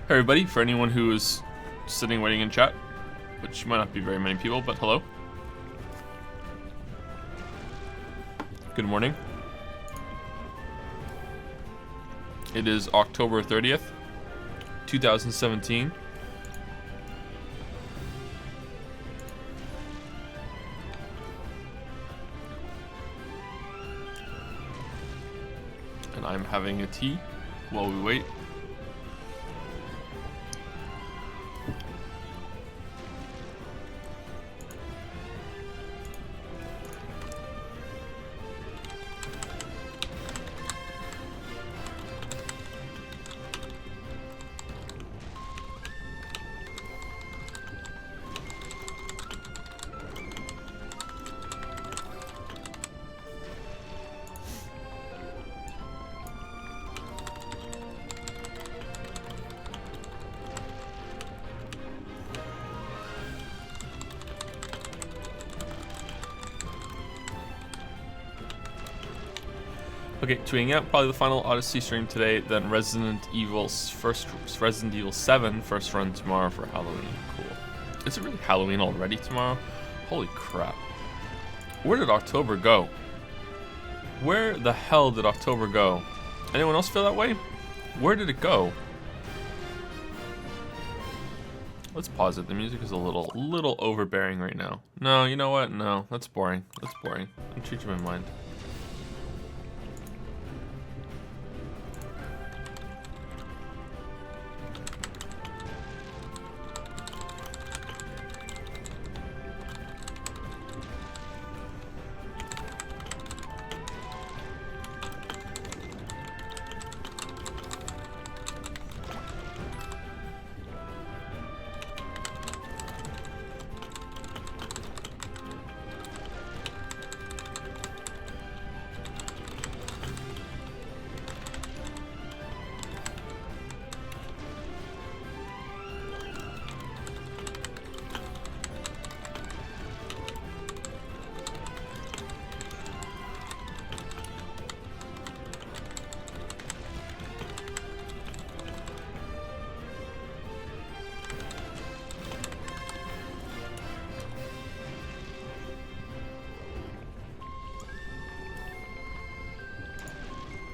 Hey everybody, for anyone who is sitting waiting in chat, which might not be very many people, but hello. Good morning. It is October 30th, 2017. And I'm having a tea while we wait. Okay, tweeting out probably the final Odyssey stream today, then Resident Evil 7 first run tomorrow for Halloween. Cool. Is it really Halloween already tomorrow? Holy crap. Where did October go? Where the hell did October go? Anyone else feel that way? Where did it go? Let's pause it. The music is a little overbearing right now. No, you know what? No, that's boring. That's boring. I'm changing my mind.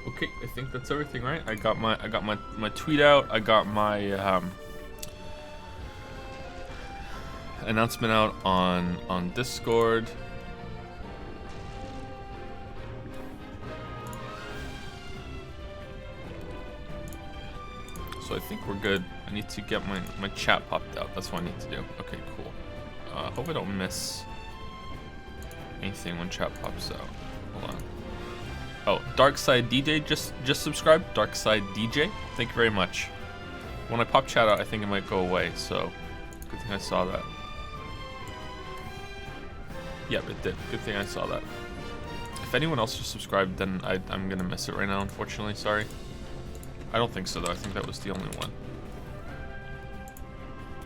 Okay, I think that's everything, right? I got my tweet out. I got my announcement out on Discord. So I think we're good. I need to get my chat popped out. That's what I need to do. Okay, cool. Hope I don't miss anything when chat pops out. Hold on. Oh, Darkside DJ just subscribed. Darkside DJ, thank you very much. When I pop chat out, I think it might go away, so good thing I saw that. Yep, it did. Good thing I saw that. If anyone else just subscribed, then I'm gonna miss it right now, unfortunately. Sorry. I don't think so, though. I think that was the only one.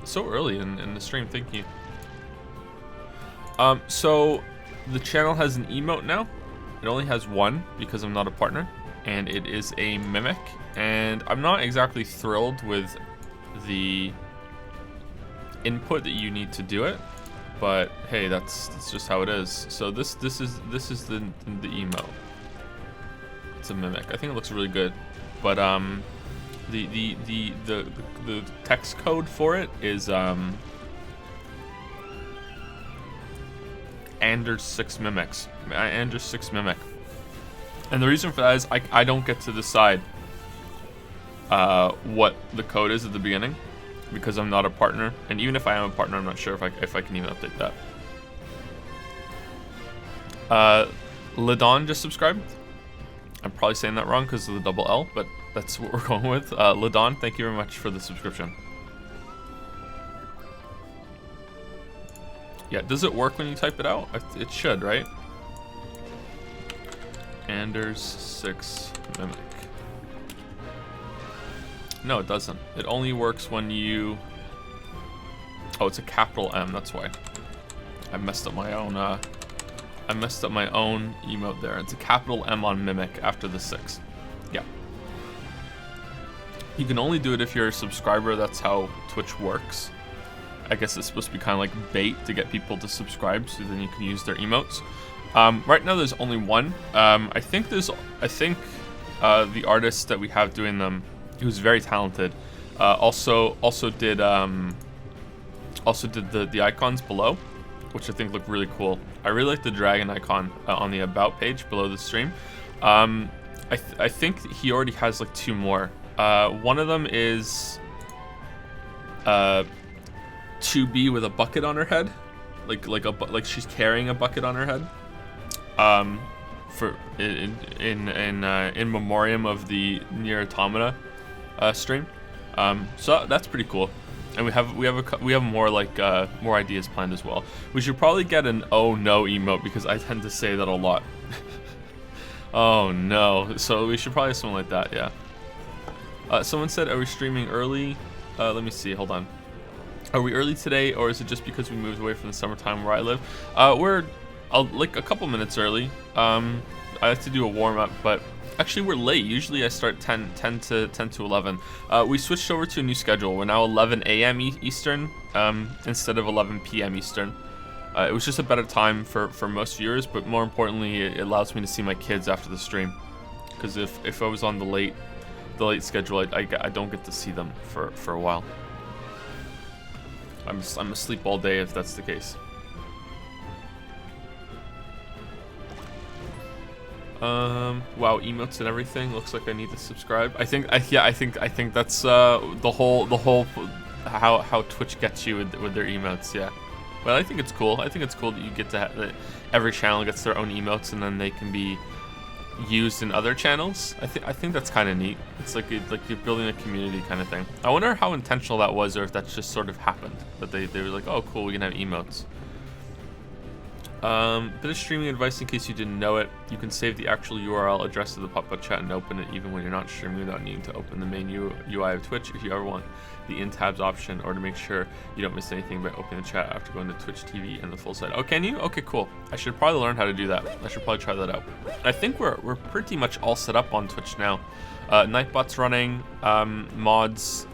So early in the stream, thank you. So the channel has an emote now. It only has one because I'm not a partner, and it is a mimic, and I'm not exactly thrilled with the input that you need to do it, but hey, that's just how it is. So this is the emote. It's a mimic. I think it looks really good, but the text code for it is Anders 6 mimics. Anders 6 mimic. And the reason for that is I don't get to decide what the code is at the beginning because I'm not a partner. And even if I am a partner, I'm not sure if I can even update that. Ladon just subscribed. I'm probably saying that wrong because of the double L, but that's what we're going with. Ladon, thank you very much for the subscription. Yeah, does it work when you type it out? It should, right? Anders 6 mimic. No, it doesn't. It only works when you... Oh, it's a capital M, that's why. I messed up my own emote there. It's a capital M on mimic after the 6. Yeah. You can only do it if you're a subscriber. That's how Twitch works. I guess it's supposed to be kind of like bait to get people to subscribe, so then you can use their emotes. Right now, there's only one. I think the artist that we have doing them, who's very talented, also did the icons below, which I think look really cool. I really like the dragon icon on the about page below the stream. I think he already has like 2 more. One of them is 2B with a bucket on her head, like she's carrying a bucket on her head. For in memoriam of the Nier Automata stream. So that's pretty cool. And we have more more ideas planned as well. We should probably get an oh no emote because I tend to say that a lot. Oh no. So we should probably have something like that, yeah. Someone said, are we streaming early? Let me see, hold on. Are we early today, or is it just because we moved away from the summertime where I live? We're like a couple minutes early. I have to do a warm-up, but actually we're late. Usually I start 10 to 11. We switched over to a new schedule. We're now 11 a.m. Eastern instead of 11 p.m. Eastern. It was just a better time for most viewers, but more importantly, it allows me to see my kids after the stream. Because if I was on the late schedule, I don't get to see them for a while. I'm asleep all day if that's the case. Wow, emotes and everything. Looks like I need to subscribe. I think that's the whole how Twitch gets you with their emotes. Yeah, but I think it's cool. I think it's cool that you get to that every channel gets their own emotes and then they can be used in other channels. I think that's kind of neat. It's like you're building a community kind of thing. I wonder how intentional that was, or if that's just sort of happened. That they were like, oh cool, we can have emotes. Bit of streaming advice in case you didn't know it. You can save the actual URL address of the pop-up chat and open it even when you're not streaming without needing to open the main UI of Twitch if you ever want the in tabs option, or to make sure you don't miss anything by opening the chat after going to Twitch TV and the full site. Oh, can you? Okay, cool. I should probably learn how to do that. I should probably try that out. I think we're pretty much all set up on Twitch now. Nightbot's running, mods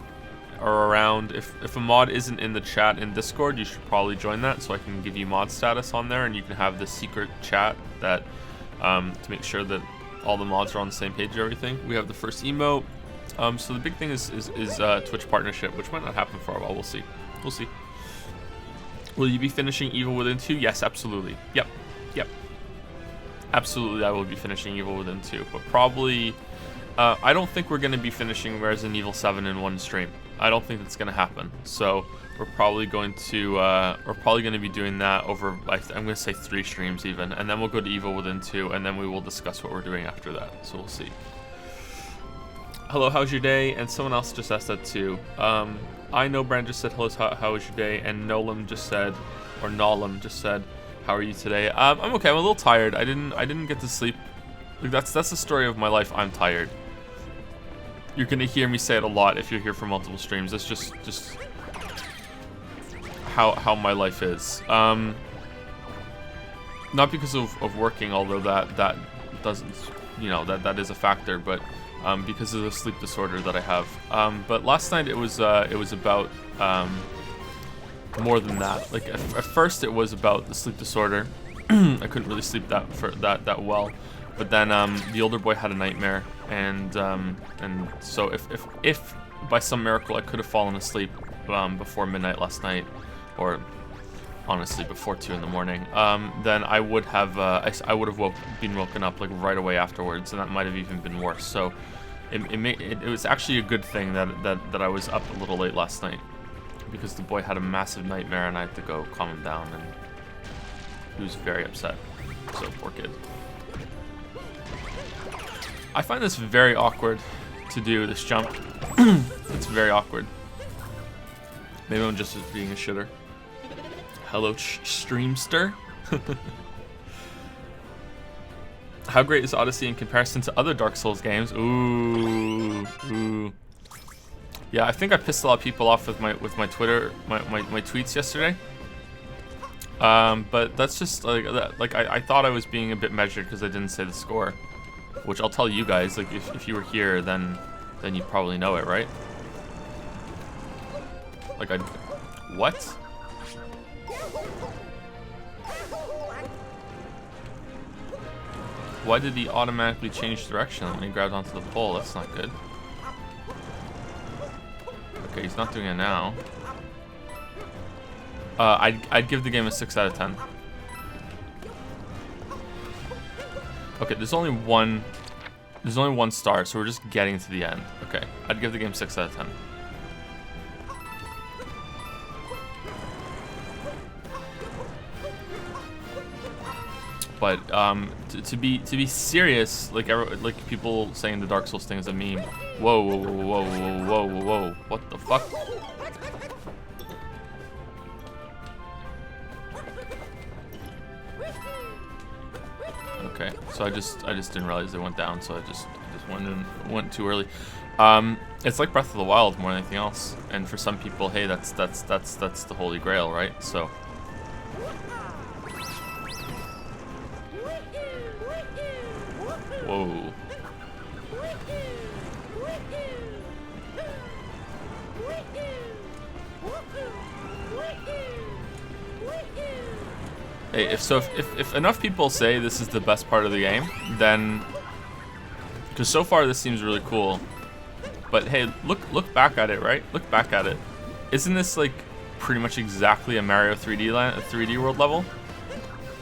are around. If a mod isn't in the chat in Discord, you should probably join that so I can give you mod status on there, and you can have the secret chat that to make sure that all the mods are on the same page and everything. We have the first emote. So the big thing is Twitch partnership, which might not happen for a while. We'll see. We'll see. Will you be finishing Evil Within 2? Yes, absolutely. Yep. Absolutely, I will be finishing Evil Within 2, but probably I don't think we're going to be finishing Resident Evil 7 in one stream. I don't think that's going to happen. So we're probably going to be doing that over, I'm going to say 3 streams even, and then we'll go to Evil Within 2, and then we will discuss what we're doing after that. So we'll see. Hello, how's your day? And someone else just asked that too. I know Brand just said hello, how was your day? And Nolam just said, how are you today? I'm okay. I'm a little tired. I didn't get to sleep. Like, that's the story of my life. I'm tired. You're gonna hear me say it a lot if you're here for multiple streams. That's just how my life is. Not because of working, although that doesn't, that is a factor, but because of the sleep disorder that I have. But last night it was about more than that. Like at first it was about the sleep disorder. I couldn't really sleep that well. But then the older boy had a nightmare, and so if by some miracle I could have fallen asleep before midnight last night, or honestly before 2 in the morning, then I would have been woken up like right away afterwards, and that might have even been worse. So it was actually a good thing that I was up a little late last night, because the boy had a massive nightmare and I had to go calm him down, and he was very upset. So poor kid. I find this very awkward to do, this jump. It's very awkward. Maybe I'm just being a shitter. Hello, streamster. How great is Odyssey in comparison to other Dark Souls games? Ooh. Yeah, I think I pissed a lot of people off with my Twitter, my tweets yesterday. But that's just like I thought I was being a bit measured because I didn't say the score. Which I'll tell you guys, like if you were here, then then you probably know it, right? Like what? Why did he automatically change direction when he grabbed onto the pole? That's not good. Okay, he's not doing it now. I'd give the game a 6 out of 10. Okay, there's only one star, so we're just getting to the end. Okay, I'd give the game 6 out of 10. But to be serious, like people saying the Dark Souls thing is a meme. Whoa, whoa, whoa, whoa, whoa, whoa, whoa, whoa! What the fuck? Okay, so I just didn't realize it went down, so I just went too early. It's like Breath of the Wild more than anything else, and for some people, hey, that's the holy grail, right? So. Whoa. Hey, if enough people say this is the best part of the game, then, because so far this seems really cool, but hey, look back at it, right? Look back at it. Isn't this like pretty much exactly a Mario 3D land, a 3D world level?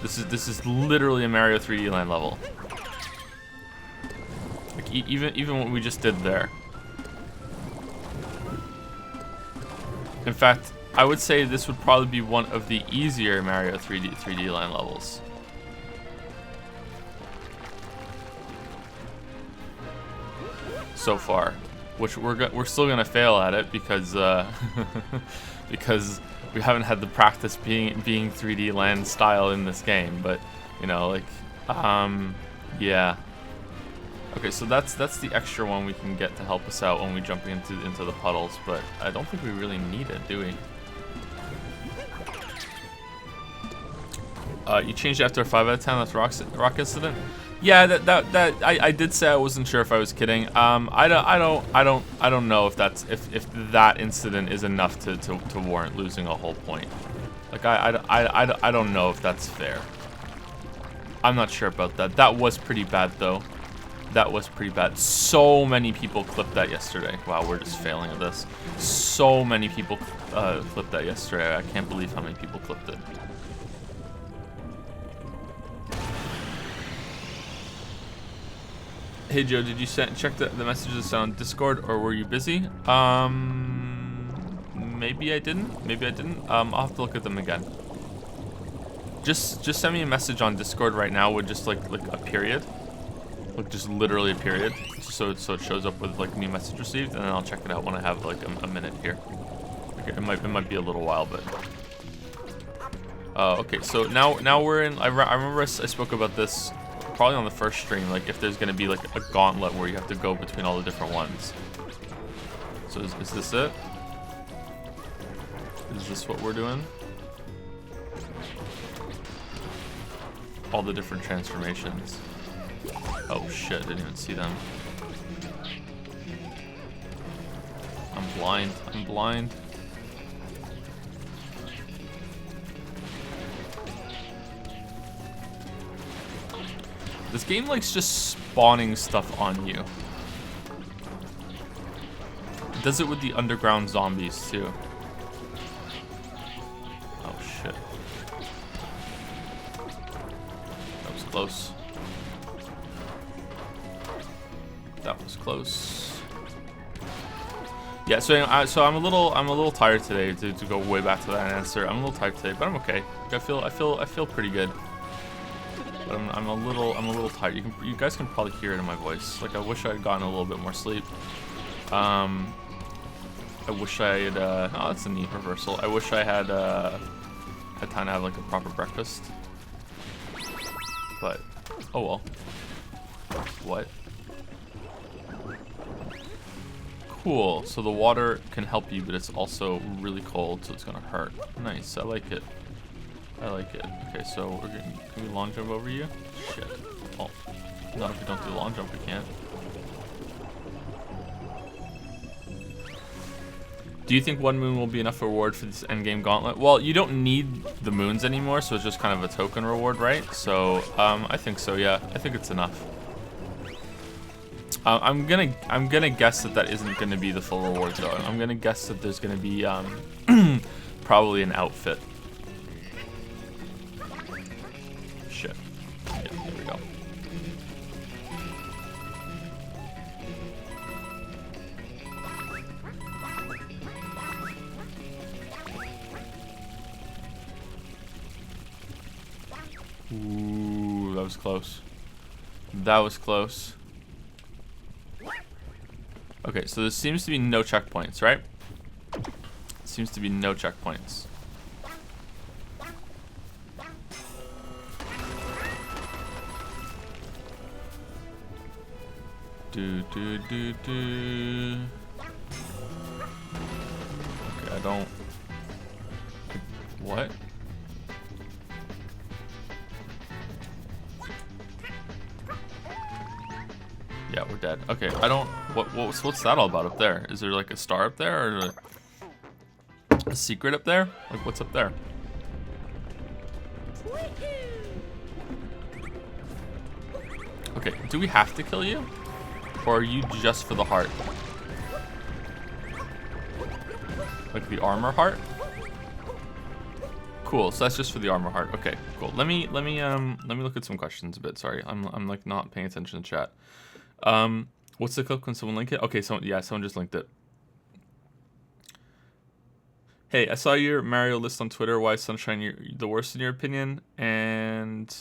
This is literally a Mario 3D land level. Like even what we just did there. In fact, I would say this would probably be one of the easier Mario 3D land levels. So far, which we're still gonna fail at it because because we haven't had the practice being 3D land style in this game. But you know, like yeah. Okay, so that's the extra one we can get to help us out when we jump into the puddles, but I don't think we really need it, do we? You changed after a 5 out of 10. That's rock incident. Yeah, that I did say I wasn't sure if I was kidding. I don't know if that incident is enough to warrant losing a whole point. Like I don't know if that's fair. I'm not sure about that. That was pretty bad though. That was pretty bad. So many people clipped that yesterday. Wow, we're just failing at this. So many people clipped that yesterday. I can't believe how many people clipped it. Hey Joe, did you check the messages on Discord, or were you busy? Maybe I didn't. Maybe I didn't. I'll have to look at them again. Just send me a message on Discord right now with just like a period. Like just literally a period, so it shows up with like new message received, and then I'll check it out when I have like a minute here. Okay, it might be a little while, but okay. So now we're in. I remember I spoke about this probably on the first stream. Like if there's gonna be like a gauntlet where you have to go between all the different ones. So is this it? Is this what we're doing? All the different transformations. Oh shit, I didn't even see them. I'm blind. I'm blind. This game likes just spawning stuff on you. It does it with the underground zombies too. Oh shit. That was close. That was close. Yeah, so I'm a little tired today to go way back to that answer. I'm a little tired today, but I'm okay. I feel pretty good. But I'm a little tired. You guys can probably hear it in my voice. Like I wish I had gotten a little bit more sleep. I wish I had oh, that's a neat reversal. I wish I had had time to have like a proper breakfast. But oh well. What? Cool, so the water can help you, but it's also really cold, so it's gonna hurt. Nice, I like it. I like it. Okay, so can we long jump over you? Shit. Oh, not if we don't do long jump, we can't. Do you think 1 moon will be enough reward for this endgame gauntlet? Well, you don't need the moons anymore, so it's just kind of a token reward, right? So, I think so, yeah. I think it's enough. I'm gonna guess that isn't gonna be the full reward, though. I'm gonna guess that there's gonna be, probably an outfit. Shit. Yeah, here we go. Ooh, that was close. That was close. Okay, so there seems to be no checkpoints, right? Seems to be no checkpoints. Do. Okay, I don't. What? Yeah, we're dead. Okay, I don't. What's that all about up there? Is there like a star up there or a secret up there? Like, what's up there? Okay, do we have to kill you? Or are you just for the heart? Like the armor heart? Cool, so that's just for the armor heart. Okay, cool. Let me look at some questions a bit. Sorry, I'm like not paying attention to chat. What's the clip when someone linked it? Okay, someone just linked it. Hey, I saw your Mario list on Twitter. Why is Sunshine the worst in your opinion? And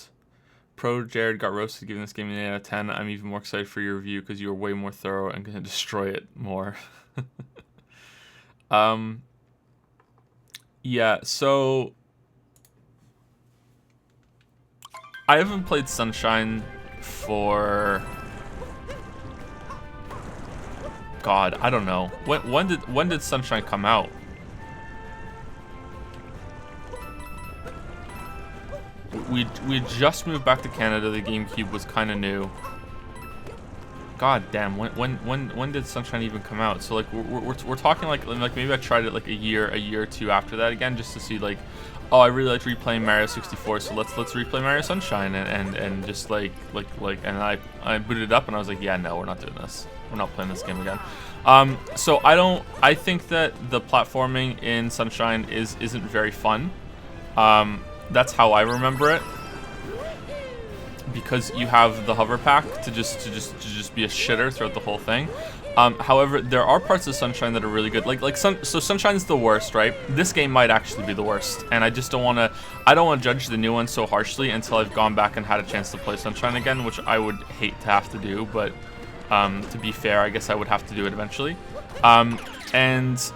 Pro Jared got roasted giving this game an 8 out of 10. I'm even more excited for your review because you were way more thorough and gonna destroy it more. Yeah, so I haven't played Sunshine for God, I don't know. When did Sunshine come out? We just moved back to Canada. The GameCube was kind of new. God damn, when did Sunshine even come out? So like we're talking like maybe I tried it like a year or two after that again, just to see like, oh, I really liked replaying Mario 64, so let's replay Mario Sunshine and just like and I booted it up and I was like, yeah, no, we're not doing this. We're not playing this game again. So I think that the platforming in Sunshine isn't very fun. That's how I remember it. Because you have the hover pack to just be a shitter throughout the whole thing. However, there are parts of Sunshine that are really good. So Sunshine's the worst, right? This game might actually be the worst, and I just don't want to judge the new one so harshly until I've gone back and had a chance to play Sunshine again, which I would hate to have to do, but to be fair, I guess I would have to do it eventually. And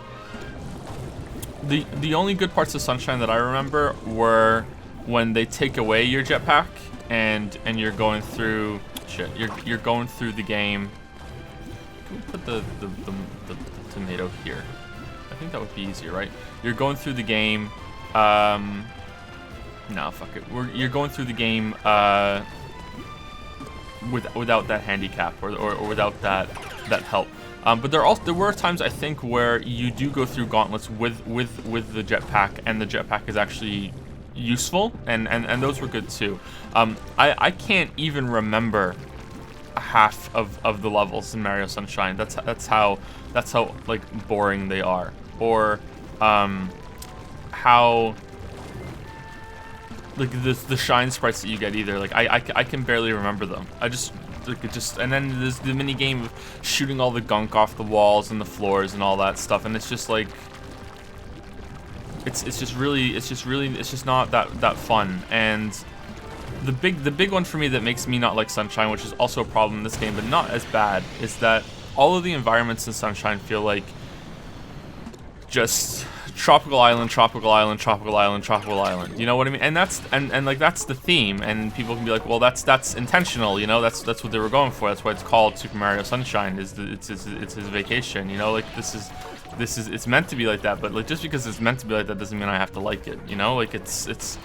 the only good parts of Sunshine that I remember were when they take away your jetpack and you're going through you're going through the game. Can we put the tomato here? I think that would be easier, right? You're going through the game. No, fuck it. You're going through the game without that handicap or without that help. But there were times I think where you do go through gauntlets with the jetpack, and the jetpack is actually useful, and those were good too. I can't even remember half of the levels in Mario Sunshine. That's how like boring they are, or how like the shine sprites that you get either. Like I can barely remember them. And then there's the mini game of shooting all the gunk off the walls and the floors and all that stuff, and it's just like it's just not that fun. And the big one for me that makes me not like Sunshine, which is also a problem in this game but not as bad, is that all of the environments in Sunshine feel like just tropical island, tropical island, tropical island, tropical island. You know what I mean? And that's like that's the theme, and people can be like, well, that's intentional, you know, that's what they were going for. That's why it's called Super Mario Sunshine. It's his vacation, you know, like this is it's meant to be like that. But like just because it's meant to be like that doesn't mean I have to like it, you know? Like it's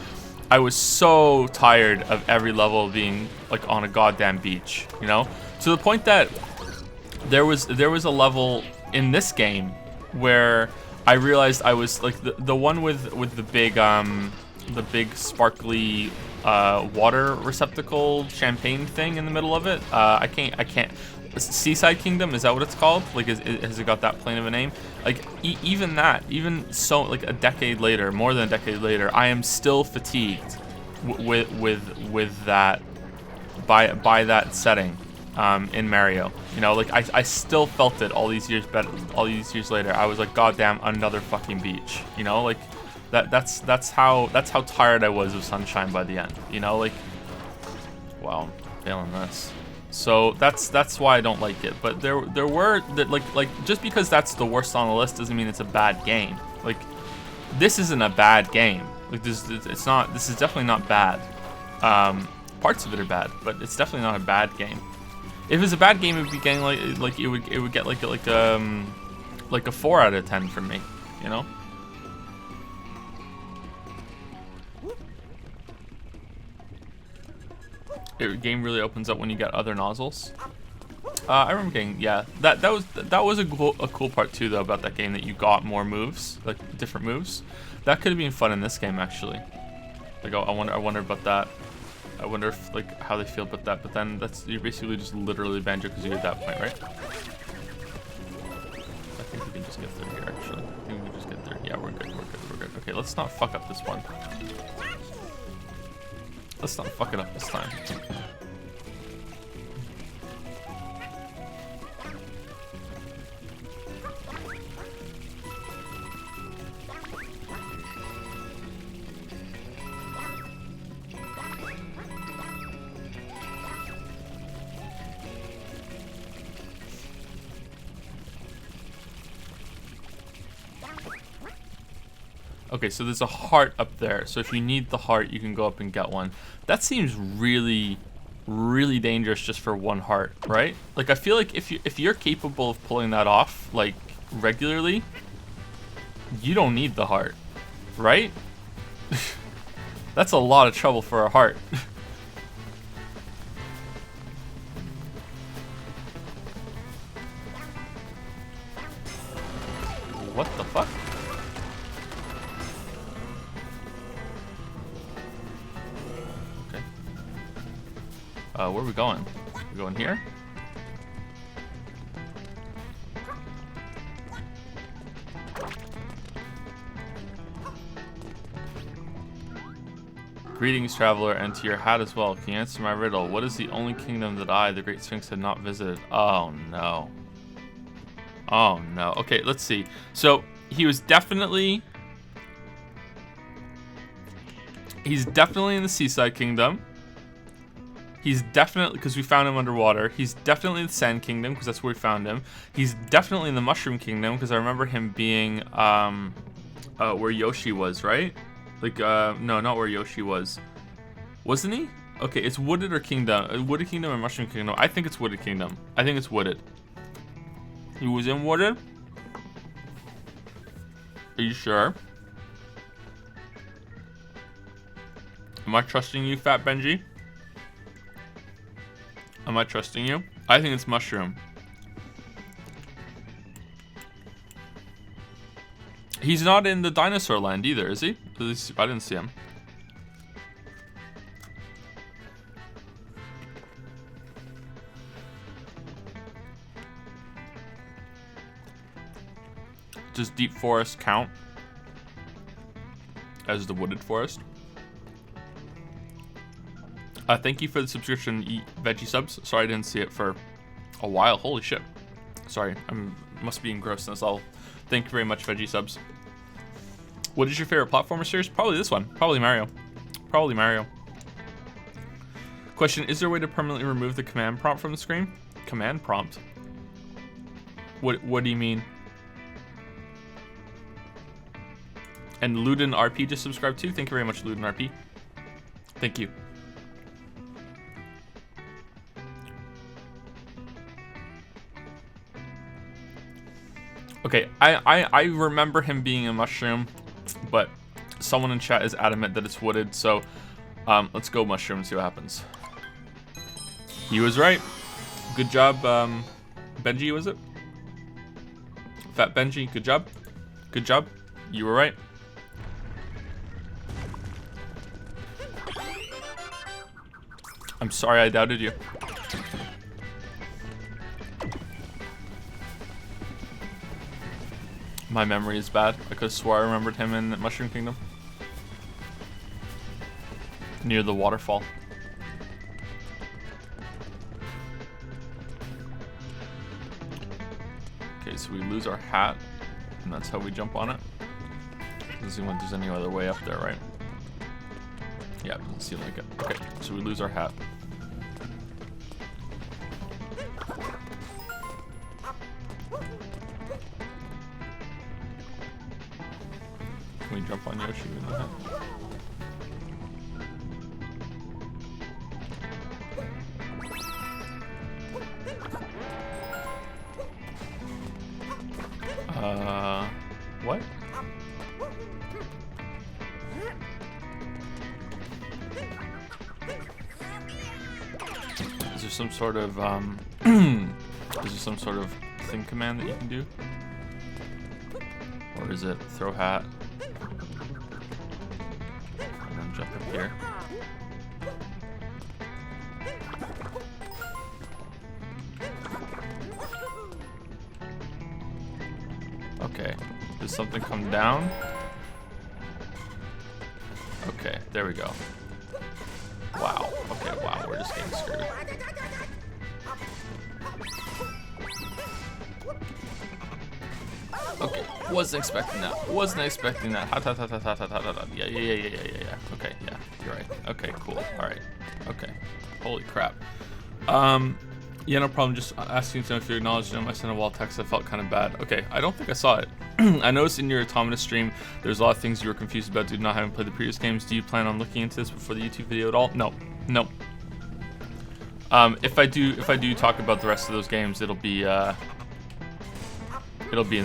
I was so tired of every level being like on a goddamn beach, you know, to the point that there was a level in this game where I realized I was like the one with the big sparkly water receptacle champagne thing in the middle of it. I can't. Seaside Kingdom, is that what it's called? Like, has it got that plain of a name? Like, even that, even so, like a decade later, more than a decade later, I am still fatigued with that by that setting in Mario. You know, like I still felt it all these years later. I was like, God damn, another fucking beach. You know, like that's how tired I was of Sunshine by the end. You know, like, wow, failing this. So that's why I don't like it. But there were that like just because that's the worst on the list doesn't mean it's a bad game. Like, this isn't a bad game. Like, this is definitely not bad. Parts of it are bad, but it's definitely not a bad game. If it was a bad game, it would be getting like it would get like a 4 out of 10 from me, you know. Game really opens up when you get other nozzles. I remember getting, yeah, that was a cool part too though about that game, that you got more moves, like different moves. That could have been fun in this game actually. Like, I wonder about that. I wonder if, like, how they feel about that. But then you're basically just literally Banjo-Kazooie at that point, right? I think we can just get through here actually. I think we can just get through. Yeah, we're good. Okay, let's not fuck up this one. Let's not fuck it up this time. Okay, so there's a heart up there. So if you need the heart, you can go up and get one. That seems really, really dangerous just for one heart, right? Like, I feel like if you're capable of pulling that off, like, regularly, you don't need the heart, right? That's a lot of trouble for a heart. What the fuck? Where are we going? We going here? Greetings, traveler, and to your hat as well. Can you answer my riddle? What is the only kingdom that I, the Great Sphinx, had not visited? Oh no. Oh no. Okay, let's see. So he was definitely... He's definitely in the Seaside Kingdom. He's definitely, because we found him underwater. He's definitely in the Sand Kingdom, because that's where we found him. He's definitely in the Mushroom Kingdom, because I remember him being where Yoshi was, right? Like, no, not where Yoshi was. Wasn't he? Okay, it's Wooded or Kingdom? Wooded Kingdom or Mushroom Kingdom? I think it's Wooded Kingdom. I think it's Wooded. He was in Wooded? Are you sure? Am I trusting you, Fat Benji? Am I trusting you? I think it's Mushroom. He's not in the Dinosaur Land either, is he? At least I didn't see him. Does Deep Forest count as the Wooded Forest? Thank you for the subscription, Veggie Subs. Sorry I didn't see it for a while. Holy shit. Sorry, I must be engrossed in this all. Thank you very much, Veggie Subs. What is your favorite platformer series? Probably this one. Probably Mario. Probably Mario. Question, is there a way to permanently remove the command prompt from the screen? Command prompt? What do you mean? And Luden RP just subscribed too. Thank you very much, Luden RP. Thank you. Okay, I remember him being a mushroom, but someone in chat is adamant that it's wooded, so let's go mushroom and see what happens. He was right. Good job, Benji, was it? Fat Benji, good job. Good job. You were right. I'm sorry I doubted you. My memory is bad. I could have swore I remembered him in Mushroom Kingdom. Near the waterfall. Okay, so we lose our hat, and that's how we jump on it. Doesn't seem like there's any other way up there, right? Yeah, doesn't seem like it. Okay, so we lose our hat. Can we jump on Yoshi with the hat? What? Is there some sort of, is there some sort of thing command that you can do? Or is it throw hat? And then jump up here. Okay, does something come down? Okay, there we go. Wow, okay, wow, we're just getting screwed. Okay, wasn't expecting that. Wasn't expecting that. Ha, ta, ta, ta, ta, ta, ta, ta, ta. Yeah. Okay, yeah, you're right. Okay, cool. All right. Okay. Holy crap. Yeah, no problem. Just asking to know if you acknowledged them. I sent a wall text. I felt kind of bad. Okay, I don't think I saw it. I noticed in your Automata stream, there's a lot of things you were confused about due to not having played the previous games. Do you plan on looking into this before the YouTube video at all? No. No. If I do talk about the rest of those games, it'll be in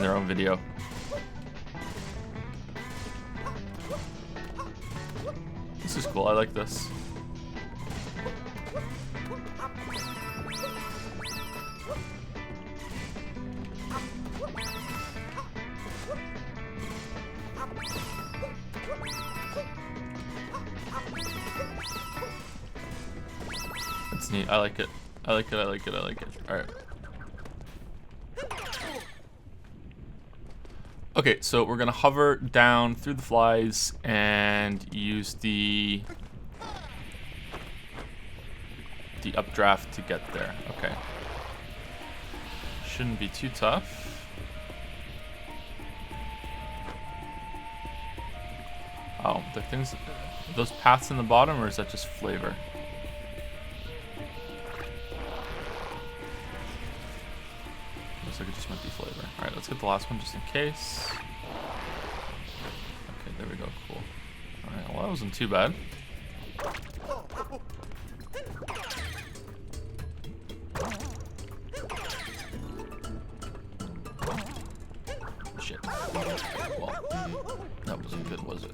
their own video. This is cool. I like this. It's neat. I like it. I like it. I like it. I like it. All right. Okay, so we're gonna hover down through the flies and use the updraft to get there. Okay. Shouldn't be too tough. Oh, the things, those paths in the bottom, or is that just flavor? Looks like it just might be flavor. All right, let's get the last one just in case. Okay, there we go. Cool. All right, well, that wasn't too bad. Shit. Well, that wasn't good, was it?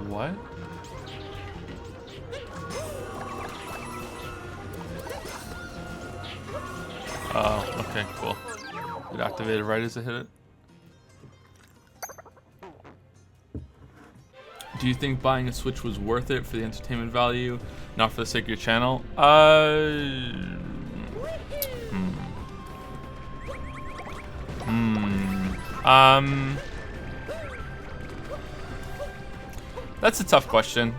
What? Oh, okay, cool. It activated right as it hit it. Do you think buying a Switch was worth it for the entertainment value, not for the sake of your channel? That's a tough question.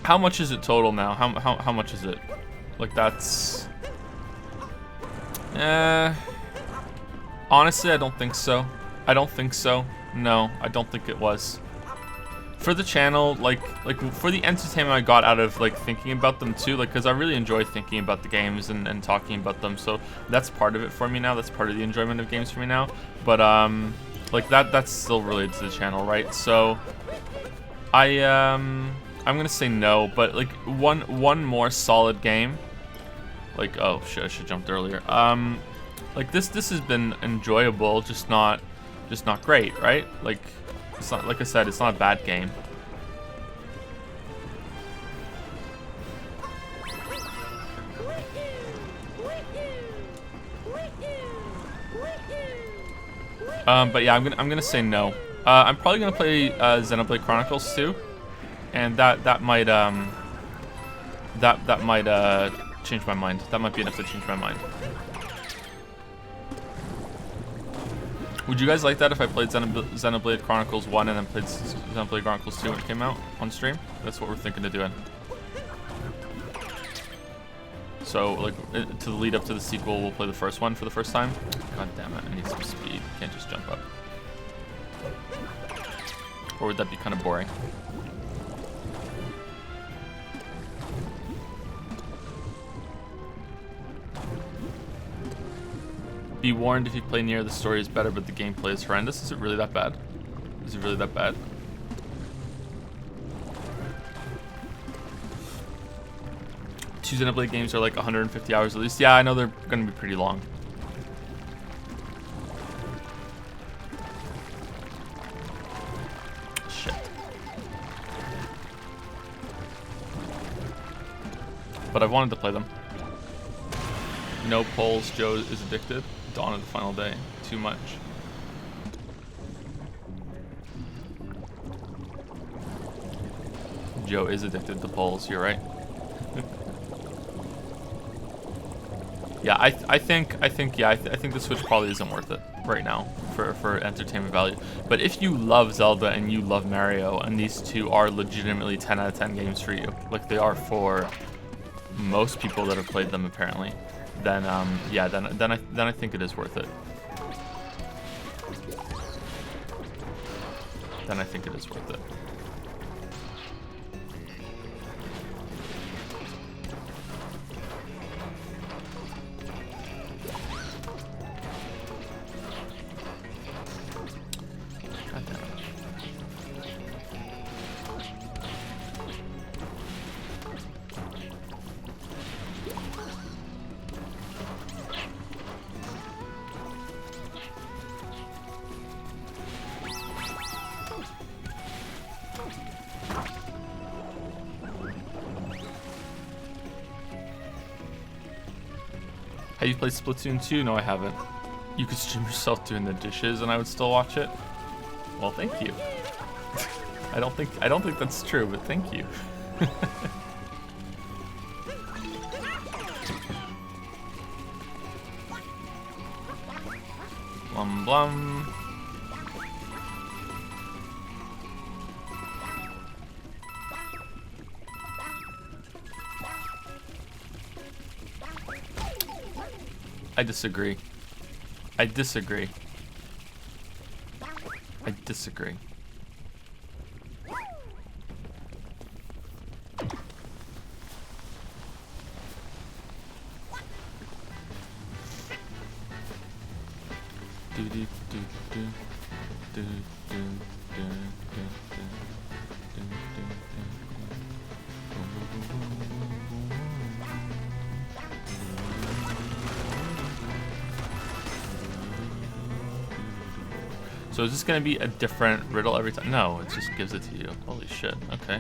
How much is it total now? How much is it? Like, that's... honestly, I don't think so. I don't think so. No, I don't think it was. For the channel, like for the entertainment I got out of like thinking about them too, like, because I really enjoy thinking about the games and talking about them, so that's part of it for me now. That's part of the enjoyment of games for me now. But like that's still related to the channel, right? So I'm gonna say no, but like one more solid game. Like, oh shit, I should have jumped earlier. Like this has been enjoyable, just not great, right? Like, it's not, like I said, it's not a bad game. But yeah, I'm gonna say no. I'm probably gonna play Xenoblade Chronicles 2, and that might change my mind. That might be enough to change my mind. Would you guys like that if I played Xenoblade Chronicles 1 and then played Xenoblade Chronicles 2 when it came out on stream? That's what we're thinking of doing. So, like, to the lead up to the sequel, we'll play the first one for the first time. God damn it, I need some speed. Can't just jump up. Or would that be kind of boring? Be warned, if you play near, the story is better, but the gameplay is horrendous. Is it really that bad? Is it really that bad? Two Xenoblade games are like 150 hours at least. Yeah, I know they're going to be pretty long. Shit. But I've wanted to play them. No polls, Joe is addicted. Dawn of the final day. Too much. Joe is addicted to polls, you're right. Yeah, I think the Switch probably isn't worth it right now for entertainment value. But if you love Zelda and you love Mario, and these two are legitimately 10 out of 10 games for you, like they are for most people that have played them apparently, then yeah, then I think it is worth it. Then I think it is worth it. Have you played Splatoon 2? No, I haven't. You could stream yourself doing the dishes and I would still watch it? Well, thank you. I don't think that's true, but thank you. Blum blum. I disagree. I disagree. I disagree. So is this gonna be a different riddle every time? No, it just gives it to you. Holy shit, okay.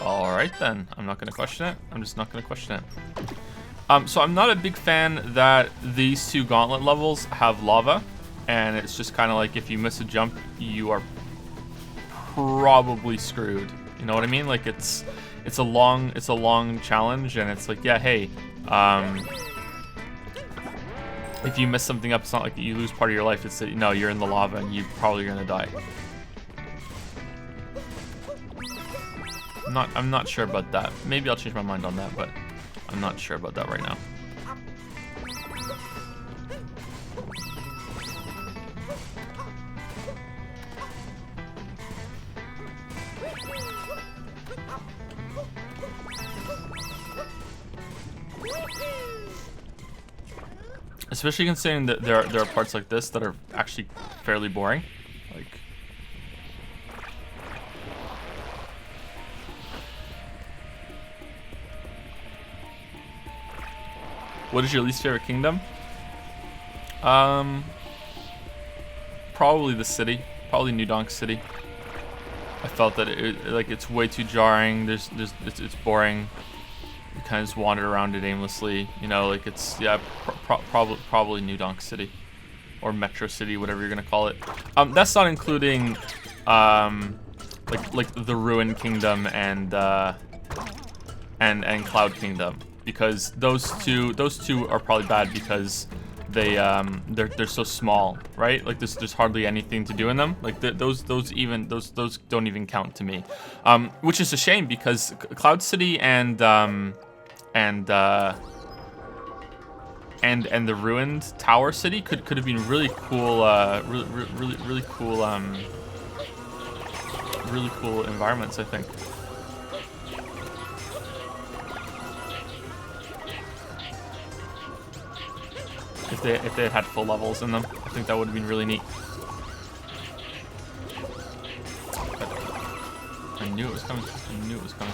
Alright then, I'm not gonna question it. I'm just not gonna question it. So I'm not a big fan that these two gauntlet levels have lava, and it's just kind of like if you miss a jump, you are probably screwed. You know what I mean? Like it's a long challenge, and it's like, yeah, hey, if you mess something up, it's not like you lose part of your life. It's that, no, you're in the lava and you're probably gonna die. I'm not sure about that. Maybe I'll change my mind on that, but I'm not sure about that right now. Especially considering that there are parts like this that are actually fairly boring. Like, What is your least favorite kingdom? Probably the city. Probably New Donk City. I felt that it's way too jarring. It's boring. You kind of just wander around it aimlessly. You know, like it's probably New Donk City, or Metro City, whatever you're gonna call it. That's not including like the Ruin Kingdom and Cloud Kingdom, because those two are probably bad because they're so small, right? Like there's hardly anything to do in them. Like those don't even count to me, which is a shame because Cloud City and the ruined Tower City could have been really cool, really cool environments, I think. If they had full levels in them, I think that would have been really neat. I knew it was coming. I knew it was coming.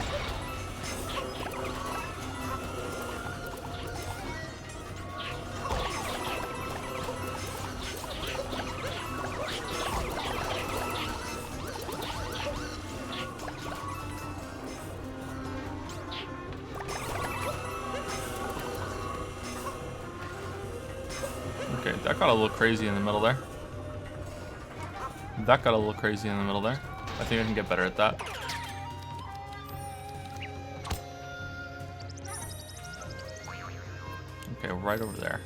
Okay, that got a little crazy in the middle there. That got a little crazy in the middle there. I think I can get better at that. Okay, right over there.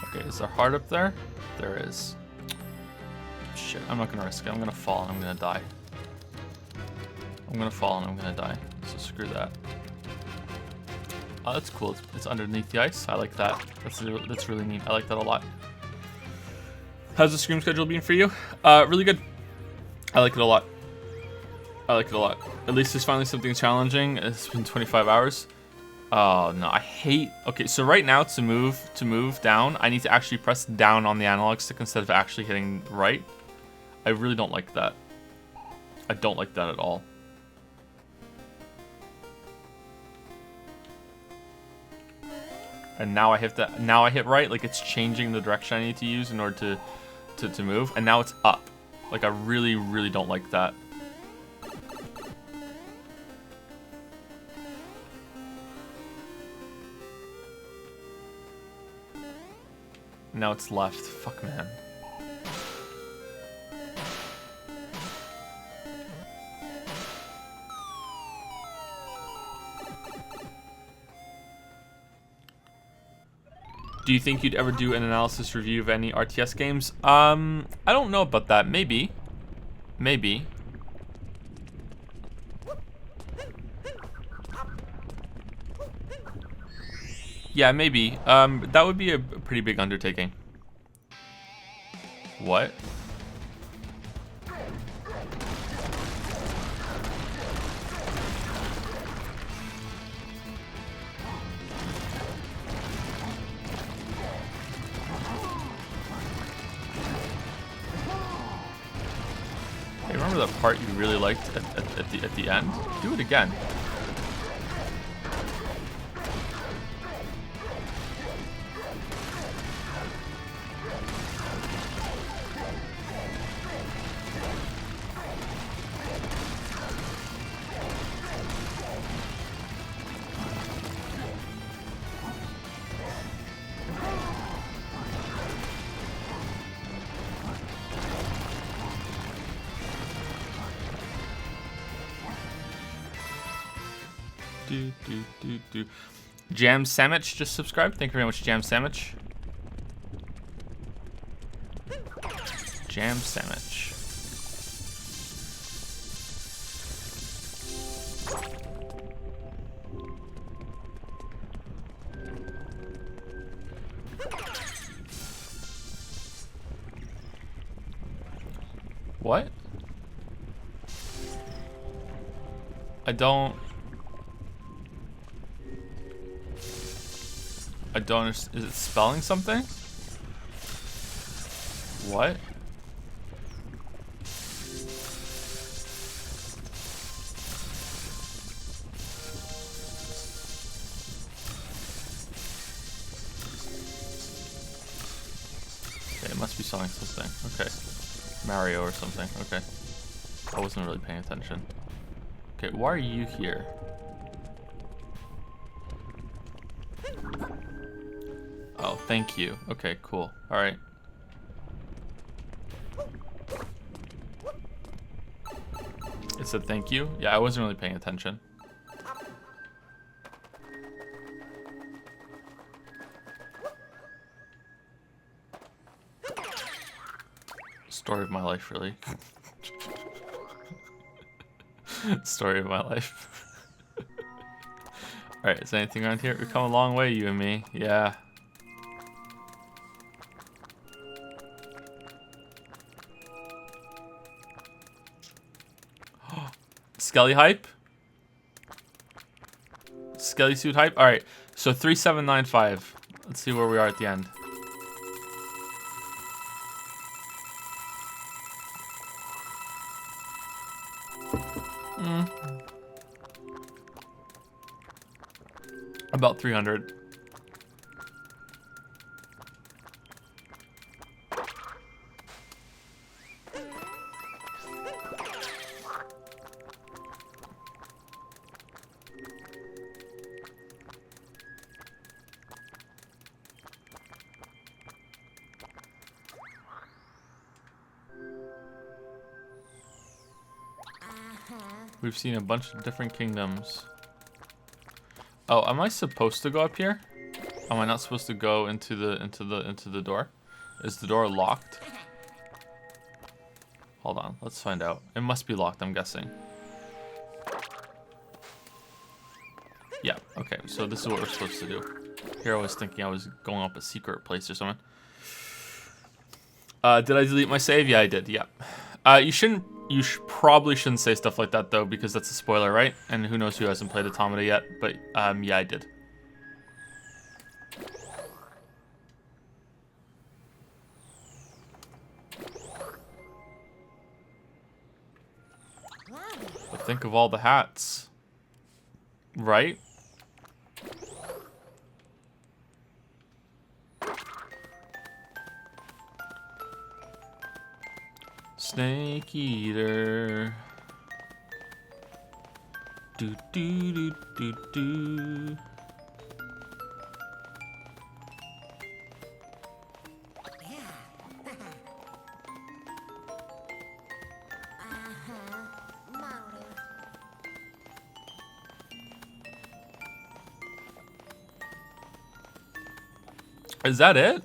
Okay, is there heart up there? There is. Shit, I'm not gonna risk it. I'm gonna fall and I'm gonna die. I'm gonna fall and I'm gonna die. So screw that. Oh, that's cool. It's underneath the ice. I like that. That's really neat. I like that a lot. How's the stream schedule been for you? Really good. I like it a lot. I like it a lot. At least there's finally something challenging. It's been 25 hours. Oh no, I hate. Okay, so right now to move down, I need to actually press down on the analog stick instead of actually hitting right. I really don't like that. I don't like that at all. And now I hit right, like it's changing the direction I need to use in order to move, and now it's up. Like I really don't like that. Now it's left. Fuck, man. Do you think you'd ever do an analysis review of any RTS games? I don't know about that. Maybe. Maybe. Yeah, maybe. That would be a pretty big undertaking. What? Hey, remember that part you really liked at the end? Do it again. Jam Sandwich just subscribed. Thank you very much, Jam Sandwich. Jam Sandwich. What? I don't understand. Is it spelling something? What? Okay, it must be spelling something. Okay. Mario or something. Okay. I wasn't really paying attention. Okay, why are you here? Oh, thank you. Okay, cool. Alright. It said thank you? Yeah, I wasn't really paying attention. Story of my life, really. Story of my life. Alright, is there anything around here? We've come a long way, you and me. Yeah. Skelly hype? Skelly suit hype? Alright, so 3795. Let's see where we are at the end. About 300. We've seen a bunch of different kingdoms. Oh, am I supposed to go up here? Am I not supposed to go into the door? Is the door locked? Hold on, let's find out. It must be locked, I'm guessing. Yeah, okay, so this is what we're supposed to do. Here I was thinking I was going up a secret place or something. Did I delete my save? Yeah, I did, yeah. You probably shouldn't say stuff like that though, because that's a spoiler, right? And who knows who hasn't played Automata yet, but yeah, I did. But think of all the hats. Right? Snake eater. Do do do do do. Is that it?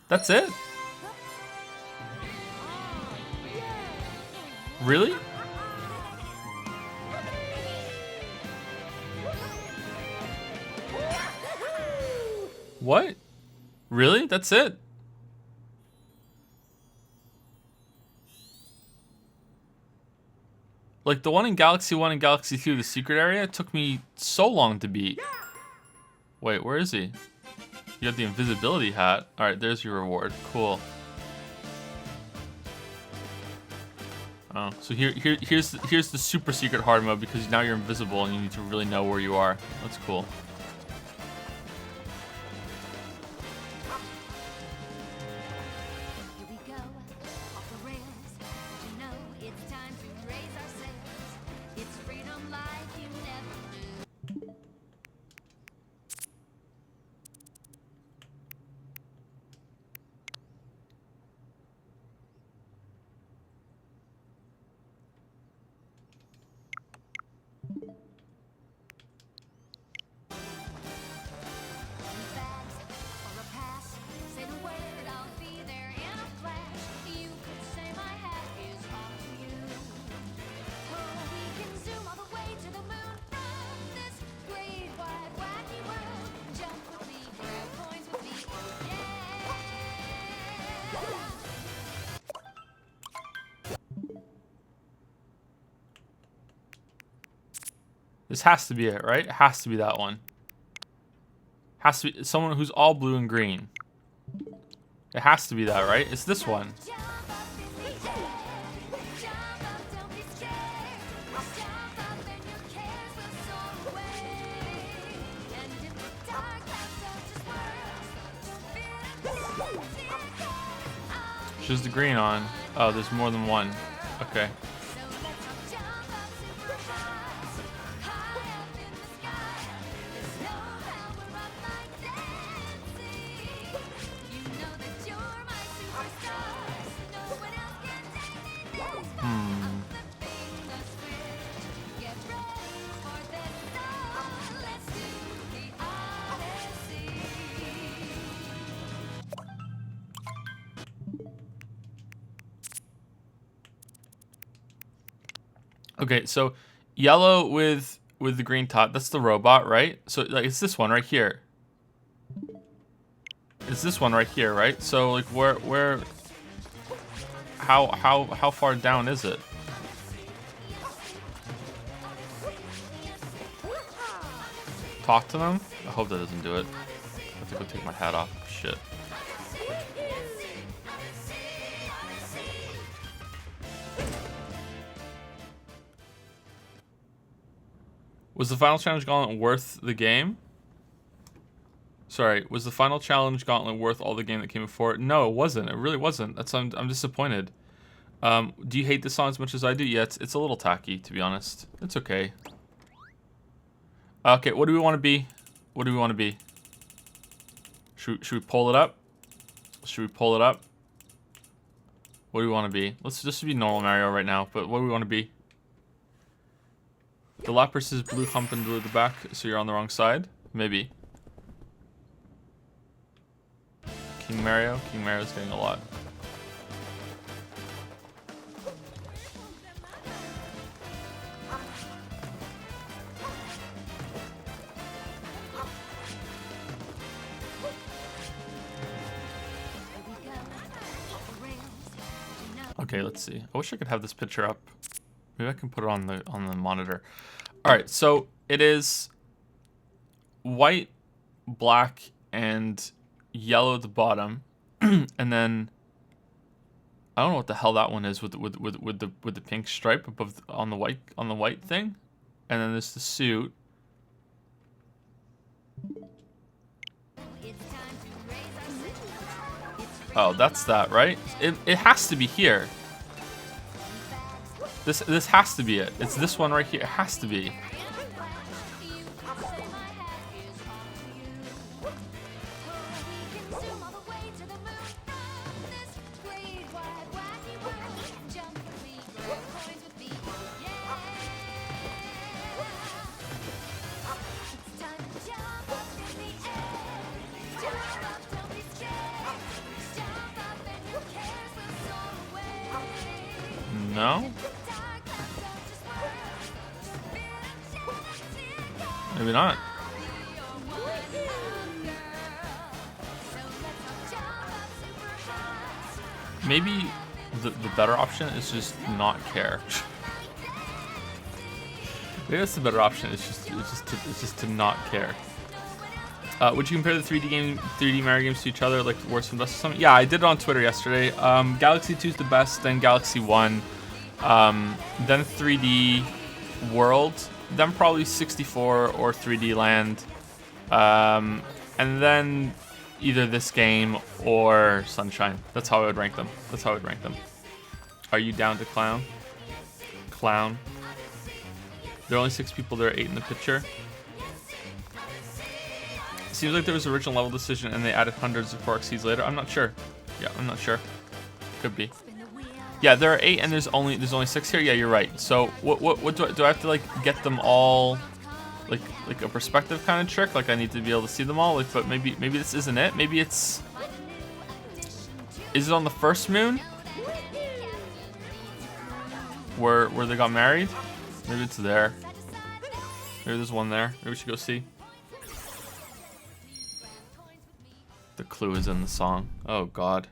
That's it? Really? What? Really? That's it? Like the one in Galaxy 1 and Galaxy 2, the secret area, took me so long to beat. Wait, where is he? You have the invisibility hat. Alright, there's your reward. Cool. Oh, so here's the super secret hard mode because now you're invisible and you need to really know where you are. That's cool. Here we go, off the rails. You know it's time to raise our sails. It's freedom like you never knew. This has to be it, right? It has to be that one. Has to be someone who's all blue and green. It has to be that, right? It's this one. She's the green on. Oh, there's more than one. Okay. Okay, so yellow with the green top, that's the robot, right? So like it's this one right here. It's this one right here, right? So like where how far down is it? Talk to them? I hope that doesn't do it. I have to go take my hat off. Shit. Was the final challenge gauntlet worth the game? Sorry, was the final challenge gauntlet worth all the game that came before it? No, it wasn't. It really wasn't. I'm disappointed. Do you hate this song as much as I do? Yeah, it's a little tacky, to be honest. It's okay. Okay, what do we want to be? What do we want to be? Should we pull it up? Should we pull it up? What do we want to be? Let's just be normal Mario right now, but what do we want to be? The Lapras is blue hump and blue at the back, so you're on the wrong side? Maybe. King Mario? King Mario's getting a lot. Okay, let's see. I wish I could have this picture up. Maybe I can put it on the monitor. All right, so it is white, black, and yellow at the bottom, and then I don't know what the hell that one is with the pink stripe above on the white thing, and then there's the suit. Oh, that's that, right? It has to be here. This has to be it. It's this one right here. It has to be. No? Maybe not. Maybe the better option is just not care. Maybe that's the better option. It's just to not care. Would you compare the 3D Mario games to each other, like worst and best or something? Yeah, I did it on Twitter yesterday. Galaxy 2 is the best, then Galaxy 1, then 3D World, then probably 64 or 3D Land, and then either this game or Sunshine. That's how I would rank them. That's how I would rank them. Are you down to clown? Clown. There are only 6 people. There are 8 in the picture. Seems like there was an original level decision and they added hundreds of Quark seeds later. I'm not sure. Yeah, I'm not sure. Could be. Yeah, there are 8 and there's only 6 here. Yeah, you're right. So what do I have to like get them all like a perspective kind of trick? Like I need to be able to see them all. Like, but maybe this isn't it. Maybe it's. Is it on the first moon? Where they got married? Maybe it's there. Maybe there's one there. Maybe we should go see. The clue is in the song. Oh God.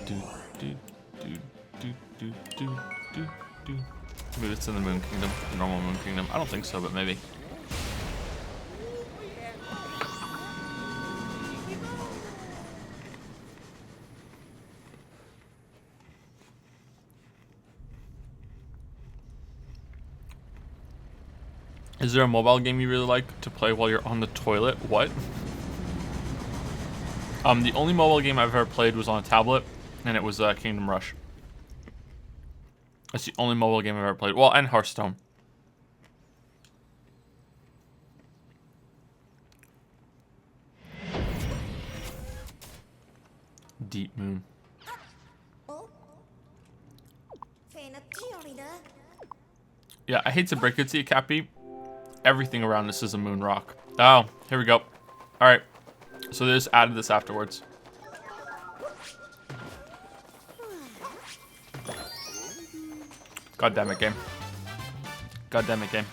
Do, do, it's in the Moon Kingdom, the normal Moon Kingdom. I don't think so, but maybe. Is there a mobile game you really like to play while you're on the toilet? What? The only mobile game I've ever played was on a tablet, and it was Kingdom Rush. That's the only mobile game I've ever played. Well, and Hearthstone. Deep Moon. Yeah, I hate to break it to you, Cappy. Everything around this is a moon rock. Oh, here we go. All right. So they just added this afterwards. God damn it, game. God damn it, game.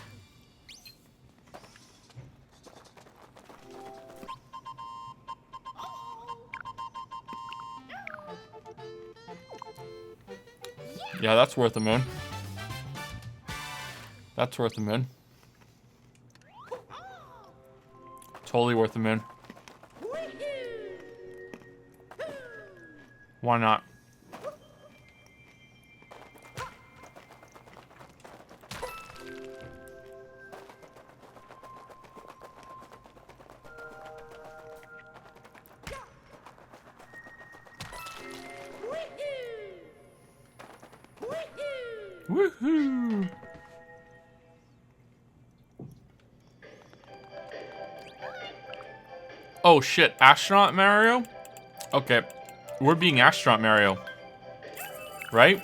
Yeah, that's worth a moon. That's worth a moon. Totally worth a moon. Why not? Woohoo! Oh shit, Astronaut Mario? Okay, we're being Astronaut Mario. Right?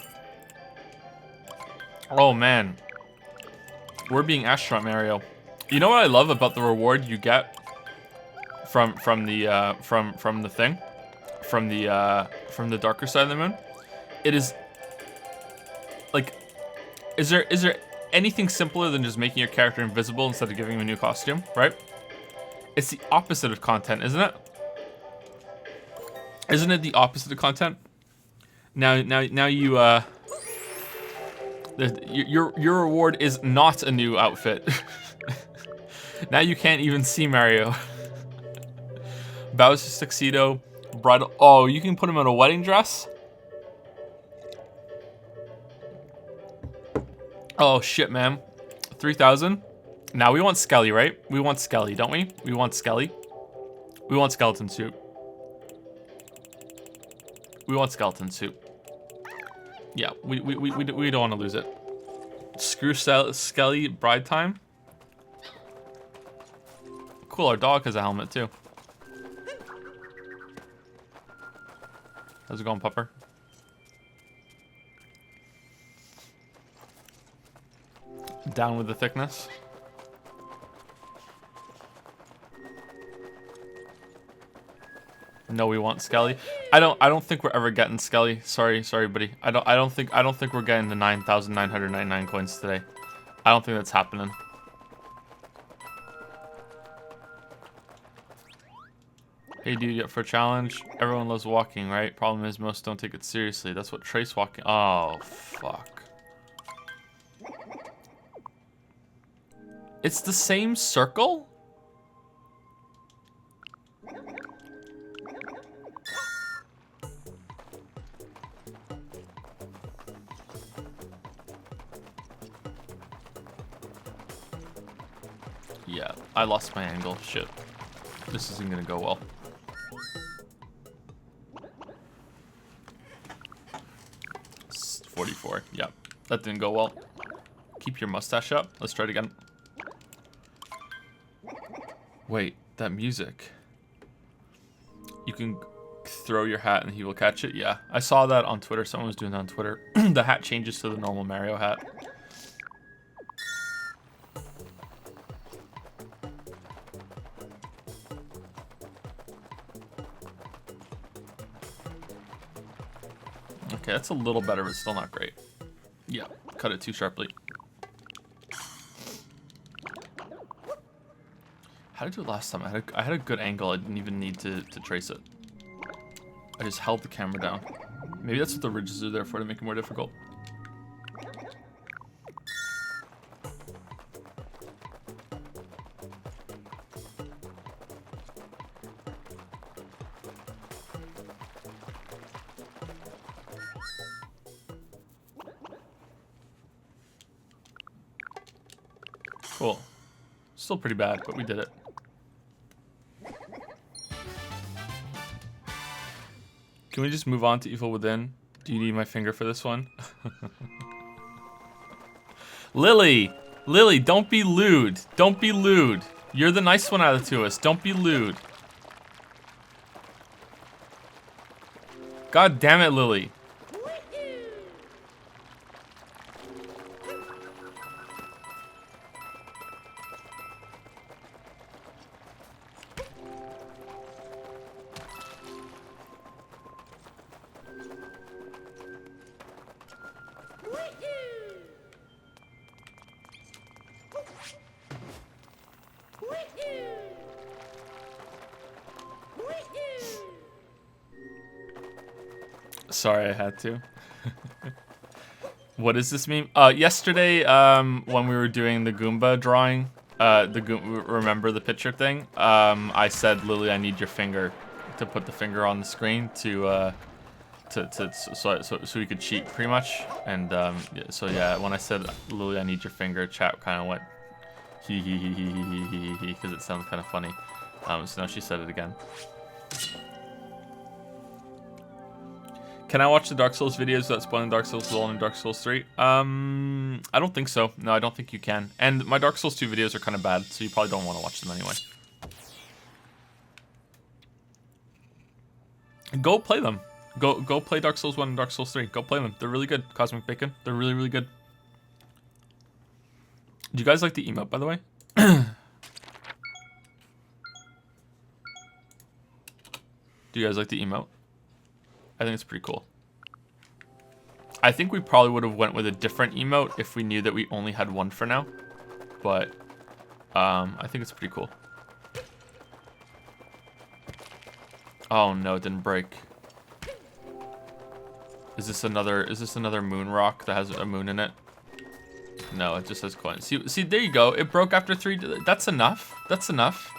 Oh man. We're being Astronaut Mario. You know what I love about the reward you get from the thing? From the darker side of the moon? It is like is there anything simpler than just making your character invisible instead of giving him a new costume, right? It's the opposite of content, isn't it? Isn't it the opposite of content? Now you your reward is not a new outfit. Now you can't even see Mario. Bowser's tuxedo, bridal. Oh, you can put him in a wedding dress? Oh shit, man. 3,000? Now we want Skelly, right? We want Skelly, don't we? We want Skelly. We want skeleton suit. We want skeleton suit. Yeah, we don't want to lose it. Screw Skelly bride time. Cool, our dog has a helmet too. How's it going, Pupper? Down with the thickness. No, we want Skelly. I don't think we're ever getting Skelly. Sorry, buddy. I don't think we're getting the 9,999 coins today. I don't think that's happening. Hey dude, up for a challenge? Everyone loves walking, right? Problem is most don't take it seriously. That's what Trace walking. Oh fuck. It's the same circle? Yeah, I lost my angle. Shit. This isn't gonna go well. It's 44. Yeah, that didn't go well. Keep your mustache up. Let's try it again. Wait, that music. You can throw your hat and he will catch it? Yeah, I saw that on Twitter. Someone was doing that on Twitter. The hat changes to the normal Mario hat. Okay, that's a little better, but still not great. Yeah, cut it too sharply. How did I do it last time? I had a good angle. I didn't even need to trace it. I just held the camera down. Maybe that's what the ridges are there for, to make it more difficult. Cool. Still pretty bad, but we did it. Can we just move on to Evil Within? Do you need my finger for this one? Lily! Lily, don't be lewd. Don't be lewd. You're the nice one out of the two of us. Don't be lewd. God damn it, Lily. Sorry, I had to. What is this meme? Yesterday, when we were doing the Goomba drawing, remember the picture thing? I said, Lily, I need your finger to put the finger on the screen so we could cheat pretty much. And so yeah, when I said, Lily, I need your finger, chat kind of went hee hee hee hee hee hee hee because it sounds kind of funny. So now she said it again. Can I watch the Dark Souls videos without spoiling Dark Souls 1 and Dark Souls 3? I don't think so. No, I don't think you can. And my Dark Souls 2 videos are kind of bad, so you probably don't want to watch them anyway. Go play them. Go play Dark Souls 1 and Dark Souls 3. Go play them. They're really good. Cosmic Bacon. They're really, really good. Do you guys like the emote, by the way? Do you guys like the emote? I think it's pretty cool. I think we probably would have went with a different emote if we knew that we only had one for now. But I think it's pretty cool. Oh no, it didn't break. Is this another moon rock that has a moon in it? No, it just has coins. See, there you go. It broke after 3. That's enough. That's enough.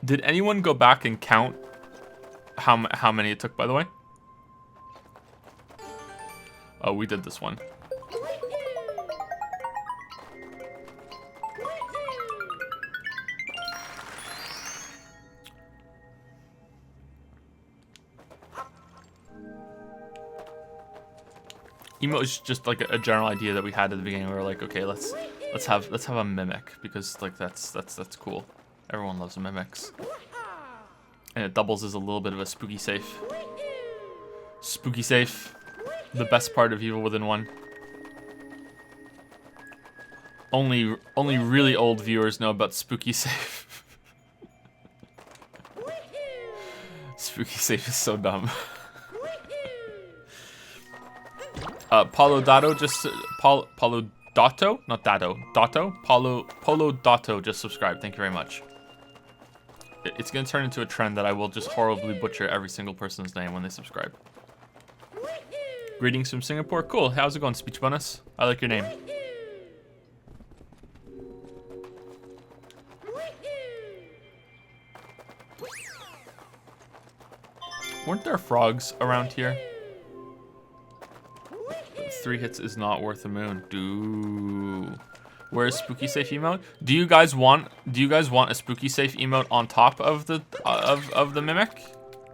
Did anyone go back and count how many it took, by the way? Oh, we did this one. Emo is just like a general idea that we had at the beginning. We were like, okay, let's have a mimic because like that's cool. Everyone loves mimics. And it doubles as a little bit of a spooky safe. Spooky safe. The best part of Evil Within 1. Only really old viewers know about spooky safe. Spooky safe is so dumb. Paulo Dato just Paulo Dato, not Dato. Dato? Polo Dato just subscribed. Thank you very much. It's gonna turn into a trend that I will just horribly butcher every single person's name when they subscribe. Greetings from Singapore. Cool. How's it going, Speech Bonus? I like your name. Weren't there frogs around here? 3 hits is not worth a moon. Where's spooky safe emote? Do you guys want a spooky safe emote on top of the of the mimic?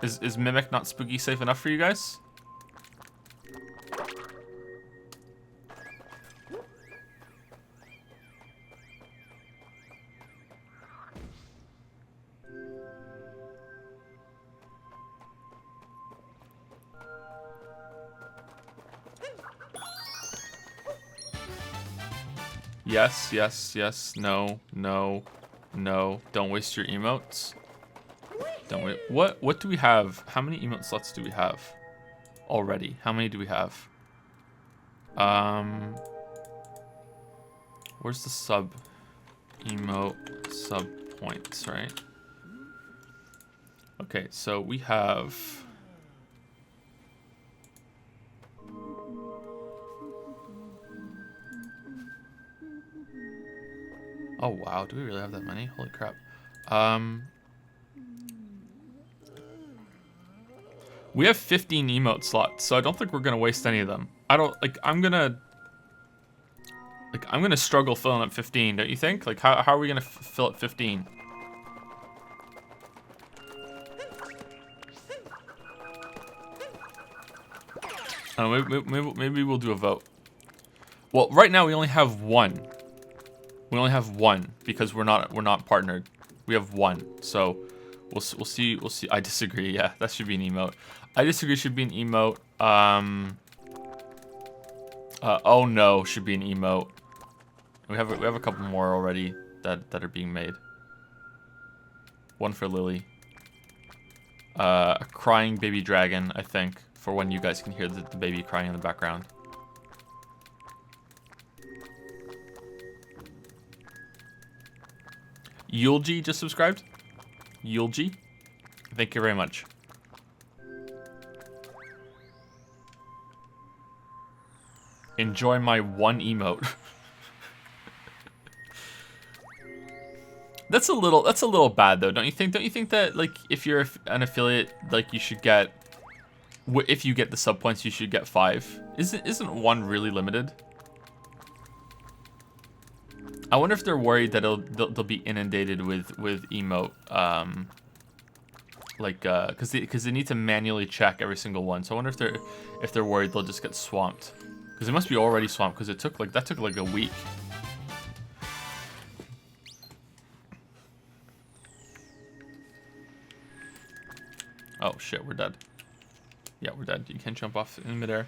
Is mimic not spooky safe enough for you guys? Yes, yes, yes. No, no, no. Don't waste your emotes. Don't wait. What do we have? How many emote slots do we have already? How many do we have? Where's the sub points, right? Okay, so we have oh wow, do we really have that many? Holy crap. We have 15 emote slots, so I don't think we're gonna waste any of them. I don't like. I'm gonna struggle filling up 15. Don't you think? Like, how are we gonna fill up 15? I don't know, maybe we'll do a vote. Well, right now we only have one. We only have one because we're not partnered. We have one, so we'll see. I disagree. Yeah, that should be an emote. I disagree. Should be an emote. Oh no, should be an emote. We have a couple more already that are being made. One for Lily. A crying baby dragon, I think, for when you guys can hear the baby crying in the background. Yulji just subscribed. Yulji, thank you very much. Enjoy my one emote. That's a little bad though, don't you think? Don't you think that, like, if you're an affiliate, like, you should get, if you get the sub points, you should get 5? Isn't one really limited? I wonder if they're worried that they'll be inundated with emote, because they need to manually check every single one. So I wonder if they're worried they'll just get swamped, because they must be already swamped, because that took like a week. Oh shit, we're dead. Yeah, we're dead. You can't jump off in midair.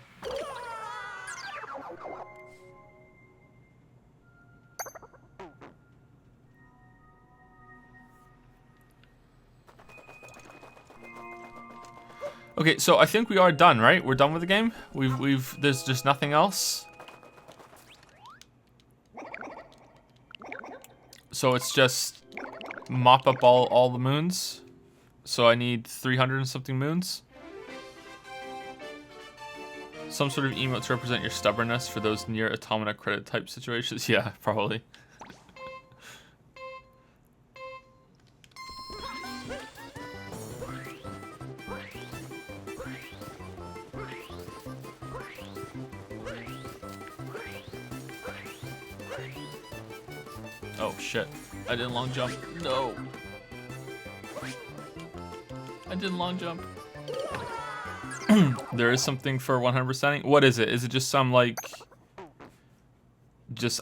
Okay, so I think we are done, right? We're done with the game? There's just nothing else. So it's just mop up all the moons. So I need 300 and something moons. Some sort of emote to represent your stubbornness for those near automata credit type situations. Yeah, probably. Oh shit. I didn't long jump. No. I didn't long jump. There is something for 100%ing. What is it? Is it just some, like,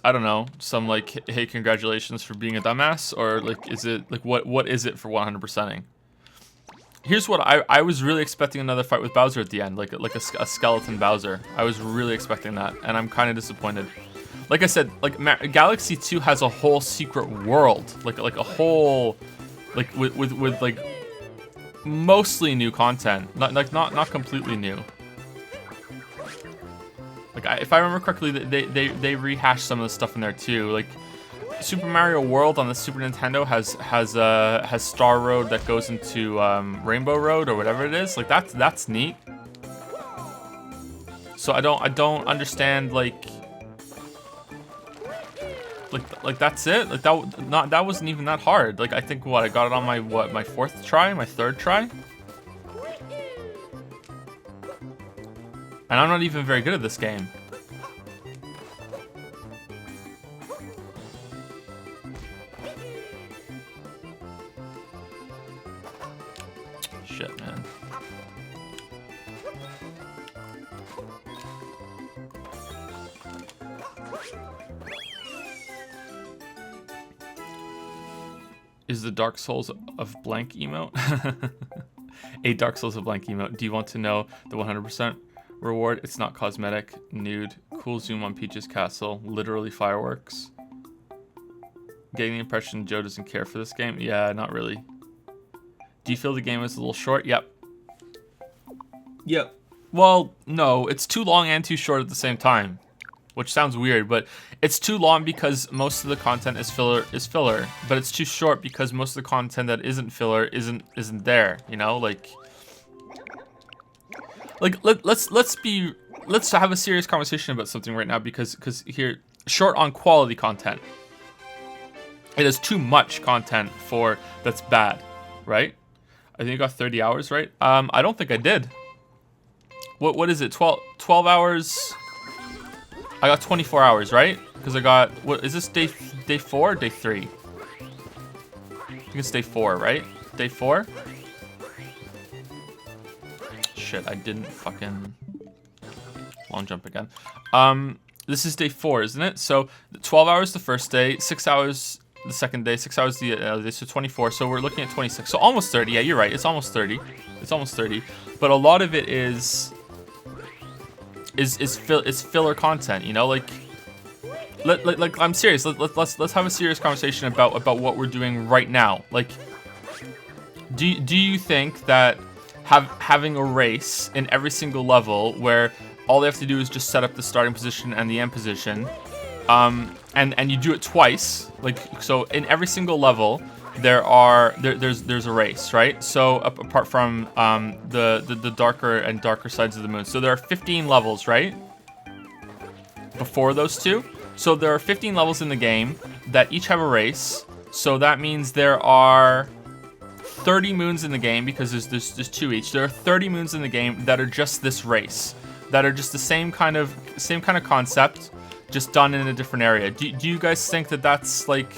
I don't know, some, like, hey, congratulations for being a dumbass? Or, like, is it, like, what is it for 100%ing? Here's what I was really expecting another fight with Bowser at the end, like a skeleton Bowser. I was really expecting that, and I'm kind of disappointed. Like I said, like, Galaxy 2 has a whole secret world, like a whole, like, with like, mostly new content, not completely new. Like, if I remember correctly, they rehashed some of the stuff in there too. Like, Super Mario World on the Super Nintendo has Star Road that goes into Rainbow Road or whatever it is. Like, that's neat. So I don't understand, like that's it. Like, that wasn't even that hard. Like, I think I got it on my my 4th try, my 3rd try. And I'm not even very good at this game. Shit, man. Is the Dark Souls of blank emote? A Dark Souls of blank emote. Do you want to know the 100% reward? It's not cosmetic. Nude. Cool zoom on Peach's castle. Literally fireworks. Getting the impression Joe doesn't care for this game? Yeah, not really. Do you feel the game is a little short? Yep. Yep. Well, no. It's too long and too short at the same time. Which sounds weird, but it's too long because most of the content is filler, but it's too short because most of the content that isn't filler isn't there, you know? Like let's have a serious conversation about something right now, because here, short on quality content. It is too much content for that's bad, right? I think you got 30 hours, right? I don't think I did. What is it? 12 hours. I got 24 hours, right? Because I got, what is this, day 4 or day 3? I think it's day 4, right? Day 4? Shit, I didn't fucking long jump again. This is day 4, isn't it? So 12 hours the first day, 6 hours the second day, 6 hours the other day, so 24. So we're looking at 26. So almost 30. Yeah, you're right. It's almost 30. It's almost 30. But a lot of it is filler content, you know, like I'm serious. Let's have a serious conversation about what we're doing right now. Like, do you think that having a race in every single level where all they have to do is just set up the starting position and the end position, and you do it twice, like, so in every single level there's a race, right? So apart from the darker and darker sides of the moon, so there are 15 levels, right? Before those two, so there are 15 levels in the game that each have a race. So that means there are 30 moons in the game, because there's 2 each. There are 30 moons in the game that are just this race, that are just the same kind of concept, just done in a different area. Do you guys think that that's like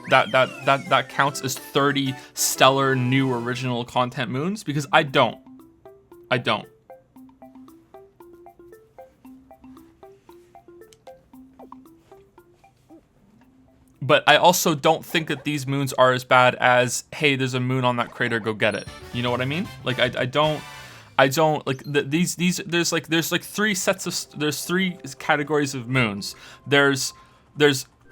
that counts as 30 stellar new original content moons? Because I don't. But I also don't think that these moons are as bad as, hey, there's a moon on that crater, go get it. You know what I mean? Like, I don't like these there's like 3 sets of, there's 3 categories of moons. There's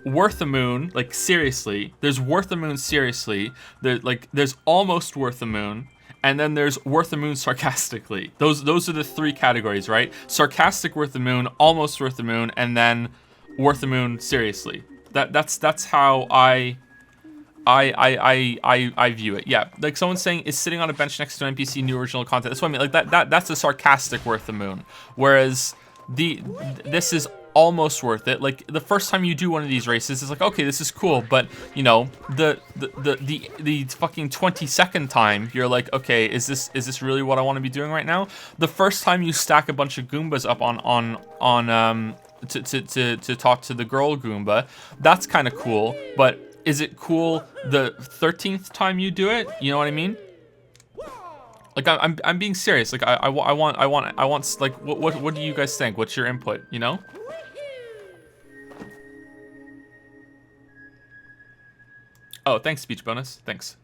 worth a moon, like, seriously. There's worth a moon, seriously. There's almost worth a moon, and then there's worth a moon sarcastically. Those are the 3 categories, right? Sarcastic worth the moon, almost worth the moon, and then worth the moon seriously. That's how I view it. Yeah, like someone's saying, is sitting on a bench next to an NPC new original content. That's what I mean. Like that's a sarcastic worth the moon. Whereas this is almost worth it. Like, the first time you do one of these races, it's like, okay, this is cool, but you know, the fucking 22nd time, you're like, okay, is this really what I want to be doing right now? The first time you stack a bunch of Goombas up on to talk to the girl Goomba, that's kind of cool, but is it cool the 13th time you do it? You know what I mean? Like, I'm being serious. Like, I want like, what do you guys think? What's your input, you know? Oh, thanks, speech bonus. Thanks.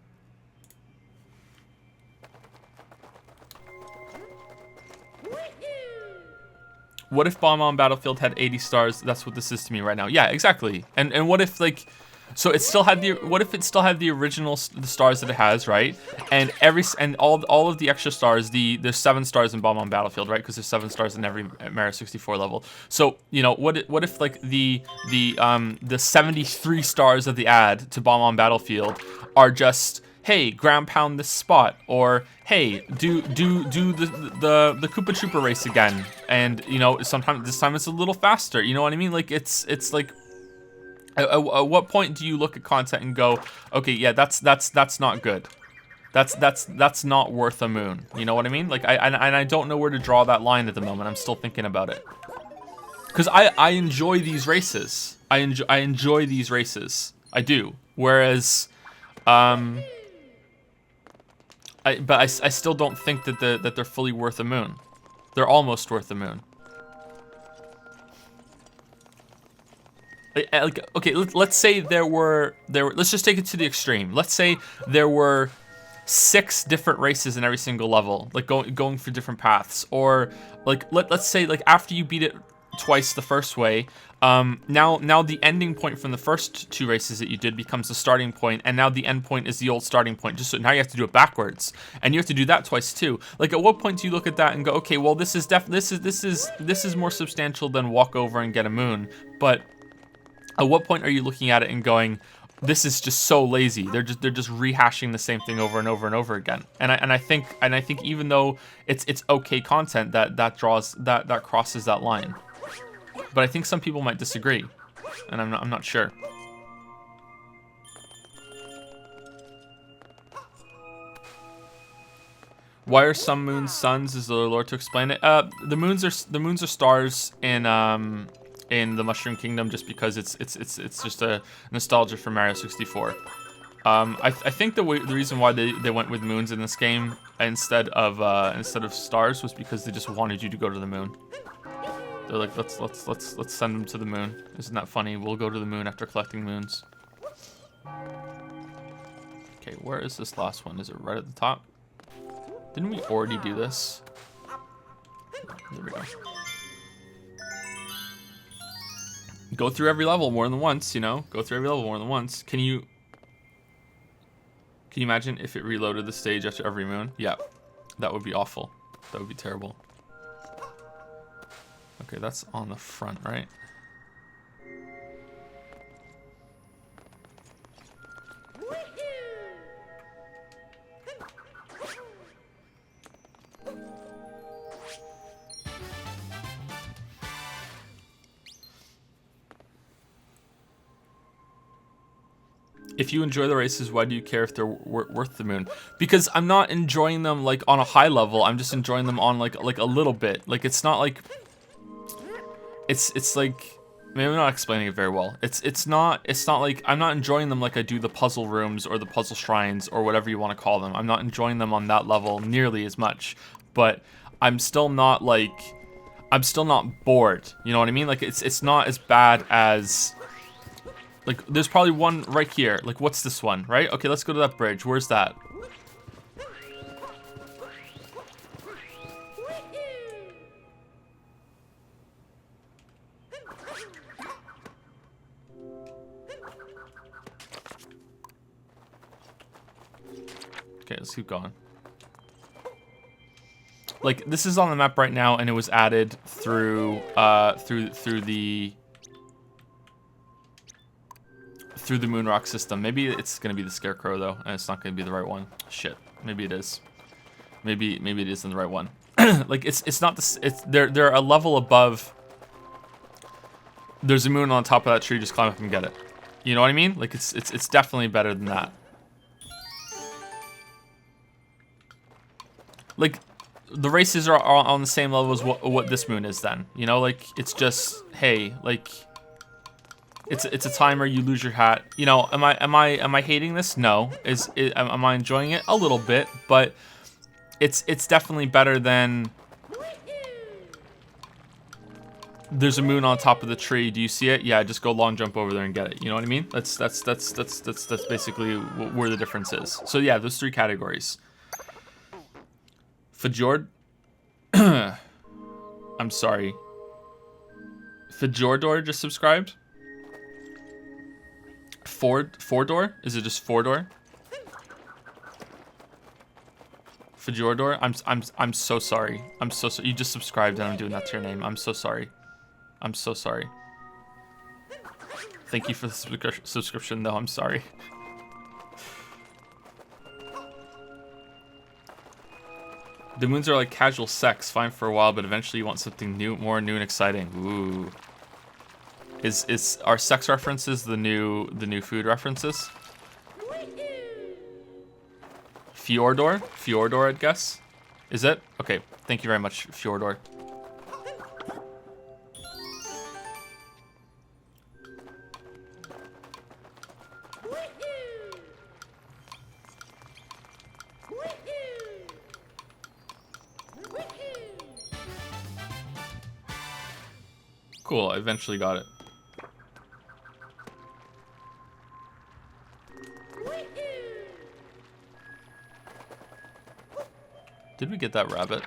What if Bomb on Battlefield had 80 stars? That's what this is to me right now. Yeah, exactly. And what if, like, so it still had what if it still had the original the stars that it has, right? And all of the extra stars, there's 7 stars in Bomb on Battlefield, right? Because there's 7 stars in every Mario 64 level. So, you know, what if like the 73 stars of the ad to Bomb on Battlefield are just, hey, ground pound this spot, or hey, do the Koopa Troopa race again, and you know, sometimes this time it's a little faster. You know what I mean? Like, it's like, at what point do you look at content and go, okay, yeah, that's not good. That's not worth a moon. You know what I mean? Like, I don't know where to draw that line at the moment. I'm still thinking about it. Because I enjoy these races. I enjoy these races. I do. Whereas, I still don't think that they're fully worth a moon. They're almost worth a moon. Like, okay, let's say there were let's just take it to the extreme. Let's say there were 6 different races in every single level, like going for different paths, or like let's say, like, after you beat it twice the first way, now the ending point from the first 2 races that you did becomes the starting point, and now the end point is the old starting point. Just so now you have to do it backwards, and you have to do that twice too. Like, at what point do you look at that and go, okay, well, this is more substantial than walk over and get a moon? But at what point are you looking at it and going, this is just so lazy? They're just rehashing the same thing over and over and over again. And I think even though it's okay content, that crosses that line. But I think some people might disagree, and I'm not sure. Why are some moons suns? Is the lore to explain it? The moons are stars in the Mushroom Kingdom, just because it's just a nostalgia for Mario 64. I think the reason why they went with moons in this game instead of stars was because they just wanted you to go to the moon. They're like, let's send them to the moon. Isn't that funny? We'll go to the moon after collecting moons. Okay, where is this last one? Is it right at the top? Didn't we already do this? There we go. Go through every level more than once, you know? Go through every level more than once. Can you imagine if it reloaded the stage after every moon? Yeah, that would be awful. That would be terrible. Okay, that's on the front, right? If you enjoy the races, why do you care if they're worth the moon? Because I'm not enjoying them like on a high level. I'm just enjoying them on like a little bit. Like it's not like it's like, maybe I'm not explaining it very well. It's not like I'm not enjoying them like I do the puzzle rooms or the puzzle shrines or whatever you want to call them. I'm not enjoying them on that level nearly as much. But I'm still not bored. You know what I mean? Like it's not as bad as. Like, there's probably one right here. Like, what's this one, right? Okay, let's go to that bridge. Where's that? Okay, let's keep going. Like, this is on the map right now, and it was added through the Moonrock system. Maybe it's gonna be the Scarecrow though, and it's not gonna be the right one. Shit. Maybe it is. Maybe it isn't the right one. Like it's not this. They're a level above. There's a moon on top of that tree. Just climb up and get it. You know what I mean? Like it's definitely better than that. Like the races are on the same level as what this moon is. Then you know, like it's just hey, like. It's a timer. You lose your hat. You know, am I hating this? No. Am I enjoying it? A little bit, but it's definitely better than. There's a moon on top of the tree. Do you see it? Yeah, just go long jump over there and get it. You know what I mean? That's basically where the difference is. So yeah, those three categories. Fjord. I'm sorry. Fjordor just subscribed. Four-door? Is it just four-door? Fjordor? I'm so sorry. I'm so sorry. You just subscribed and I'm doing that to your name. I'm so sorry. I'm so sorry. Thank you for the subscription though. I'm sorry. The moons are like casual sex, fine for a while, but eventually you want something new, more new and exciting. Ooh. Is our sex references the new food references? Fjordor, I'd guess. Is it? Okay, thank you very much, Fjordor. Cool, I eventually got it. Did we get that rabbit?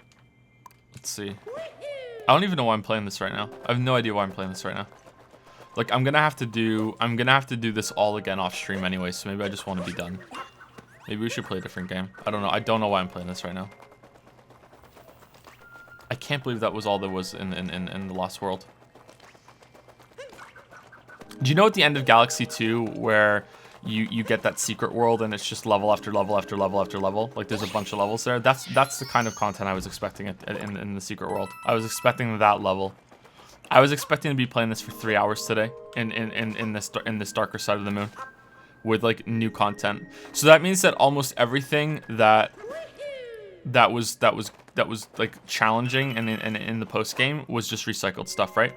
Let's see. I don't even know why I'm playing this right now. I have no idea why I'm playing this right now. Like I'm gonna have to do this all again off stream anyway, so maybe I just want to be done. Maybe we should play a different game. I don't know. I don't know why I'm playing this right now. I can't believe that was all there was in the Lost World. Do you know at the end of Galaxy 2 where you get that secret world and it's just level after level after level after level? Like there's a bunch of levels there. That's the kind of content I was expecting in the secret world. I was expecting that level. I was expecting to be playing this for 3 hours today in this darker side of the moon with like new content. So that means that almost everything that that was like challenging and in the post game was just recycled stuff, right?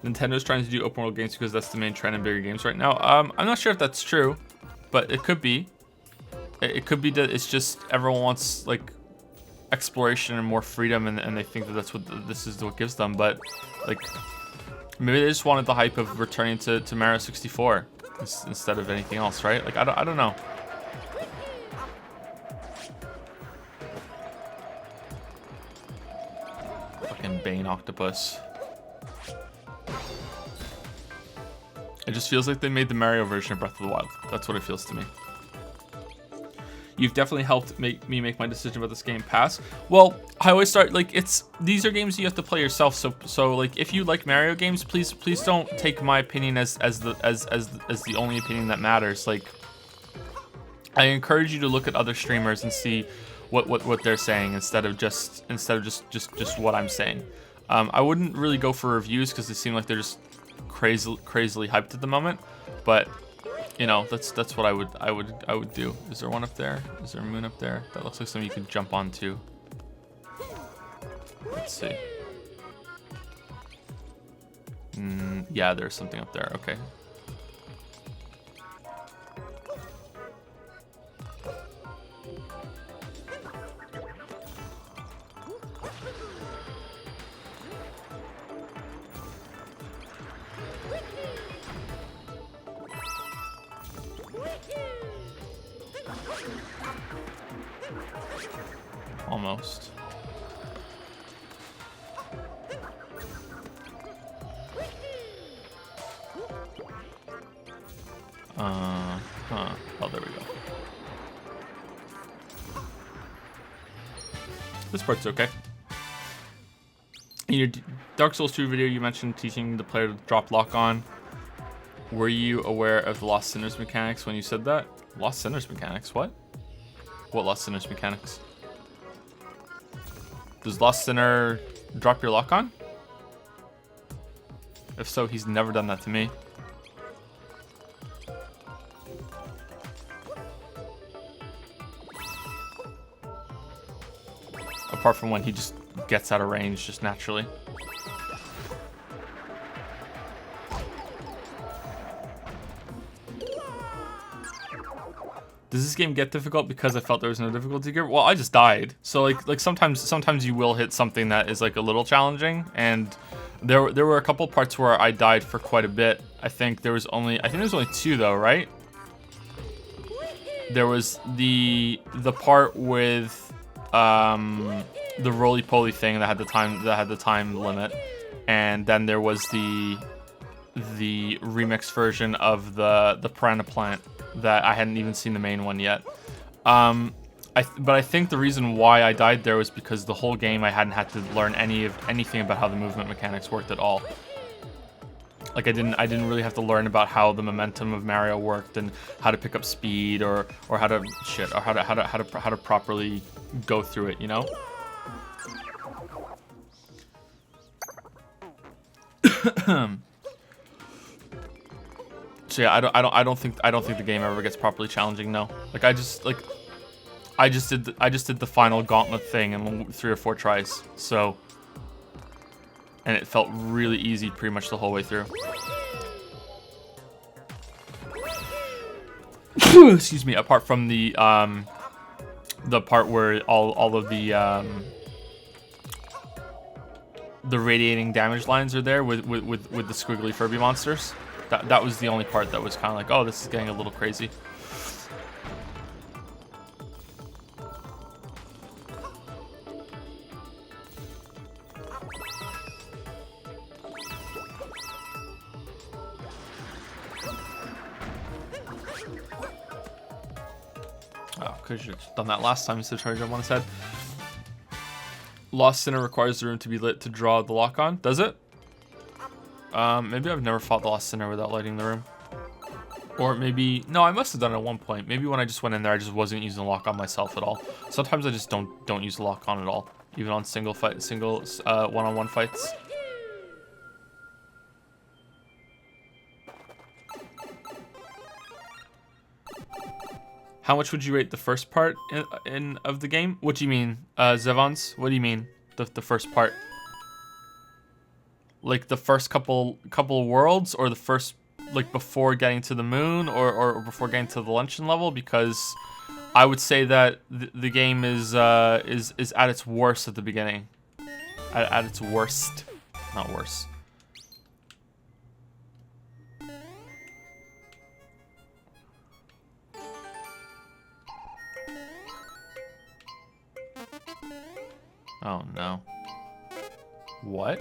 Nintendo's trying to do open world games because that's the main trend in bigger games right now. I'm not sure if that's true, but it could be. It could be that it's just everyone wants like exploration and more freedom, and they think that that's what this is what gives them. But like maybe they just wanted the hype of returning to Mario 64 instead of anything else, right? Like I don't know. Fucking Bane Octopus. It just feels like they made the Mario version of Breath of the Wild. That's what it feels to me. You've definitely helped me make my decision about this game pass. Well, I always start like these are games you have to play yourself. So like if you like Mario games, please don't take my opinion as the only opinion that matters. Like I encourage you to look at other streamers and see what they're saying instead of just what I'm saying. I wouldn't really go for reviews because they seem like they're just crazily hyped at the moment, but you know that's what I would do. Is there one up there? Is there a moon up there? That looks like something you can jump onto. Let's see. Yeah, there's something up there. Okay. Almost. Oh, there we go. This part's okay. In your Dark Souls 2 video, you mentioned teaching the player to drop lock on. Were you aware of the Lost Sinners mechanics when you said that? Lost Sinners mechanics? What? What Lost Sinners mechanics? Does Lost Sinner drop your lock on? If so, he's never done that to me. Apart from when he just gets out of range just naturally. Does this game get difficult because I felt there was no difficulty here? Well, I just died. So like sometimes you will hit something that is like a little challenging, and there were a couple parts where I died for quite a bit. I think there's only two though, right? There was the part with the roly-poly thing that had the time limit, and then there was the remix version of the piranha plant that I hadn't even seen the main one yet. But I think the reason why I died there was because the whole game I hadn't had to learn anything about how the movement mechanics worked at all. Like I didn't really have to learn about how the momentum of Mario worked and how to pick up speed or how to properly go through it, you know? So yeah, I don't think the game ever gets properly challenging. No, like I just did the final gauntlet thing in 3 or 4 tries. So, and it felt really easy pretty much the whole way through. Excuse me. Apart from the part where all of the radiating damage lines are there with the squiggly Furby monsters. That was the only part that was kind of like, oh, this is getting a little crazy. Oh, could you have done that last time instead of trying to jump on his head. Lost Sinner requires the room to be lit to draw the lock on. Does it? Maybe I've never fought the Lost Sinner without lighting the room. Or maybe... No, I must have done it at one point. Maybe when I just went in there, I just wasn't using the lock on myself at all. Sometimes I just don't use the lock on at all. Even on one-on-one fights. How much would you rate the first part in of the game? What do you mean, Zevons? What do you mean, the first part? Like the first couple worlds, or the first, like before getting to the moon, or before getting to the luncheon level? Because I would say that the game is at its worst at the beginning. At its worst, not worse. Oh no. What?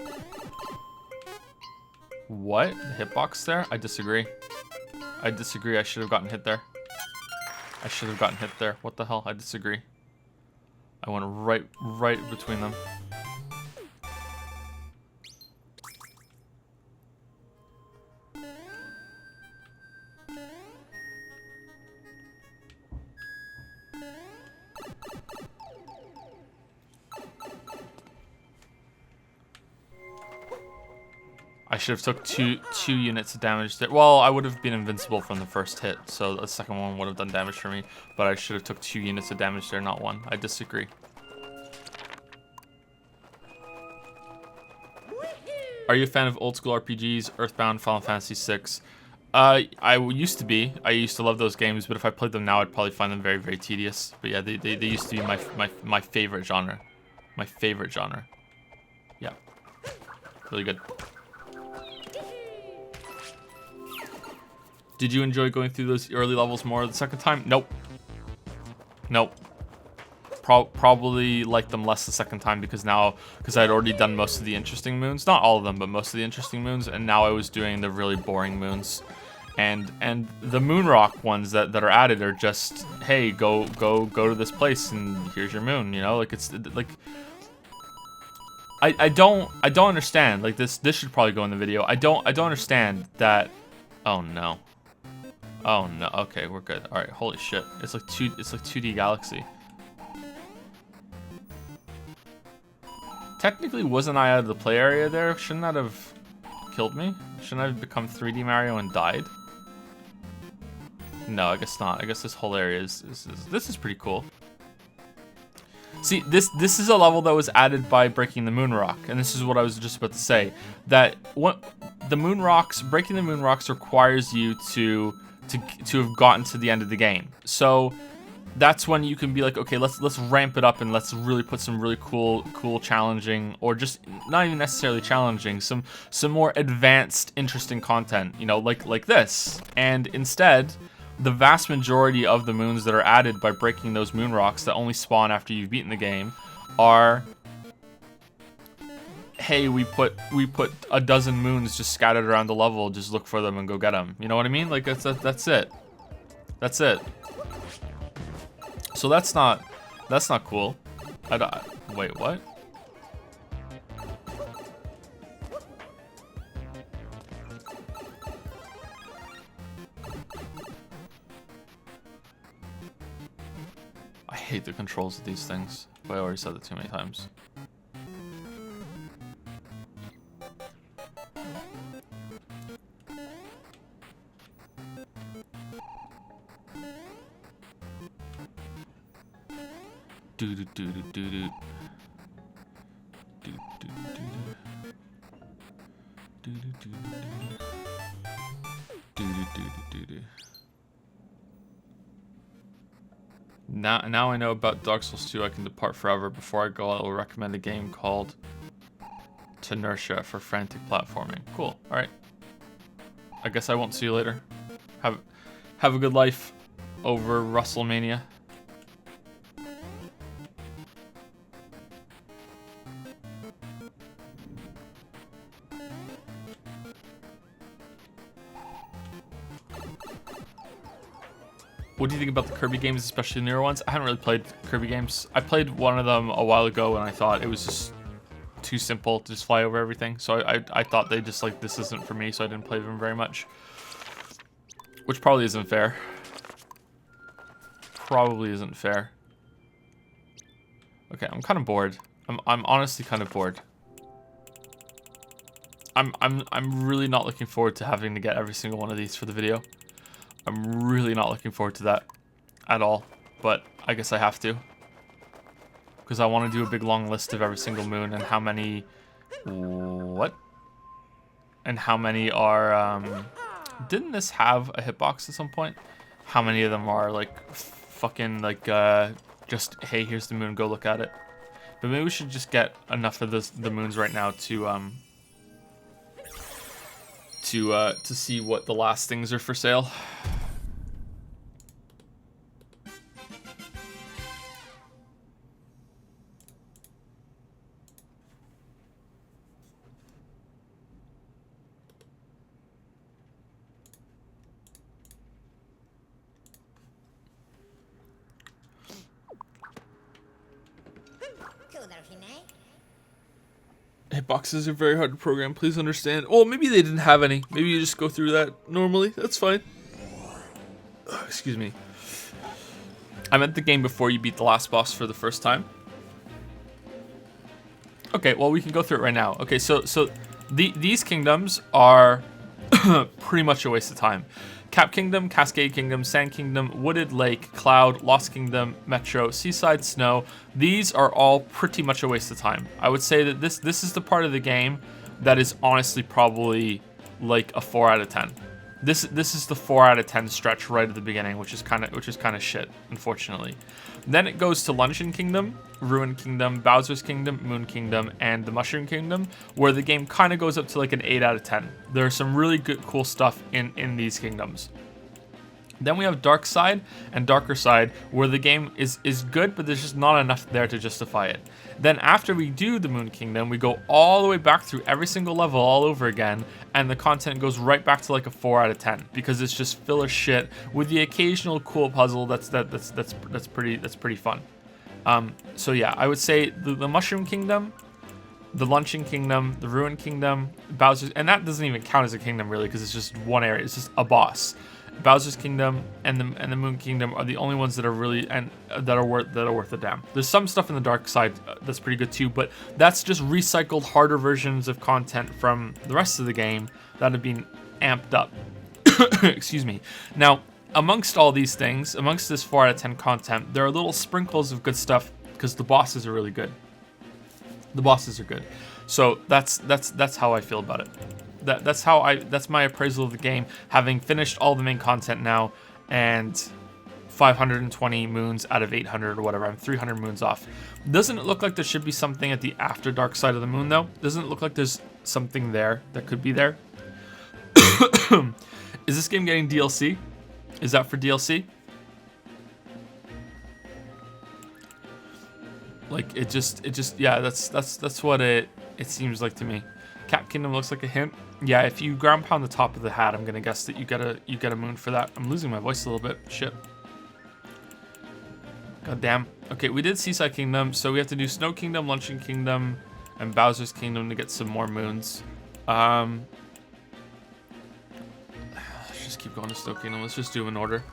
What? The hitbox there? I disagree. I disagree. I should have gotten hit there. I should have gotten hit there. What the hell? I disagree. I went right between them. I should have took two units of damage there. Well, I would have been invincible from the first hit, so the second one would have done damage for me. But I should have took 2 units of damage there, not 1. I disagree. Are you a fan of old school RPGs, Earthbound, Final Fantasy VI? I used to be. I used to love those games, but if I played them now, I'd probably find them very tedious. But yeah, they used to be my favorite genre. My favorite genre. Yeah. Really good. Did you enjoy going through those early levels more the second time? Nope. Nope. Probably liked them less the second time because I'd already done most of the interesting moons. Not all of them, but most of the interesting moons. And now I was doing the really boring moons. And the moon rock ones that are added are just, hey, go to this place and here's your moon, you know? Like, it's like, I don't understand. Like, this should probably go in the video. I don't understand that. Oh no. Oh no. Okay, we're good. All right. Holy shit. It's like 2D Galaxy. Technically, wasn't I out of the play area there? Shouldn't that have killed me? Shouldn't I have become 3D Mario and died? No, I guess not. I guess this whole area this is pretty cool. See, this is a level that was added by breaking the moon rock, and this is what I was just about to say. That breaking the moon rocks requires you to have gotten to the end of the game. So that's when you can be like, okay, let's ramp it up and let's really put some really cool challenging, or just not even necessarily challenging, some more advanced, interesting content, you know, like this. And instead, the vast majority of the moons that are added by breaking those moon rocks that only spawn after you've beaten the game are, hey, we put a dozen moons just scattered around the level, just look for them and go get them. You know what I mean? Like, that's it. That's it. So that's not cool. Wait, what? I hate the controls of these things, but I already said it too many times. Do do do do do do. Do do do do. Do do do do. Do do do do do. Now I know about Dark Souls 2, I can depart forever. Before I go, I will recommend a game called Tenertia for frantic platforming. Cool. All right. I guess I won't see you later. Have a good life over WrestleMania. What do you think about the Kirby games, especially the newer ones? I haven't really played Kirby games. I played one of them a while ago and I thought it was just too simple to just fly over everything. So I thought they just like, this isn't for me, so I didn't play them very much. Which probably isn't fair. Probably isn't fair. Okay, I'm kind of bored. I'm honestly kind of bored. I'm really not looking forward to having to get every single one of these for the video. I'm really not looking forward to that. at all, but I guess I have to. Because I want to do a big long list of every single moon and how many... What? And how many are... Didn't this have a hitbox at some point? How many of them are like fucking like just, hey, here's the moon, go look at it. But maybe we should just get enough of the moons right now to see what the last things are for sale. Hitboxes are very hard to program, please understand. Oh, maybe they didn't have any. Maybe you just go through that normally. That's fine. Ugh, excuse me. I meant the game before you beat the last boss for the first time. Okay, well, we can go through it right now. Okay, so these kingdoms are pretty much a waste of time. Cap Kingdom, Cascade Kingdom, Sand Kingdom, Wooded Lake, Cloud, Lost Kingdom, Metro, Seaside Snow. These are all pretty much a waste of time. I would say that this is the part of the game that is honestly probably like a 4 out of 10. This is the 4 out of 10 stretch right at the beginning, which is kind of shit, unfortunately. Then it goes to Luncheon Kingdom, Ruin Kingdom, Bowser's Kingdom, Moon Kingdom, and the Mushroom Kingdom, where the game kind of goes up to like an 8 out of 10. There's some really good, cool stuff in these kingdoms. Then we have Dark Side and Darker Side, where the game is good, but there's just not enough there to justify it. Then after we do the Moon Kingdom, we go all the way back through every single level all over again, and the content goes right back to like a 4 out of 10 because it's just filler shit with the occasional cool puzzle that's pretty fun. So yeah, I would say the Mushroom Kingdom, the Luncheon Kingdom, the Ruin Kingdom, Bowser's, and that doesn't even count as a kingdom really because it's just one area. It's just a boss. Bowser's Kingdom and the Moon Kingdom are the only ones that are really that are worth a damn. There's some stuff in the Dark Side that's pretty good too, but that's just recycled harder versions of content from the rest of the game that have been amped up. Excuse me. Now, amongst all these things, amongst this 4 out of 10 content, there are little sprinkles of good stuff because the bosses are really good. The bosses are good. So that's how I feel about it. That's my appraisal of the game, having finished all the main content now and 520 moons out of 800 or whatever. I'm 300 moons off. Doesn't it look like there should be something at the after Dark Side of the Moon though? Doesn't it look like there's something there that could be there? Is this game getting DLC? Is that for DLC? Like it just yeah, that's what it seems like to me. Cap Kingdom looks like a hint. Yeah, if you ground pound the top of the hat, I'm gonna guess that you get a moon for that. I'm losing my voice a little bit. Shit. God damn. Okay, we did Seaside Kingdom, so we have to do Snow Kingdom, Luncheon Kingdom, and Bowser's Kingdom to get some more moons. Let's just keep going to Snow Kingdom. Let's just do them in order.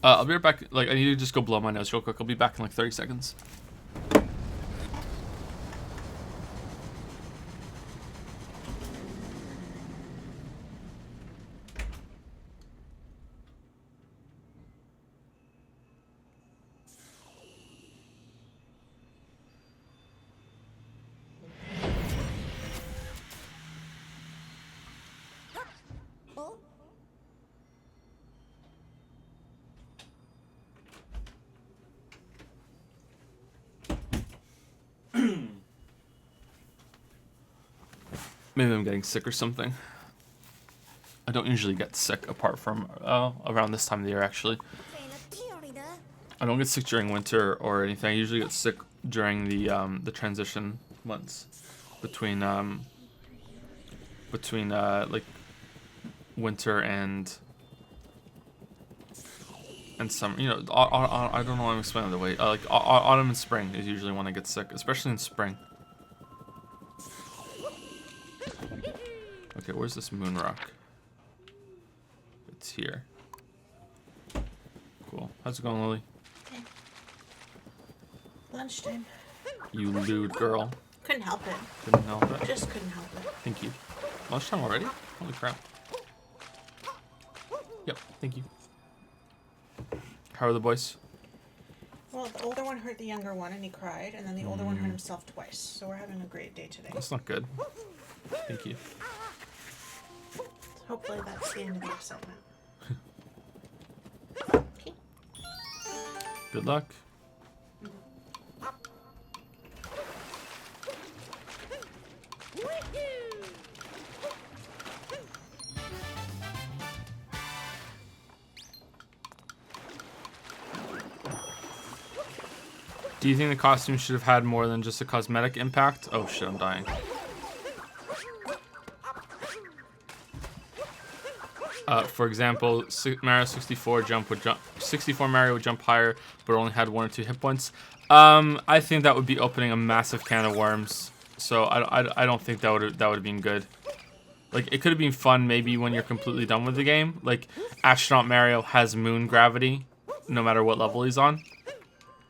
I'll be right back. Like, I need to just go blow my nose real quick. I'll be back in like 30 seconds. Maybe I'm getting sick or something. I don't usually get sick apart from around this time of the year, actually. I don't get sick during winter or anything. I usually get sick during the transition months between like winter and summer. You know, I don't know how I'm explaining the way. Like autumn and spring is usually when I get sick, especially in spring. Okay, where's this moon rock? It's here. Cool. How's it going, Lily? Okay. Lunchtime. You lewd girl. Couldn't help it. Couldn't help it. Just couldn't help it. Thank you. Lunchtime already? Holy crap. Yep, thank you. How are the boys? Well, the older one hurt the younger one and he cried, and then the older one hurt himself twice. So we're having a great day today. That's not good. Thank you. Hopefully that's the end of the excitement. Okay. Good luck. Do you think the costume should have had more than just a cosmetic impact? Oh shit, I'm dying. For example, Mario 64 Mario would jump higher, but only had 1 or 2 hit points. I think that would be opening a massive can of worms. So I don't think that would have been good. Like, it could have been fun maybe when you're completely done with the game. Like, Astronaut Mario has moon gravity, no matter what level he's on.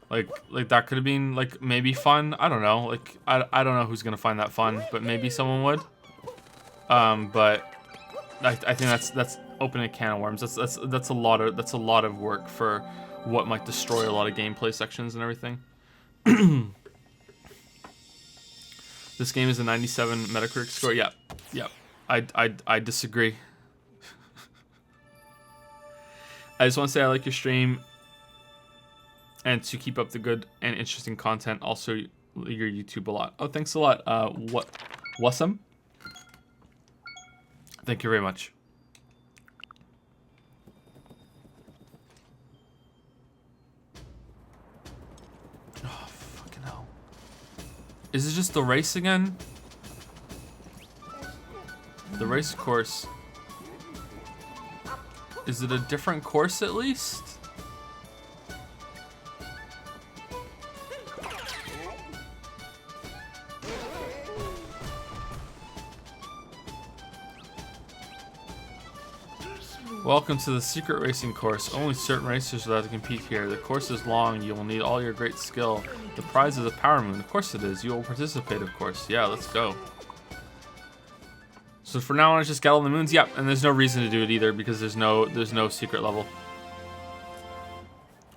Like that could have been like maybe fun. I don't know. Like I don't know who's gonna find that fun, but maybe someone would. But I think that's opening a can of worms. That's a lot of work for what might destroy a lot of gameplay sections and everything. This game is a 97 Metacritic score. Yeah. I disagree. I just want to say I like your stream. And to keep up the good and interesting content, also your YouTube a lot. Oh, thanks a lot. Wassam? Thank you very much. Oh, fucking hell. Is it just the race again? The race course. Is it a different course at least? Welcome to the secret racing course. Only certain racers are allowed to compete here. The course is long. You will need all your great skill. The prize is a power moon. Of course it is. You will participate, of course. Yeah, let's go. So for now on, it's just get all the moons. Yep, and there's no reason to do it either because there's no secret level.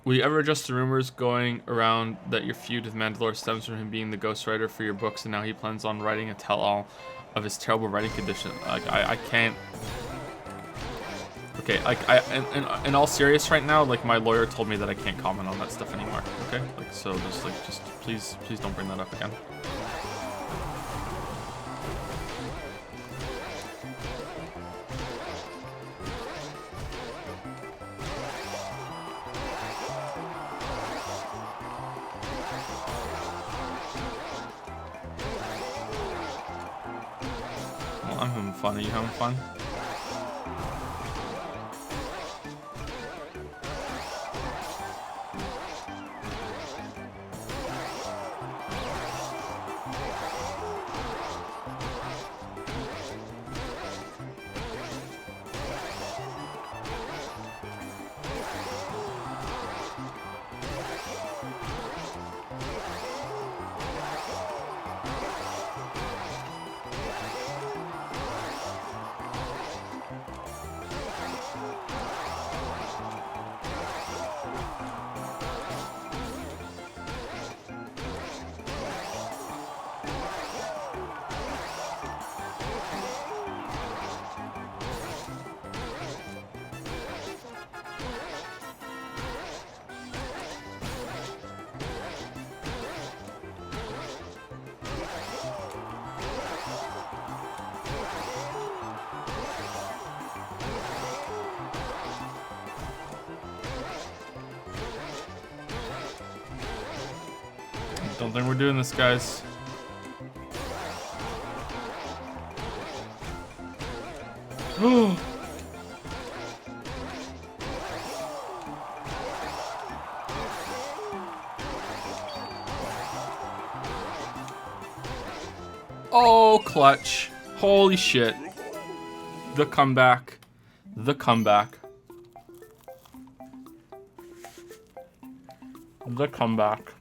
Will you ever adjust the rumors going around that your feud with Mandalore stems from him being the ghostwriter for your books and now he plans on writing a tell-all of his terrible writing condition? Like, I can't... Okay, like, in all serious right now, like, my lawyer told me that I can't comment on that stuff anymore, okay? Like, so just please don't bring that up again. Well, I'm having fun. Are you having fun? Don't think we're doing this, guys. Oh, clutch. Holy shit. The comeback. The comeback. The comeback.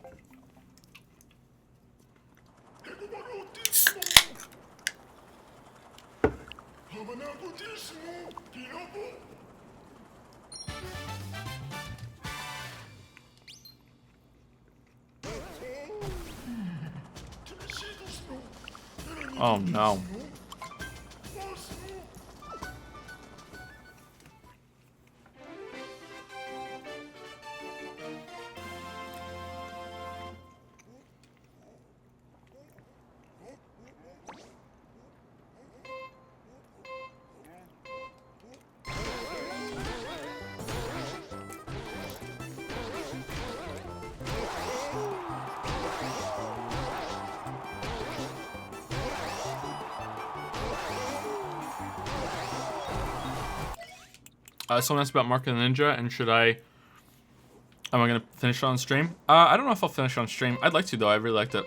Oh no. Someone asked about Mark and the Ninja, and am I gonna finish it on stream? I don't know if I'll finish it on stream. I'd like to though. I really liked it.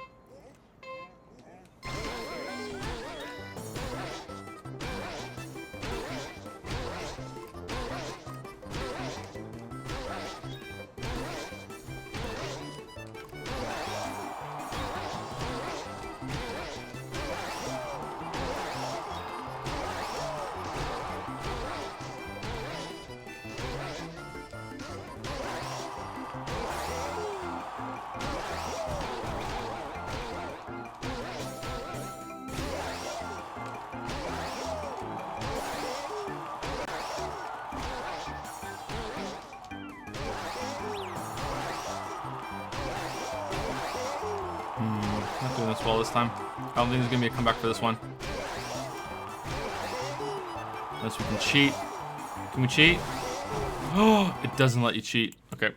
Not doing this well this time. I don't think there's gonna be a comeback for this one. Unless we can cheat. Can we cheat? Oh, it doesn't let you cheat. Okay.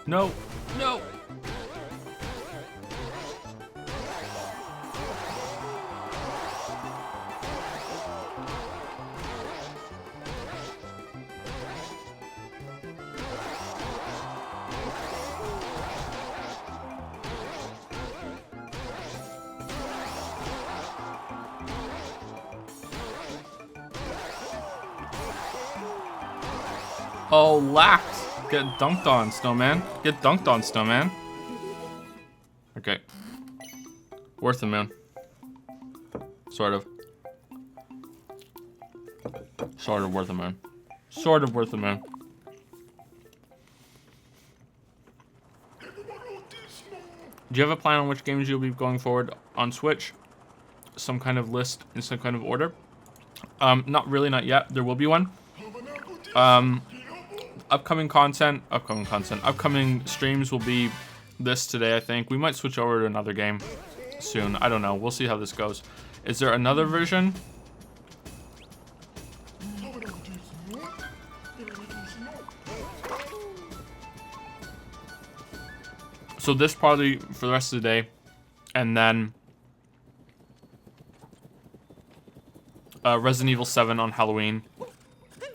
No, no. Oh, lacked. Get dunked on, Snowman. Get dunked on, Snowman. Okay. Worth it, man. Sort of. Sort of worth it, man. Sort of worth it, man. Do you have a plan on which games you'll be going forward on Switch? Some kind of list in some kind of order? Not really, not yet. There will be one. Upcoming streams will be this today, I think. We might switch over to another game soon. I don't know. We'll see how this goes. Is there another version? So this probably for the rest of the day, and then Resident Evil 7 on Halloween,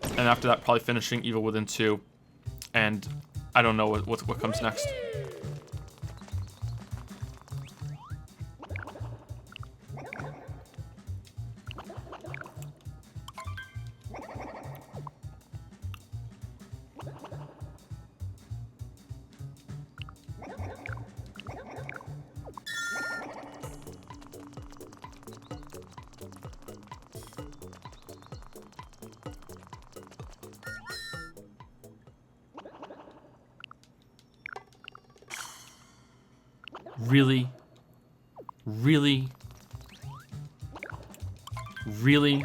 and after that probably finishing Evil Within 2, and I don't know what comes next. Really? Really? Really?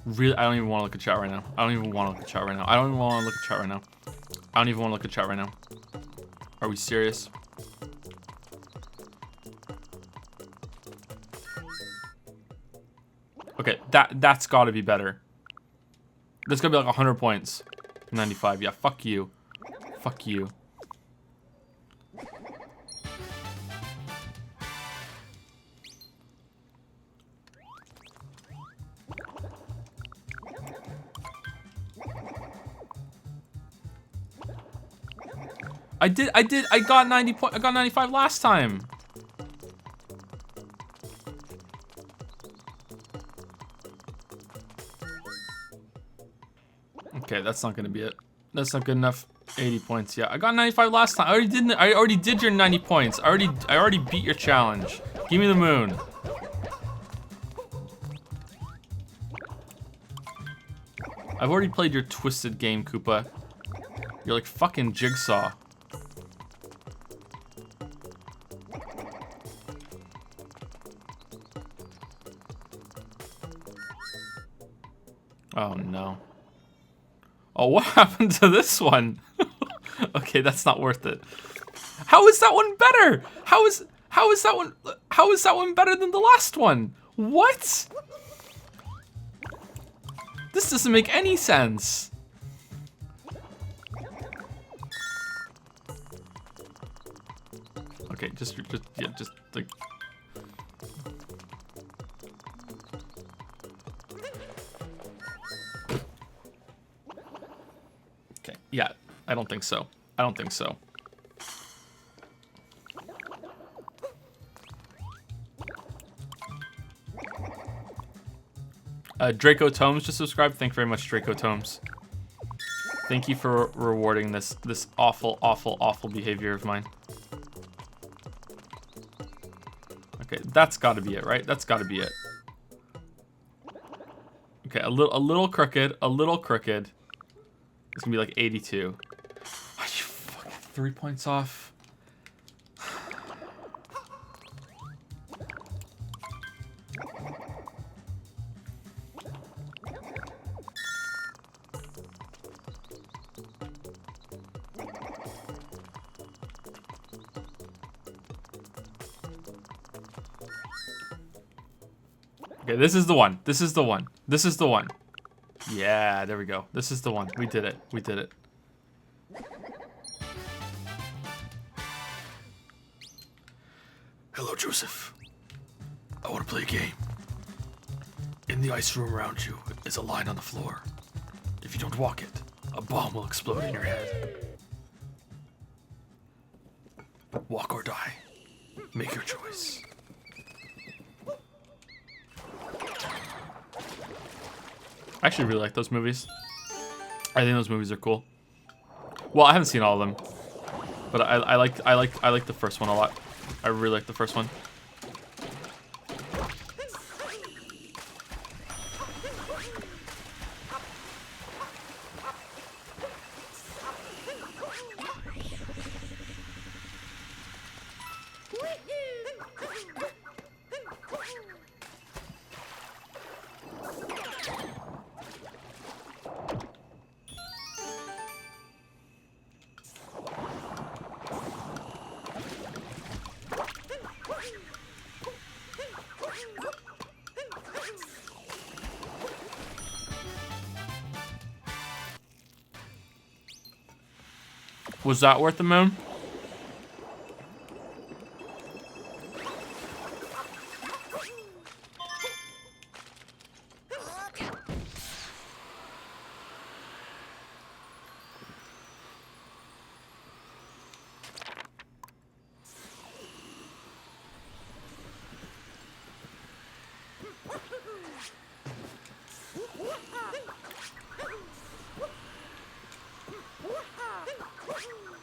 Really? I don't even want to look at chat right now. I don't even want to look at chat right now. I don't even want to look at chat right now. I don't even want to look at chat right now. Are we serious? Okay, that's got to be better. That's gonna be like 100 points. 95. Yeah, fuck you. Fuck you. I got 90 point. I got 95 last time. Okay, that's not gonna be it. That's not good enough. 80 points. Yeah, I got 95 last time. I already did your 90 points. I already beat your challenge. Give me the moon. I've already played your twisted game, Koopa. You're like fucking Jigsaw. Oh no. Oh, what happened to this one? Okay, that's not worth it. How is that one better? How is that one better than the last one? What? This doesn't make any sense. Okay, just like. Okay, yeah, I don't think so. I don't think so. Draco Tomes just subscribed. Thank you very much, Draco Tomes. Thank you for rewarding this awful, awful, awful behavior of mine. Okay, that's got to be it, right? That's got to be it. Okay, a little crooked, a little crooked. It's gonna be like 82. Oh, you fucking 3 points off. Okay, this is the one. This is the one. This is the one. Yeah, there we go. This is the one. We did it. We did it. Hello, Joseph. I want to play a game. In the ice room around you is a line on the floor. If you don't walk it, a bomb will explode in your head. Walk or die. Make your choice. I actually really like those movies. I think those movies are cool. Well, I haven't seen all of them, but I like the first one a lot. I really like the first one. Was that worth the moon?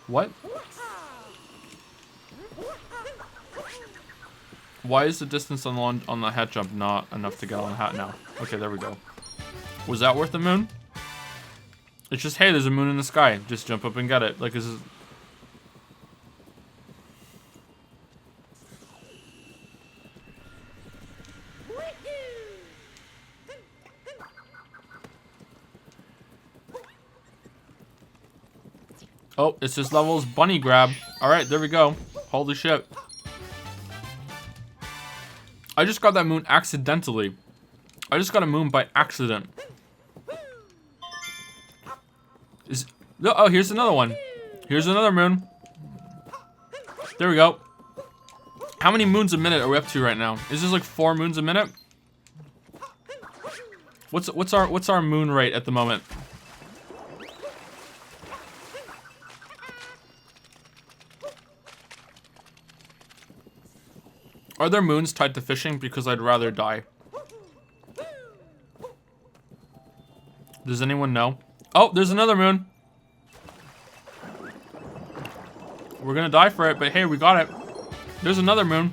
What? Why is the distance on the hat jump not enough to get on the hat now? Okay, there we go. Was that worth the moon? It's just, hey, there's a moon in the sky. Just jump up and get it. Like, this is... Oh, it's this level's bunny grab. Alright, there we go. Holy shit. I just got that moon accidentally. I just got a moon by accident. Oh, here's another one. Here's another moon. There we go. How many moons a minute are we up to right now? Is this like 4 moons a minute? What's our moon rate at the moment? Are there moons tied to fishing? Because I'd rather die. Does anyone know? Oh, there's another moon. We're gonna die for it, but hey, we got it. There's another moon.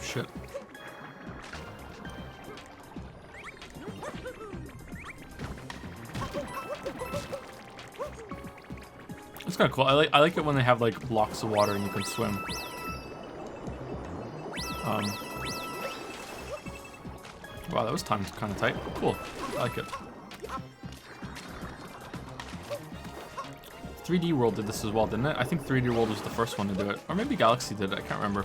Shit. It's kind of cool. I like it when they have like blocks of water and you can swim. Wow, that was timed kind of tight. Cool. I like it. 3D World did this as well, didn't it? I think 3D World was the first one to do it. Or maybe Galaxy did it. I can't remember.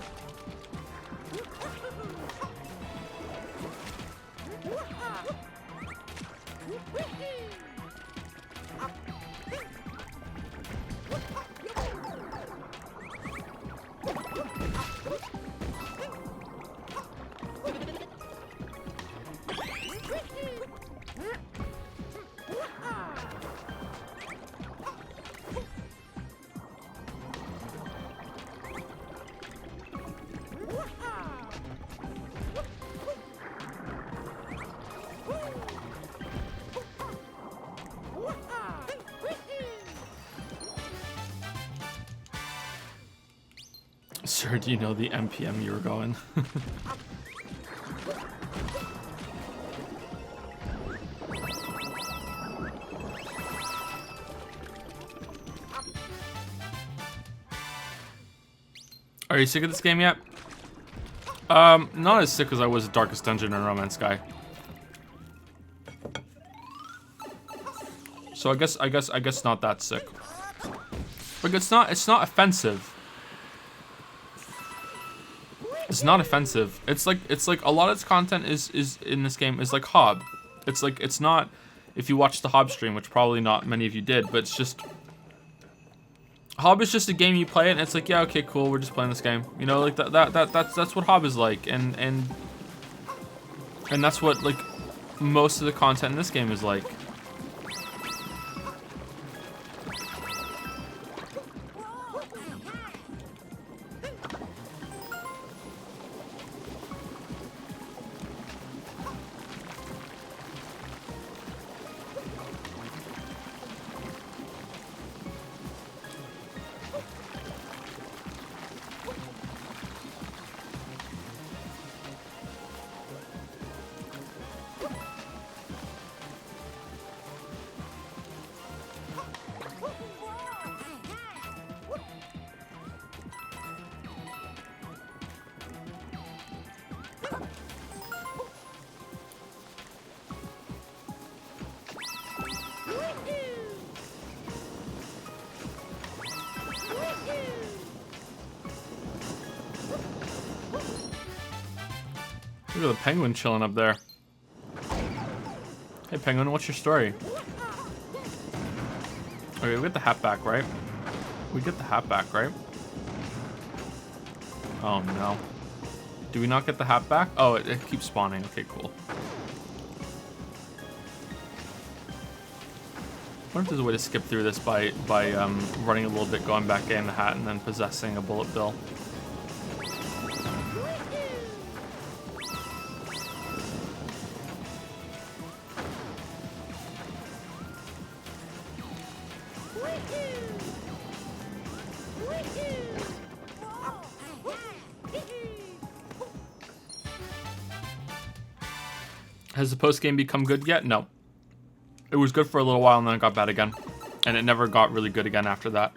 Sir, do you know the MPM you were going? Are you sick of this game yet? Not as sick as I was at Darkest Dungeon and Romance Sky. So I guess not that sick. Like it's not offensive. It's not offensive. It's like a lot of its content is in this game is like Hob. It's not, if you watch the Hob stream, which probably not many of you did, but it's just Hob is just a game you play it and it's like, yeah, okay, cool, we're just playing this game. You know, like that's what Hob is like, and that's what like most of the content in this game is like. Look at the penguin chilling up there. Hey penguin, what's your story? Okay, we get the hat back, right? We get the hat back, right? Oh no. Do we not get the hat back? Oh, it keeps spawning. Okay, cool. I wonder if there's a way to skip through this by running a little bit, going back, getting the hat, and then possessing a bullet bill. Has the post game become good yet? No. It was good for a little while and then it got bad again. And it never got really good again after that.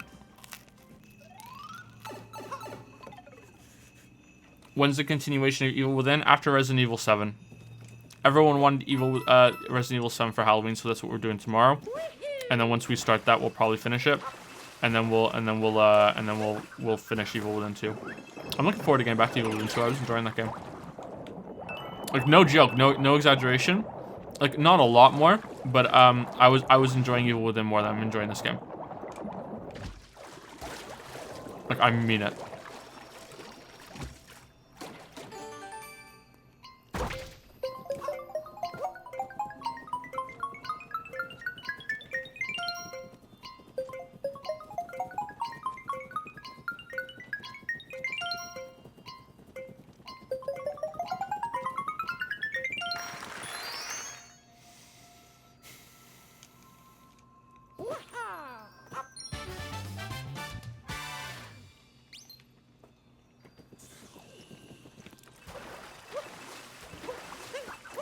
When's the continuation of Evil Within? After Resident Evil 7. Everyone wanted Resident Evil 7 for Halloween, so that's what we're doing tomorrow. And then once we start that, we'll probably finish it. And then we'll finish Evil Within 2. I'm looking forward to getting back to Evil Within 2. I was enjoying that game. Like, no joke, no exaggeration. Like, not a lot more, but I was enjoying Evil Within more than I'm enjoying this game. Like, I mean it.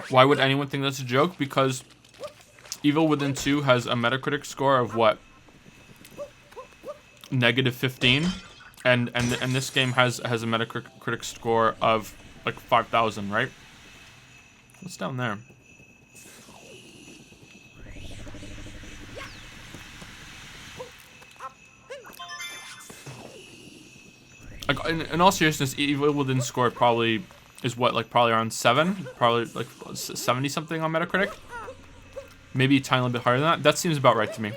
Why would anyone think that's a joke? Because Evil Within 2 has a Metacritic score of what? -15, and this game has a Metacritic score of like 5,000, right? What's down there? Like, in all seriousness, Evil Within score probably is what, like, probably around 7? Probably, like, 70-something on Metacritic? Maybe a tiny little bit higher than that? That seems about right to me.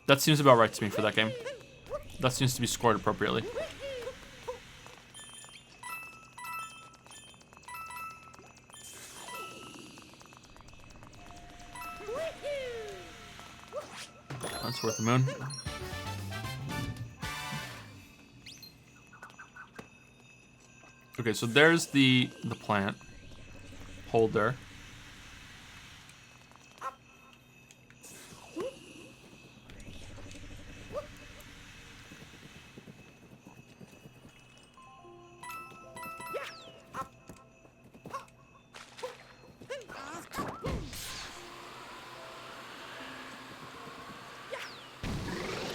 That seems about right to me for that game. That seems to be scored appropriately. That's worth the moon. Okay, so there's the plant holder.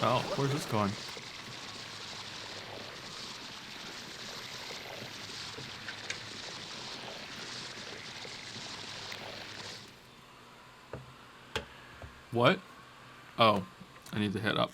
Oh, where's this going? What? Oh, I need to hit up.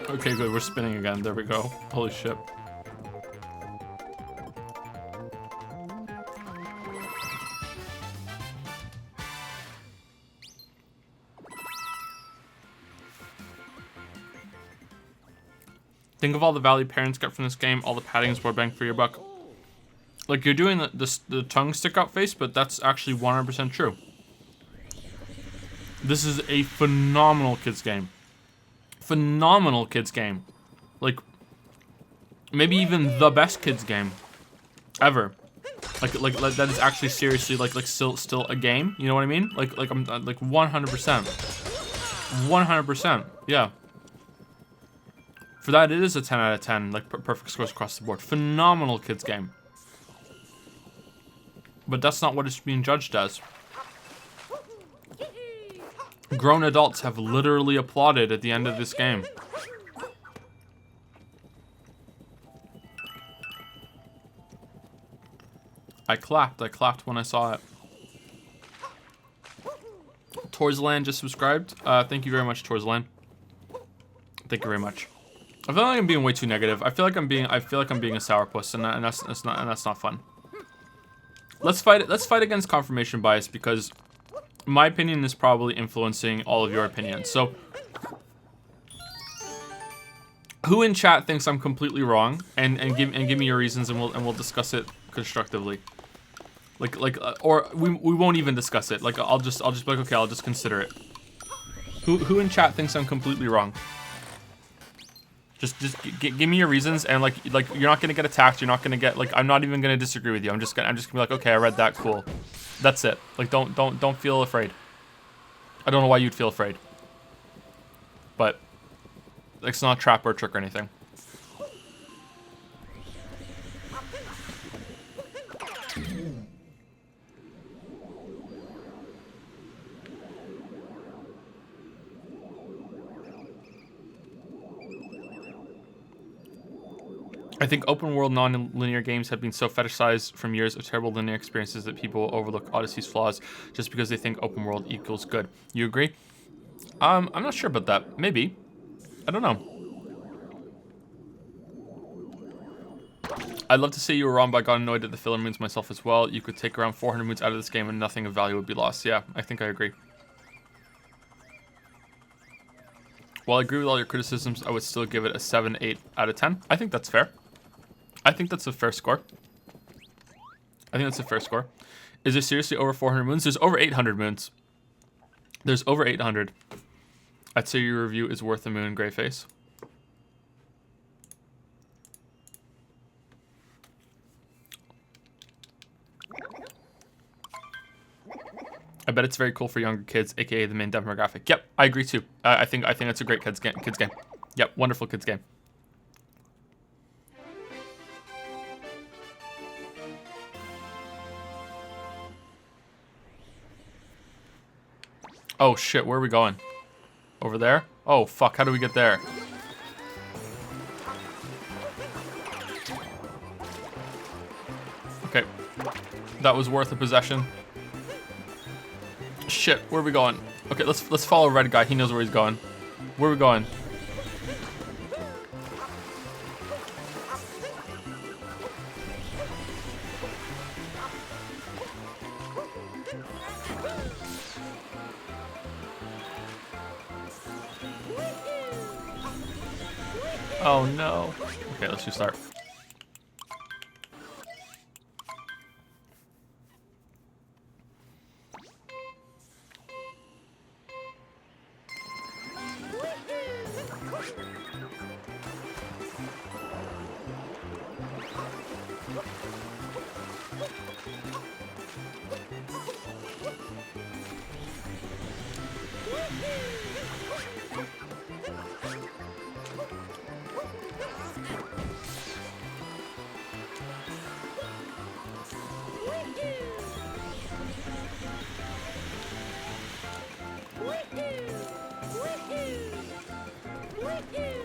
Okay, good. We're spinning again. There we go. Holy shit. Think of all the value parents get from this game. All the padding is more bang for your buck. Like, you're doing the tongue stick out face, but that's actually 100% true. This is a phenomenal kids game. Phenomenal kids game. Like, maybe even the best kids game ever. Like that is actually seriously like still a game. You know what I mean? Like I'm like 100%. 100%. Yeah. For that, it is a 10 out of 10. Like perfect scores across the board. Phenomenal kids game. But that's not what it's being judged as. Grown adults have literally applauded at the end of this game. I clapped when I saw it. Torsland just subscribed. Thank you very much, Torsland. Thank you very much. I feel like I'm being way too negative. I feel like I'm being a sourpuss, and that's not fun. Let's fight against confirmation bias, because my opinion is probably influencing all of your opinions. So, who in chat thinks I'm completely wrong? And give me your reasons, and we'll discuss it constructively. Or we won't even discuss it. Like I'll just be like, okay, I'll just consider it. Who in chat thinks I'm completely wrong? Just give me your reasons, and like you're not gonna get attacked. You're not gonna get I'm not even gonna disagree with you. I'm just gonna be like, okay, I read that, cool. That's it. Like don't feel afraid. I don't know why you'd feel afraid. But it's not a trap or a trick or anything. I think open world non-linear games have been so fetishized from years of terrible linear experiences that people overlook Odyssey's flaws just because they think open world equals good. You agree? I'm not sure about that. Maybe. I don't know. I'd love to say you were wrong, but I got annoyed at the filler moons myself as well. You could take around 400 moons out of this game and nothing of value would be lost. Yeah, I think I agree. While I agree with all your criticisms, I would still give it a 7, 8 out of 10. I think that's fair. I think that's a fair score. Is there seriously over 400 moons? There's over 800 moons. There's over 800. I'd say your review is worth a moon, Greyface. I bet it's very cool for younger kids, aka the main demographic. Yep, I agree too. I think it's a great kids game. Yep, wonderful kids game. Oh shit, where are we going? Over there? Oh fuck, how do we get there? Okay. That was worth a possession. Shit, where are we going? Okay, let's follow red guy. He knows where he's going. Where are we going? Oh no. Okay, let's restart.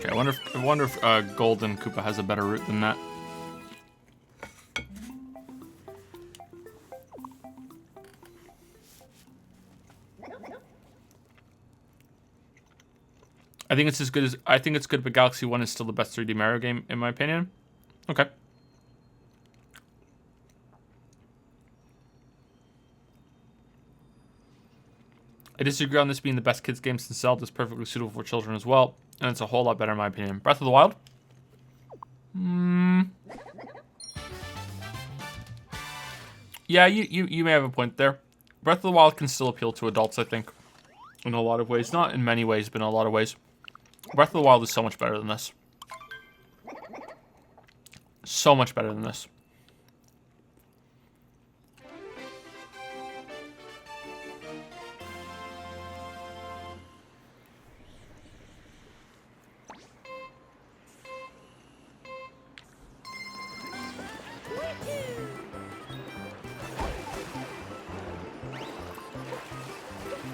Okay, I wonder if Golden Koopa has a better route than that. I think it's as good as but Galaxy 1 is still the best 3D Mario game in my opinion. Okay. I disagree on this being the best kids game since Zelda is perfectly suitable for children as well, and it's a whole lot better in my opinion. Breath of the Wild? Yeah, you may have a point there. Breath of the Wild can still appeal to adults, I think, in a lot of ways. Not in many ways, but in a lot of ways. Breath of the Wild is so much better than this. So much better than this.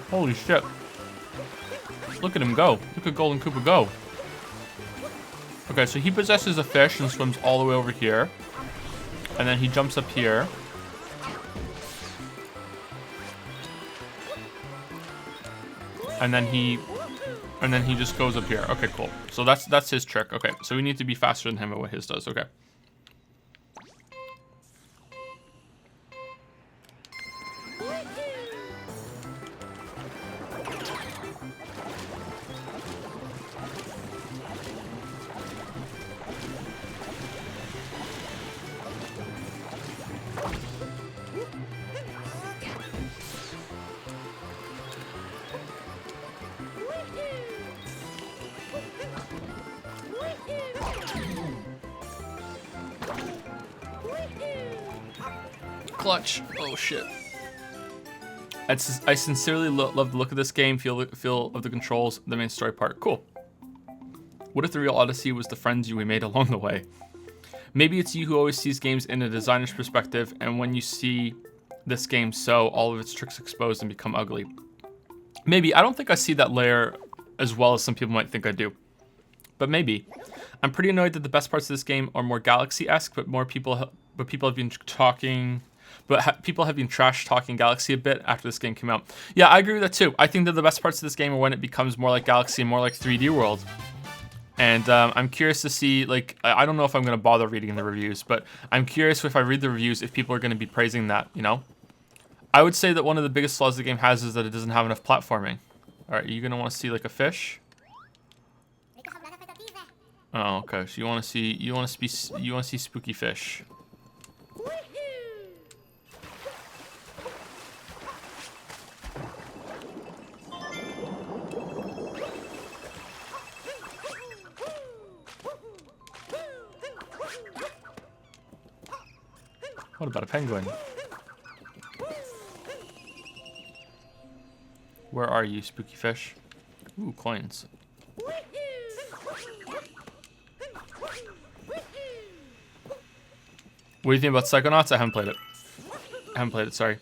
Holy shit. Look at him go. Look at Golden Koopa go. Okay, so he possesses a fish and swims all the way over here. And then he jumps up here. and then he just goes up here. Okay, cool. So that's his trick. Okay, so we need to be faster than him at what his does. Okay. Clutch. Oh shit. I sincerely love the look of this game, feel of the controls, the main story part. Cool. What if the real Odyssey was the friends we made along the way? Maybe it's you who always sees games in a designer's perspective, and when you see this game so, all of its tricks exposed and become ugly. Maybe. I don't think I see that layer as well as some people might think I do. But maybe. I'm pretty annoyed that the best parts of this game are more Galaxy-esque, but people have been talking... people have been trash-talking Galaxy a bit after this game came out. Yeah, I agree with that too. I think that the best parts of this game are when it becomes more like Galaxy and more like 3D World. And I'm curious to see, like, I don't know if I'm going to bother reading the reviews, but I'm curious if I read the reviews if people are going to be praising that, you know? I would say that one of the biggest flaws the game has is that it doesn't have enough platforming. Alright, are you going to want to see, like, a fish? Oh, okay. So you want to see spooky fish. What about a penguin? Where are you, spooky fish? Ooh, coins. What do you think about Psychonauts? I haven't played it. Sorry.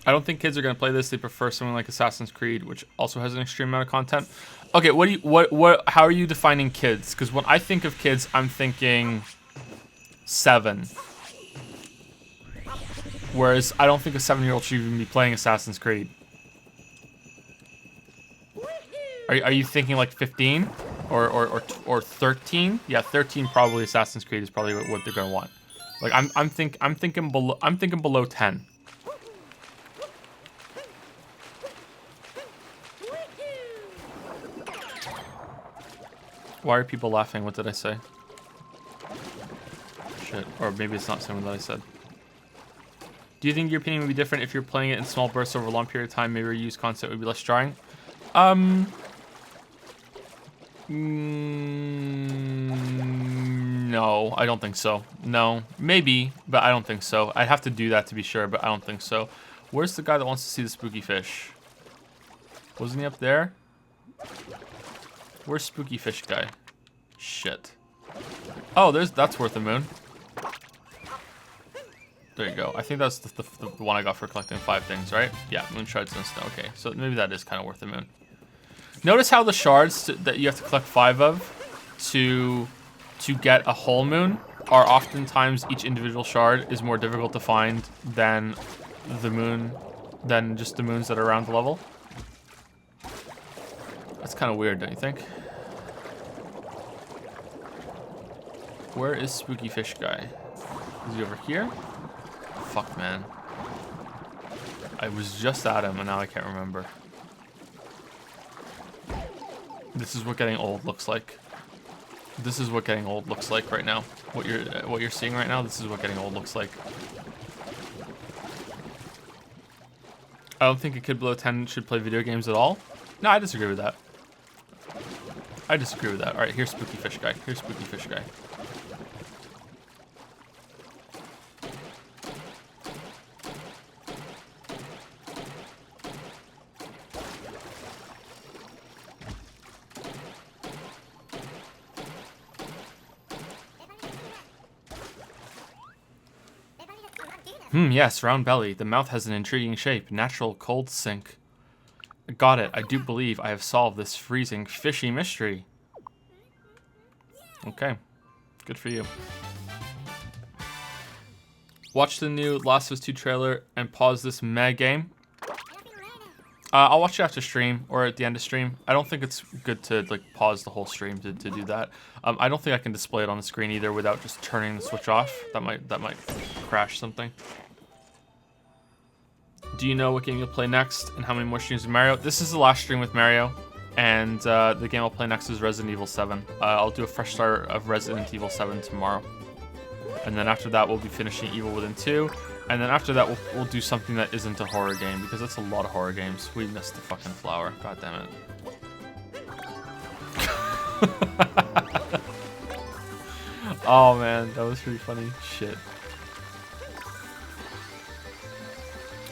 I don't think kids are gonna play this. They prefer something like Assassin's Creed, which also has an extreme amount of content. Okay, how are you defining kids? Because when I think of kids, I'm thinking 7. Whereas I don't think a 7-year-old should even be playing Assassin's Creed. Are you thinking like 15 or 13? Yeah, 13 probably. Assassin's Creed is probably what they're gonna want. Like I'm thinking below 10. Why are people laughing? What did I say? Shit. Or maybe it's not something that I said. Do you think your opinion would be different if you're playing it in small bursts over a long period of time? Maybe reused content would be less jarring? No, I don't think so. No, maybe, but I don't think so. I'd have to do that to be sure, but I don't think so. Where's the guy that wants to see the spooky fish? Wasn't he up there? Where's spooky fish guy? Shit. Oh, that's worth a moon. There you go. I think that's the one I got for collecting 5 things, right? Yeah, moon shards and snow. Okay, so maybe that is kind of worth the moon. Notice how the shards that you have to collect 5 of to get a whole moon are oftentimes each individual shard is more difficult to find than just the moons that are around the level. That's kind of weird, don't you think? Where is spooky fish guy? Is he over here? Fuck, man. I was just at him and now I can't remember. This is what getting old looks like. This is what getting old looks like right now. What you're seeing right now, this is what getting old looks like. I don't think a kid below 10 should play video games at all. No, I disagree with that. I disagree with that. Alright, here's spooky fish guy. Here's spooky fish guy. Yes, round belly. The mouth has an intriguing shape. Natural cold sink. Got it. I do believe I have solved this freezing, fishy mystery. Okay. Good for you. Watch the new Last of Us 2 trailer and pause this meh game. I'll watch it after stream or at the end of stream. I don't think it's good to like pause the whole stream to do that. I don't think I can display it on the screen either without just turning the Switch off. That might crash something. Do you know what game you'll play next and how many more streams with Mario? This is the last stream with Mario, and the game I'll play next is Resident Evil 7. I'll do a fresh start of Resident Evil 7 tomorrow. And then after that, we'll be finishing Evil Within 2. And then after that, we'll do something that isn't a horror game, because that's a lot of horror games. We missed the fucking flower. God damn it. Oh man, that was pretty funny. Shit.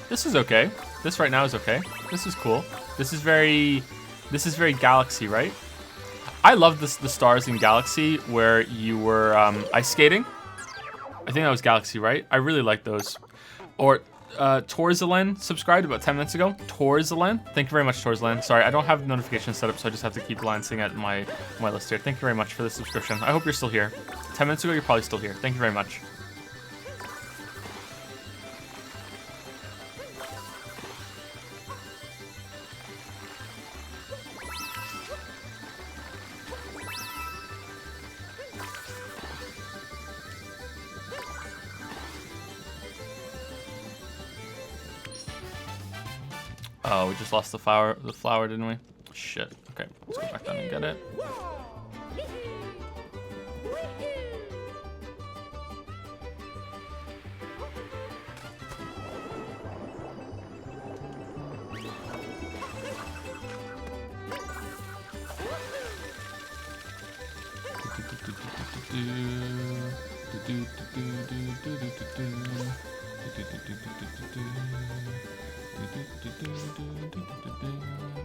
This is okay. This right now is okay. This is cool. This is very Galaxy, right? I love the stars in Galaxy where you were ice skating. I think that was Galaxy, right? I really like those. Or Torzalen subscribed about 10 minutes ago. Torzalen. Thank you very much, Torzalen. Sorry, I don't have notifications set up, so I just have to keep glancing at my list here. Thank you very much for the subscription. I hope you're still here. 10 minutes ago, you're probably still here. Thank you very much. Oh, we just lost the flower, didn't we? Shit. Okay, let's go back down and get it.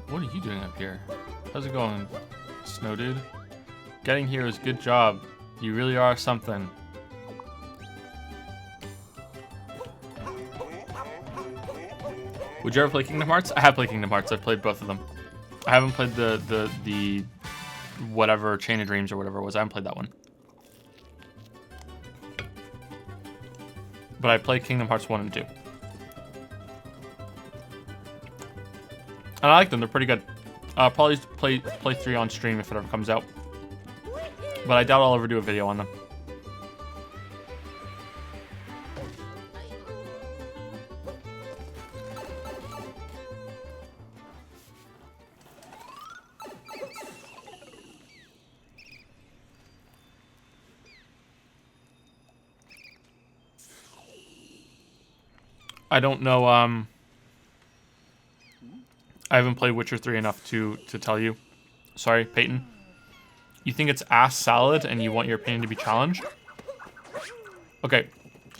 What are you doing up here? How's it going, Snow Dude? Getting here is good job. You really are something. Would you ever play Kingdom Hearts? I have played Kingdom Hearts. I've played both of them. I haven't played the whatever Chain of Dreams or whatever it was. I haven't played that one. But I played Kingdom Hearts 1 and 2. And I like them. They're pretty good. I'll probably play 3 on stream if it ever comes out. But I doubt I'll ever do a video on them. I don't know, I haven't played Witcher 3 enough to tell you. Sorry, Peyton. You think it's ass salad and you want your opinion to be challenged? Okay.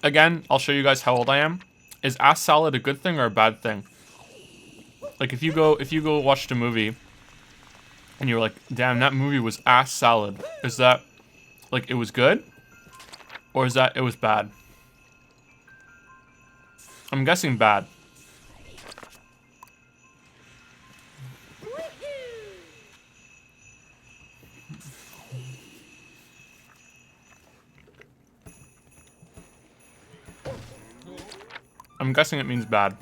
Again, I'll show you guys how old I am. Is ass salad a good thing or a bad thing? Like if you go watch the movie and you're like, damn, that movie was ass salad. Is that like it was good? Or is that it was bad? I'm guessing bad. I'm guessing it means bad.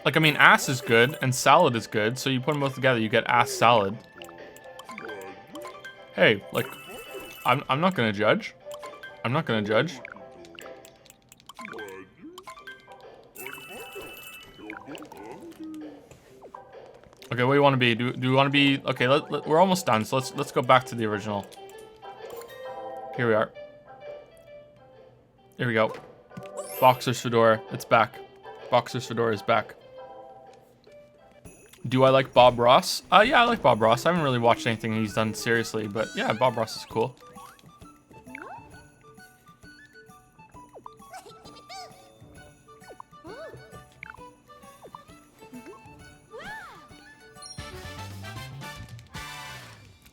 Like, I mean, ass is good and salad is good, so you put them both together, you get ass salad. Hey, like, I'm not gonna judge. I'm not gonna judge. Okay, what do you want to be? Do we want to be? Okay, we're almost done, so let's go back to the original. Here we are. Here we go. Boxer's Fedora, it's back. Boxer's Fedora is back. Do I like Bob Ross? Yeah, I like Bob Ross. I haven't really watched anything he's done seriously, but yeah, Bob Ross is cool.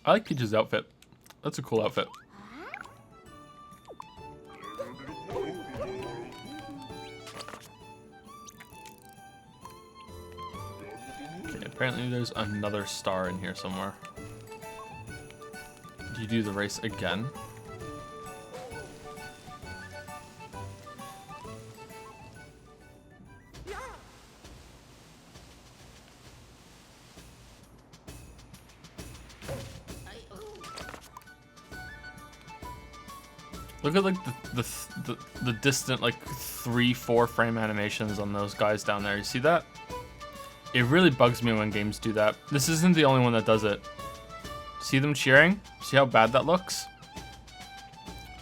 I like Peach's outfit. That's a cool outfit. Apparently there's another star in here somewhere. Do you do the race again? Look at like the distant like 3-4 frame animations on those guys down there. You see that? It really bugs me when games do that. This isn't the only one that does it. See them cheering? See how bad that looks?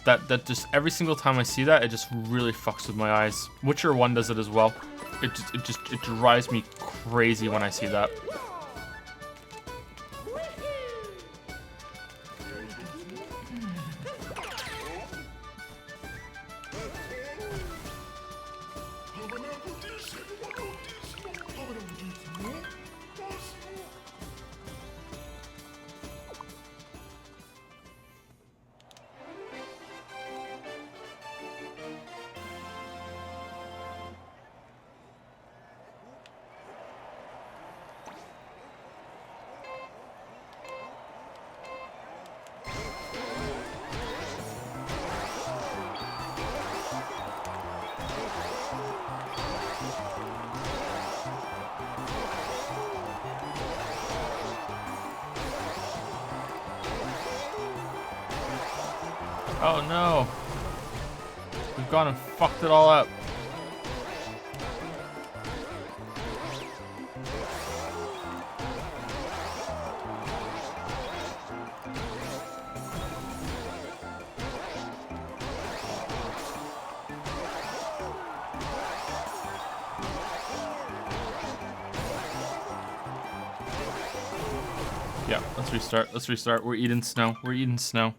That just every single time I see that, it just really fucks with my eyes. Witcher 1 does it as well. It drives me crazy when I see that. Oh no! We've gone and fucked it all up. Yeah, let's restart. Let's restart. We're eating snow. We're eating snow.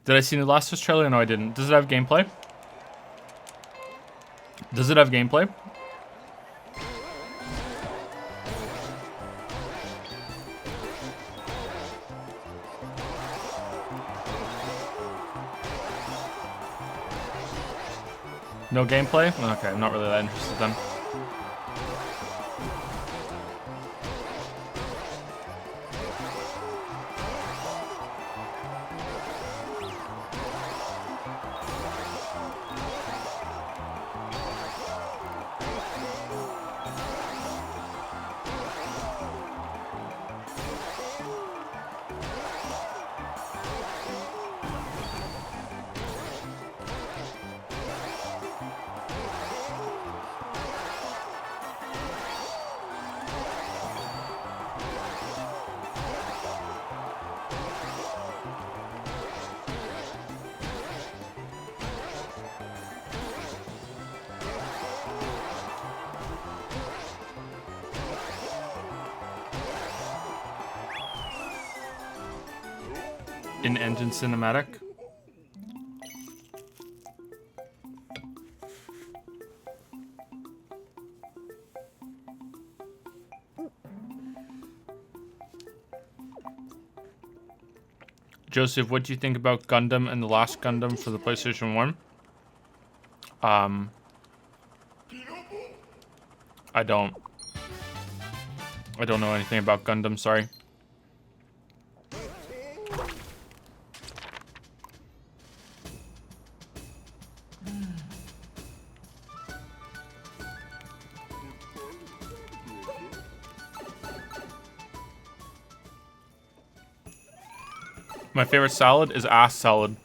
Did I see the Last of Us trailer? No, I didn't. Does it have gameplay? Does it have gameplay? No gameplay? Okay, I'm not really that interested then. In-engine cinematic. Joseph, what do you think about Gundam and the Last Gundam for the PlayStation 1? I don't know anything about Gundam, sorry. My favorite salad is ass salad.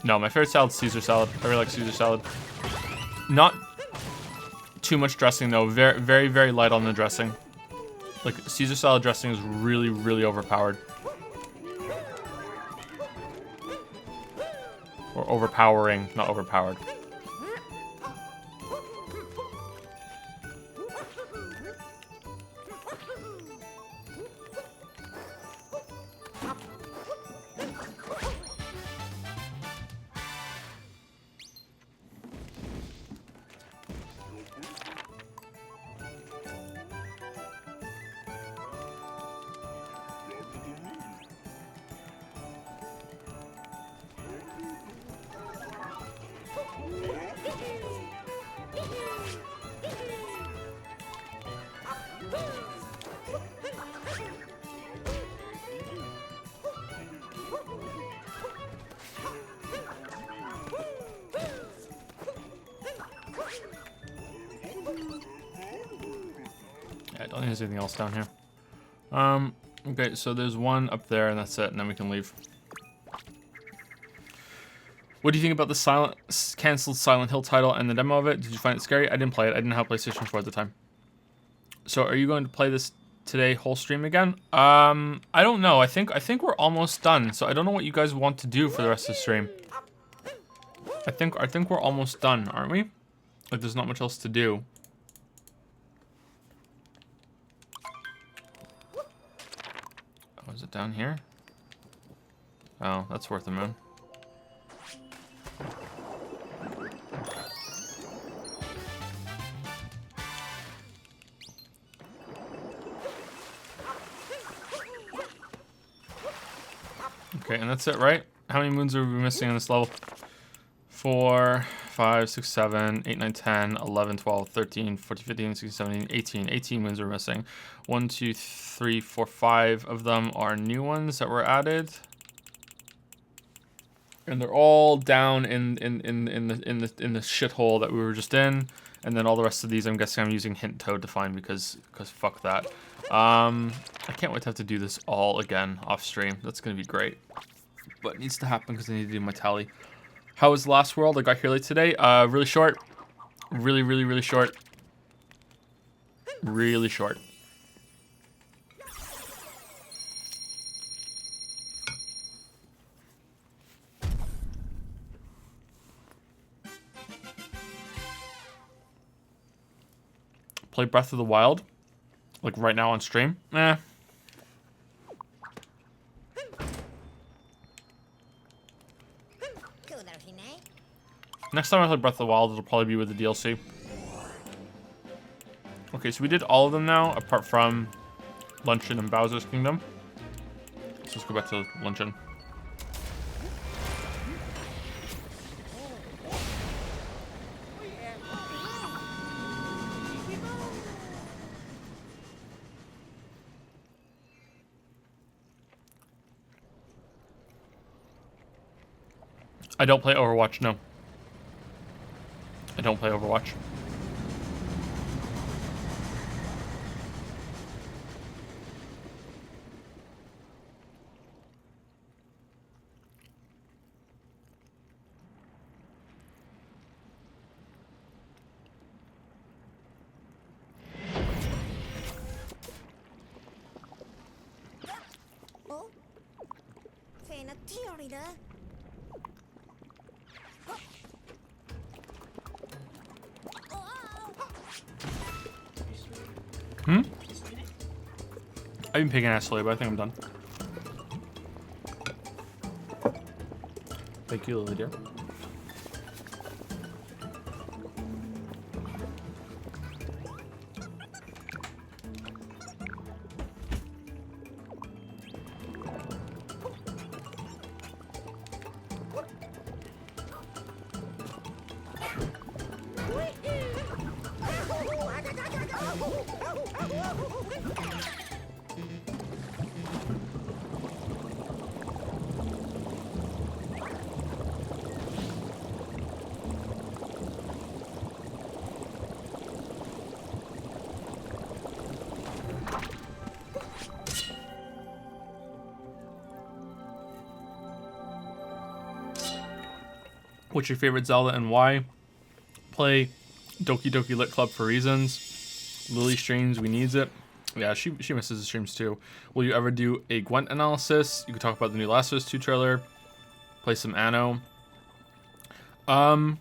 No, my favorite salad is Caesar salad. I really like Caesar salad. Not too much dressing though. Very, very, very light on the dressing. Like Caesar salad dressing is really, really overpowered. Or overpowering, not overpowered. don't think there's anything else down here. Okay, so there's one up there, and that's it, and then we can leave. What do you think about the cancelled Silent Hill title and the demo of it? Did you find it scary? I didn't play it. I didn't have PlayStation 4 at the time. So are you going to play this today whole stream again? I don't know. I think we're almost done. So I don't know what you guys want to do for the rest of the stream. I think we're almost done, aren't we? Like there's not much else to do. Oh, is it down here? Oh, that's worth a moon. Okay, and that's it, right? How many moons are we missing on this level? 4, 5, 6, 7, 8, 9, 10, 11, 12, 13, 14, 15, 16, 17, 18. 18 moons are missing. 1, 2, 3, 4, 5 of them are new ones that were added. And they're all down in the shithole that we were just in. And then all the rest of these I'm guessing I'm using hint toad to find because fuck that. I can't wait to have to do this all again off stream. That's gonna be great. But it needs to happen because I need to do my tally. How was Last World? I got here late today. Really short. Really short. Really short. Play Breath of the Wild. Like right now on stream. Eh. Next time I play Breath of the Wild, it'll probably be with the DLC. Okay, so we did all of them now, apart from Luncheon and Bowser's Kingdom. So let's go back to Luncheon. I don't play Overwatch, no. I don't play Overwatch. I've been picking ass but I think I'm done. Thank you, Lily dear. What's your favorite Zelda and why? Play Doki Doki Lit Club for reasons. Lily streams, we needs it. Yeah, she misses the streams too. Will you ever do a Gwent analysis? You could talk about the new Last of Us 2 trailer. Play some Anno. Doki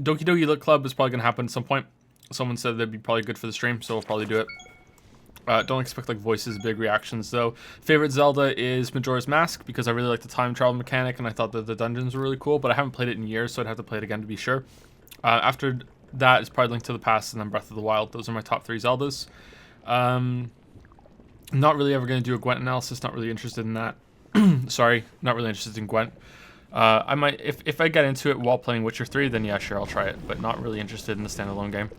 Doki Lit Club is probably going to happen at some point. Someone said that'd be probably good for the stream, so we'll probably do it. Don't expect like voices, big reactions though. Favorite Zelda is Majora's Mask because I really like the time travel mechanic and I thought that the dungeons were really cool, but I haven't played it in years, so I'd have to play it again to be sure. After that is probably Link to the Past and then Breath of the Wild. Those are my top 3 Zeldas. Not really ever going to do a Gwent analysis, not really interested in that. Sorry, not really interested in Gwent. I might, if I get into it while playing Witcher 3, then yeah, sure, I'll try it, but not really interested in the standalone game.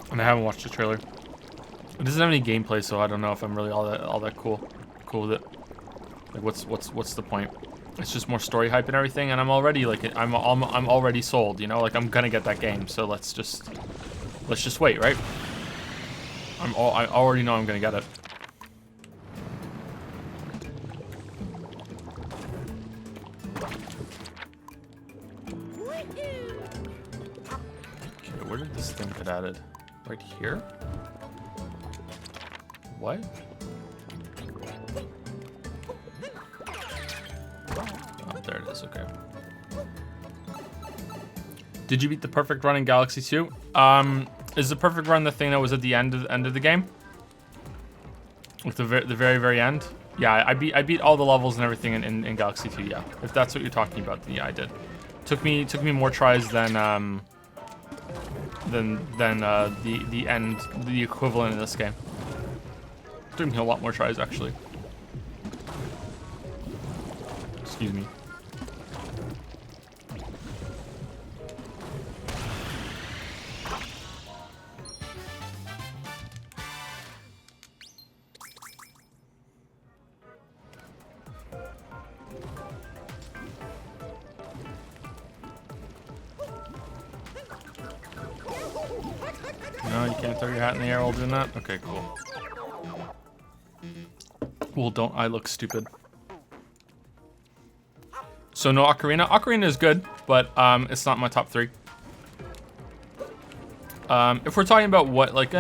And I haven't watched the trailer. It doesn't have any gameplay, so I don't know if I'm really all that cool with it. Like, what's the point? It's just more story hype and everything, and I'm already like I'm already sold, you know, like I'm gonna get that game. So let's just wait, right? I already know I'm gonna get it. Okay, where did this thing get added? Right here? What? Oh, there it is. Okay. Did you beat the perfect run in Galaxy 2? Is the perfect run the thing that was at the end of the game? With the very end? Yeah, I beat all the levels and everything in Galaxy 2. Yeah, if that's what you're talking about, then yeah, I did. Took me more tries than the end, the equivalent in this game. Took me a lot more tries actually. Excuse me. No, you can't throw your hat in the air while doing that? Okay, cool. Well, don't I look stupid. So no Ocarina. Ocarina is good, but it's not my top 3. If we're talking about what, like,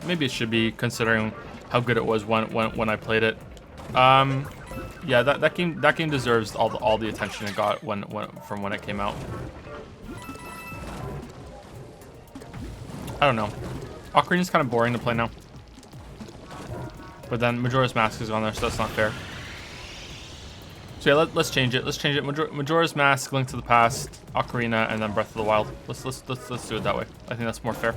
maybe it should be, considering how good it was when I played it. Yeah, that game deserves all the attention it got from when it came out. I don't know. Ocarina's kind of boring to play now. But then Majora's Mask is on there, so that's not fair. So yeah, let's change it. Let's change it. Majora's Mask, Link to the Past, Ocarina, and then Breath of the Wild. Let's do it that way. I think that's more fair.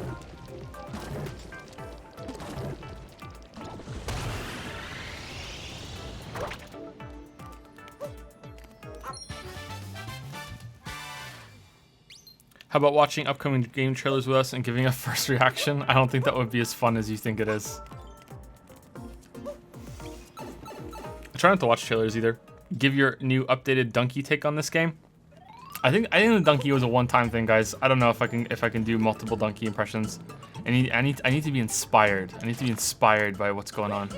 How about watching upcoming game trailers with us and giving a first reaction? I don't think that would be as fun as you think it is. I try not to watch trailers either. Give your new updated donkey take on this game. I think the donkey was a one-time thing, guys. I don't know if I can do multiple donkey impressions. I need to be inspired. I need to be inspired by what's going on.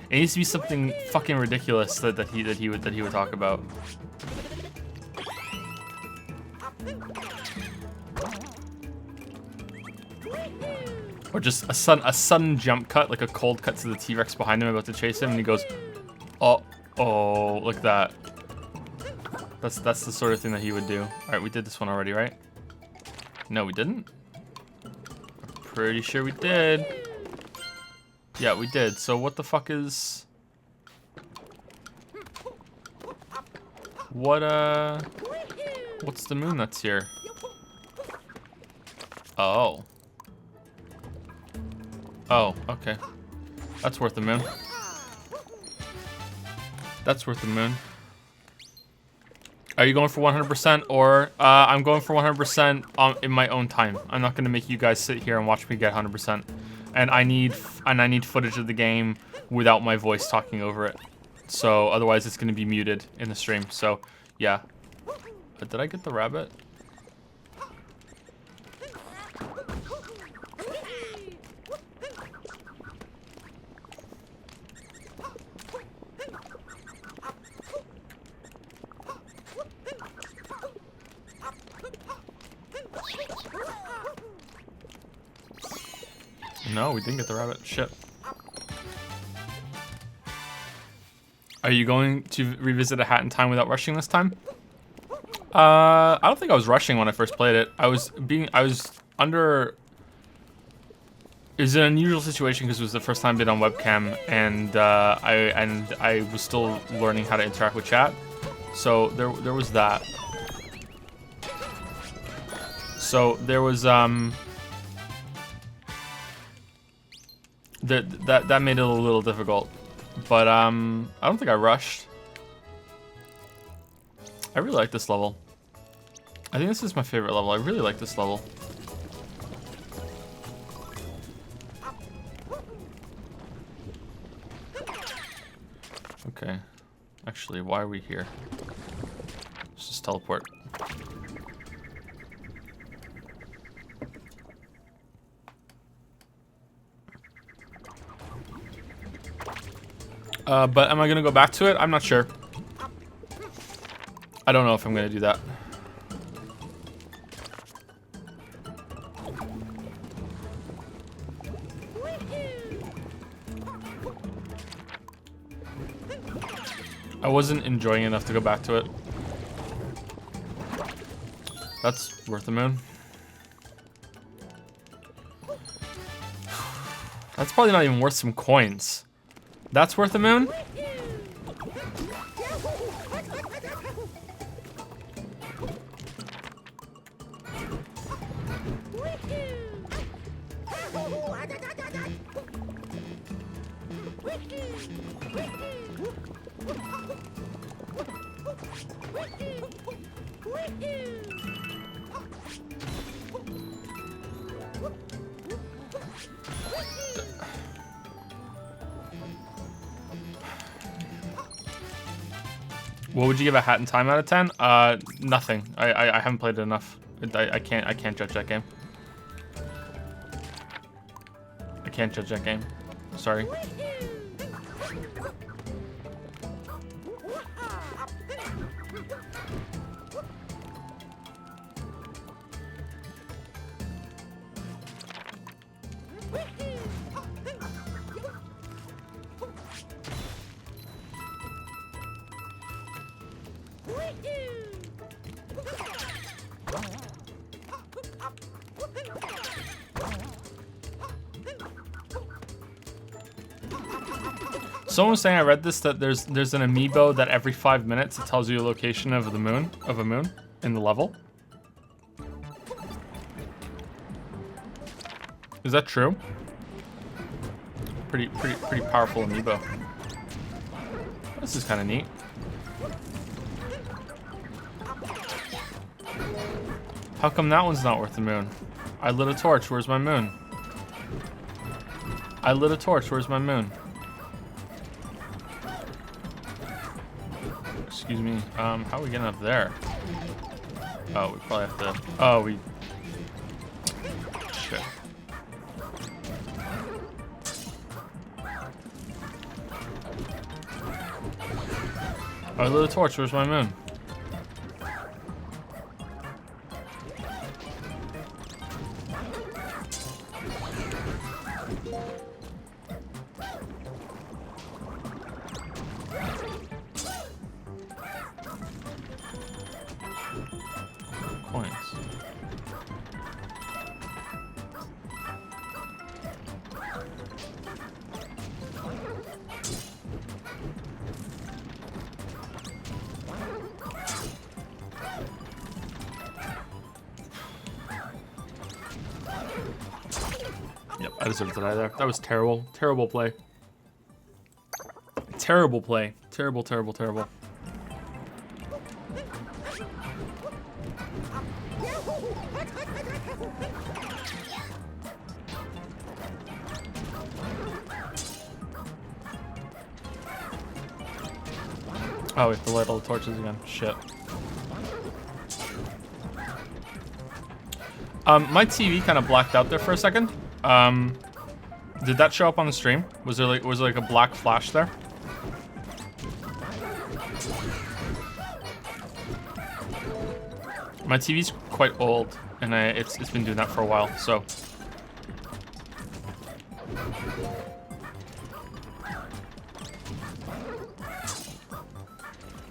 It needs to be something fucking ridiculous that he would talk about. Or just a sudden jump cut, like a cold cut to the T-Rex behind him about to chase him, and he goes, oh, like that. That's the sort of thing that he would do. All right, we did this one already, right? No, we didn't. I'm pretty sure we did. Yeah, we did. So what the fuck is... What's the moon that's here? Oh. Oh, okay. That's worth the moon. That's worth the moon. Are you going for 100% or I'm going for 100% in my own time. I'm not going to make you guys sit here and watch me get 100%. And I need footage of the game without my voice talking over it. So otherwise it's going to be muted in the stream. So, yeah. But did I get the rabbit? No, we didn't get the rabbit. Shit. Are you going to revisit A Hat in Time without rushing this time? I don't think I was rushing when I first played it. I was under... It was an unusual situation because it was the first time I did on webcam, and I was still learning how to interact with chat. So there was that. So there was that made it a little difficult, but I don't think I rushed. I really like this level. I think this is my favorite level. I really like this level. Okay, actually, why are we here? just teleport. But am I gonna go back to it? I'm not sure. I don't know if I'm gonna do that. I wasn't enjoying enough to go back to it. That's worth the moon. That's probably not even worth some coins. That's worth the moon? What would you give a Hat in Time out of 10? Nothing. I haven't played it enough. I can't judge that game. I can't judge that game. Sorry. Someone was saying, I read this, that there's an amiibo that every 5 minutes it tells you a location of the moon, of a moon in the level. Is that true? Pretty powerful amiibo. This is kind of neat. How come that one's not worth the moon? I lit a torch, where's my moon? I lit a torch, where's my moon? Excuse me, how are we getting up there? Oh, we probably have to, oh, we, shit. I lit a torch, where's my moon? Coins. Yep, I deserved to die there. That was terrible. Terrible play. Terrible play. Terrible, terrible, terrible. Oh, we have to light all the torches again. Shit. My TV kind of blacked out there for a second. Did that show up on the stream? Was there like a black flash there? My TV's quite old, and it's been doing that for a while, so.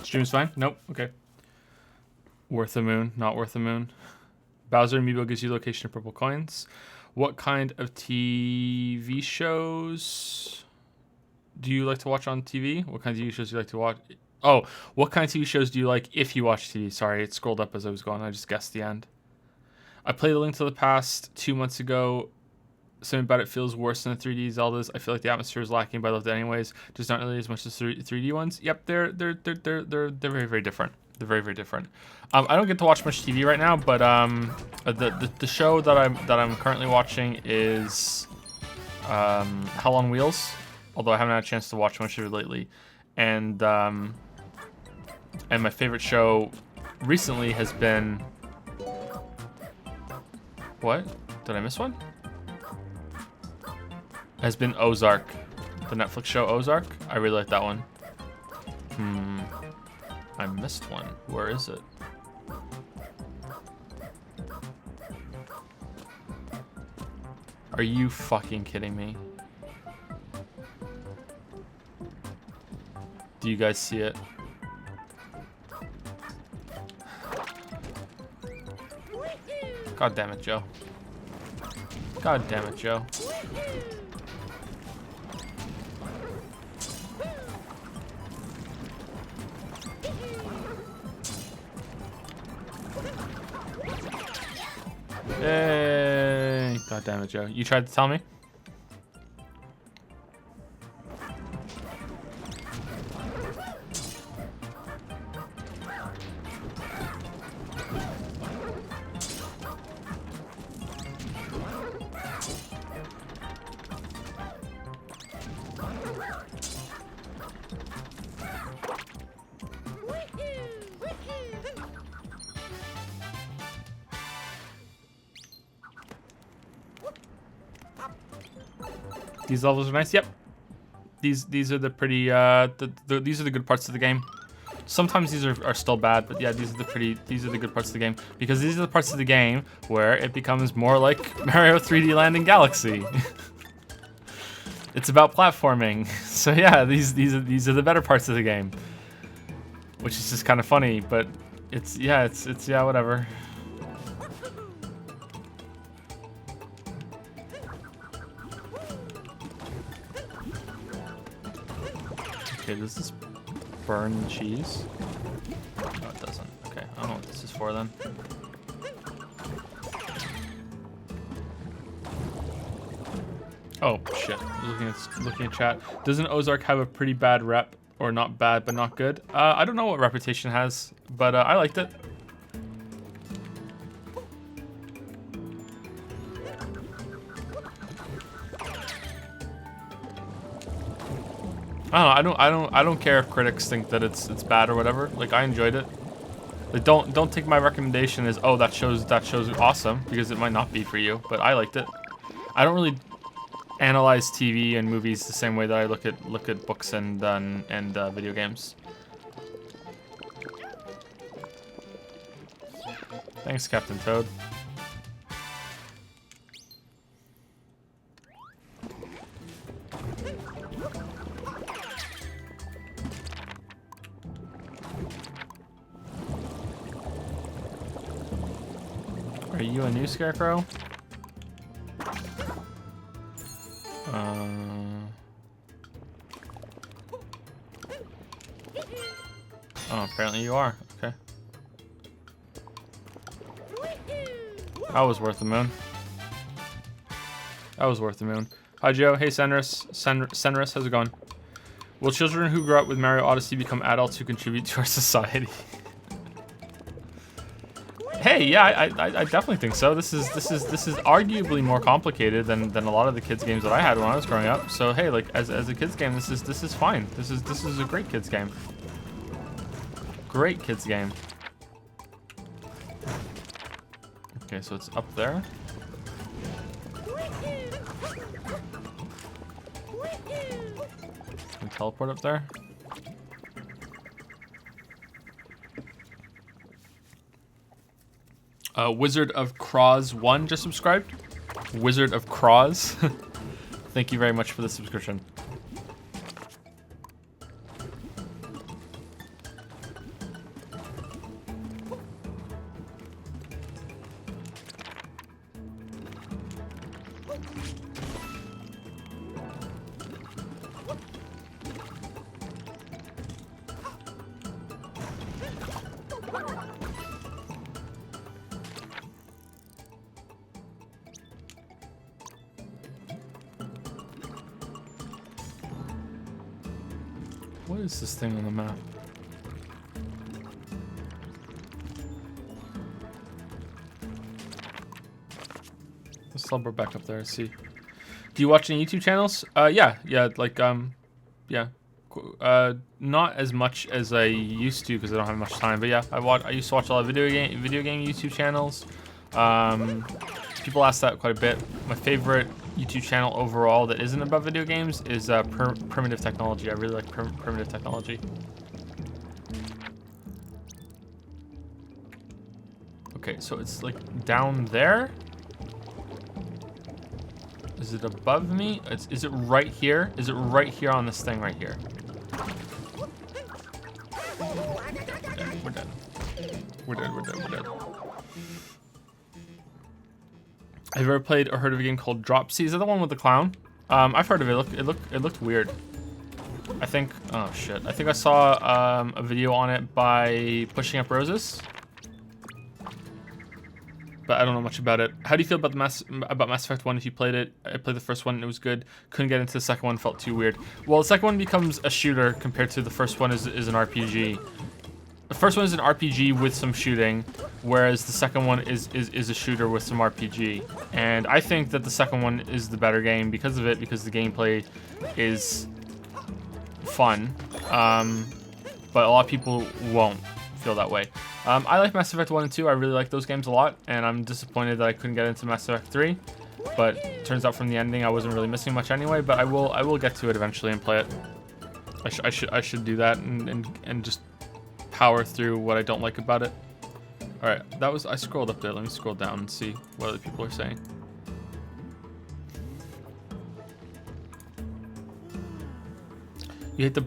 Stream's fine? Nope. Okay. Worth the moon, not worth the moon. Bowser Amiibo gives you location of purple coins. What kind of TV shows do you like to watch on TV? What kind of TV shows do you like to watch? Oh, what kind of TV shows do you like if you watch TV? Sorry, it scrolled up as I was going. I just guessed the end. I played A Link to the Past 2 months ago. Something about it feels worse than the 3D Zeldas. I feel like the atmosphere is lacking, but I loved it anyways. Just not really as much as 3D ones. Yep, they're very, very different. They're very, very different. I don't get to watch much TV right now, but the show that I'm currently watching is Hell on Wheels. Although I haven't had a chance to watch much of it lately, and my favorite show recently has been... What? Did I miss one? Has been Ozark. The Netflix show Ozark. I really like that one. I missed one. Where is it? Are you fucking kidding me? Do you guys see it? God damn it, Joe. God damn it, Joe. Hey, God damn it, Joe. You tried to tell me? These levels are nice. Yep. These are the pretty these are the good parts of the game. Sometimes these are still bad, but yeah, these are the good parts of the game, because these are the parts of the game where it becomes more like Mario 3D Land in Galaxy. It's about platforming. So yeah, these are the better parts of the game. Which is just kind of funny, but it's yeah, whatever. Okay, does this burn the cheese? No, it doesn't. Okay, I don't know what this is for then. Oh shit! Looking at chat. Doesn't Ozark have a pretty bad rep, or not bad but not good? I don't know what reputation has, but I liked it. I don't care if critics think that it's bad or whatever. Like, I enjoyed it. Like, don't take my recommendation as, oh, that show's awesome, because it might not be for you, but I liked it. I don't really analyze TV and movies the same way that I look at books and video games. Thanks, Captain Toad. Are you a new Scarecrow? Oh, apparently you are. Okay. That was worth the moon. That was worth the moon. Hi, Joe. Hey, Senris. Senris, how's it going? Will children who grow up with Mario Odyssey become adults who contribute to our society? Hey, yeah, I definitely think so. This is arguably more complicated than a lot of the kids games that I had when I was growing up. So hey, like as a kids game, this is fine. This is a great kids game. Great kids game. Okay, so it's up there. Can we teleport up there? Wizard of Croz 1 just subscribed. Wizard of Croz. Thank you very much for the subscription. What is this thing on the map? Let's slumber back up there and see. Do you watch any YouTube channels? Yeah, like, yeah. not as much as I used to because I don't have much time. But yeah, I used to watch a lot of video game YouTube channels. People ask that quite a bit. My favorite YouTube channel overall that isn't about video games is Primitive Technology. I really like Primitive Technology. Okay, so it's like down there. Is it above me? Is it right here? Is it right here on this thing right here? We're dead. We're dead. We're dead. We're dead. Have you ever played or heard of a game called Dropsy? Is that the one with the clown? I've heard of it. It looked weird. I think. Oh shit! I think I saw a video on it by Pushing Up Roses. But I don't know much about it. How do you feel about Mass Effect 1 if you played it? I played the first one and it was good. Couldn't get into the second one, felt too weird. Well, the second one becomes a shooter compared to the first one is an RPG. The first one is an RPG with some shooting, whereas the second one is a shooter with some RPG. And I think that the second one is the better game because of it, because the gameplay is fun. But a lot of people won't feel that way. I like Mass Effect 1 and 2. I really like those games a lot, and I'm disappointed that I couldn't get into Mass Effect 3. But turns out from the ending, I wasn't really missing much anyway. But I will get to it eventually and play it. I should do that and just power through what I don't like about it. All right, I scrolled up there. Let me scroll down and see what other people are saying. You hate the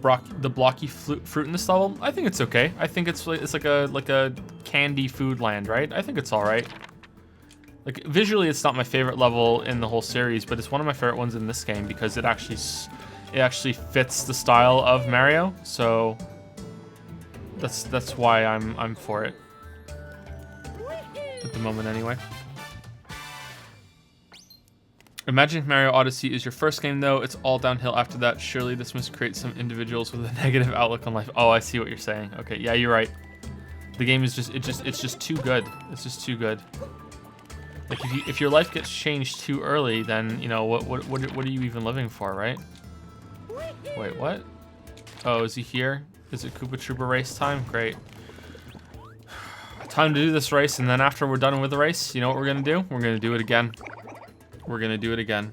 blocky fruit in this level? I think it's okay. I think it's like a candy food land, right? I think it's all right. Like visually, it's not my favorite level in the whole series, but it's one of my favorite ones in this game because it actually fits the style of Mario. So that's why I'm for it at the moment, anyway. Imagine if Mario Odyssey is your first game, though. It's all downhill after that. Surely this must create some individuals with a negative outlook on life. Oh, I see what you're saying. Okay, yeah, you're right. The game is it's just too good. It's just too good. Like if your life gets changed too early, then you know what are you even living for, right? Wait, what? Oh, is he here? Is it Koopa Troopa race time? Great. Time to do this race, and then after we're done with the race, you know what we're gonna do? We're gonna do it again. We're gonna do it again.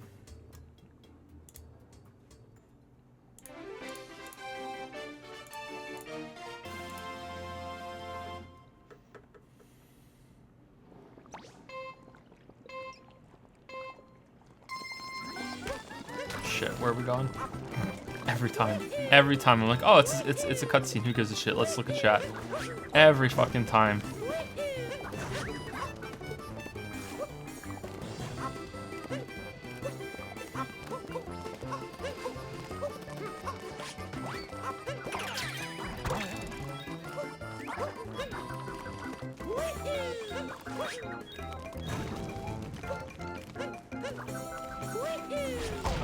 Shit, where are we going? Every time I'm like, oh, it's a cutscene. Who gives a shit? Let's look at chat. Every fucking time.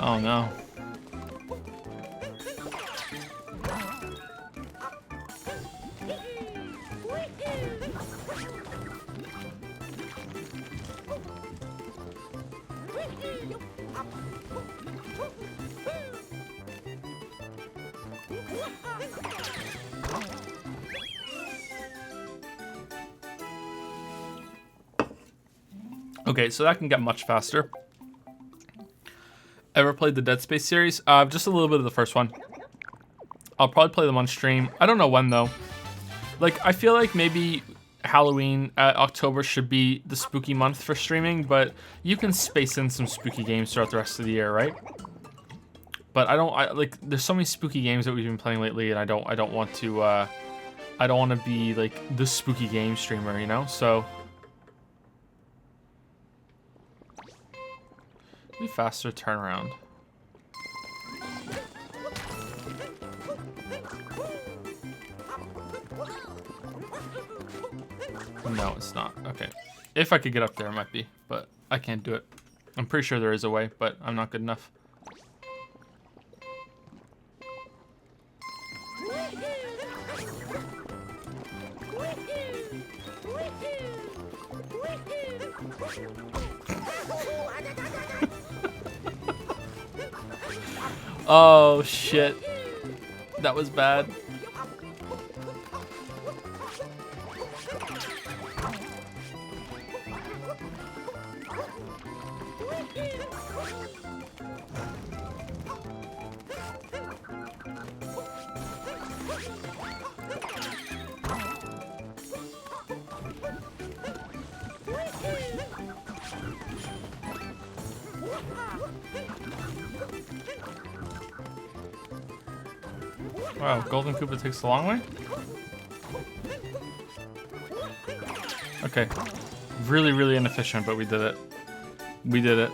Oh no. Okay, so that can get much faster. Ever played the Dead Space series? Just a little bit of the first one. I'll probably play them on stream. I don't know when though. Like, I feel like maybe Halloween, October should be the spooky month for streaming, but you can space in some spooky games throughout the rest of the year, right? But like, there's so many spooky games that we've been playing lately, and I don't want to be like the spooky game streamer, you know? So be faster turnaround. No, it's not. Okay. If I could get up there, it might be, but I can't do it. I'm pretty sure there is a way, but I'm not good enough. Oh, shit. That was bad. Wow, Golden Koopa takes the long way? Okay. Really, really inefficient, but we did it. We did it.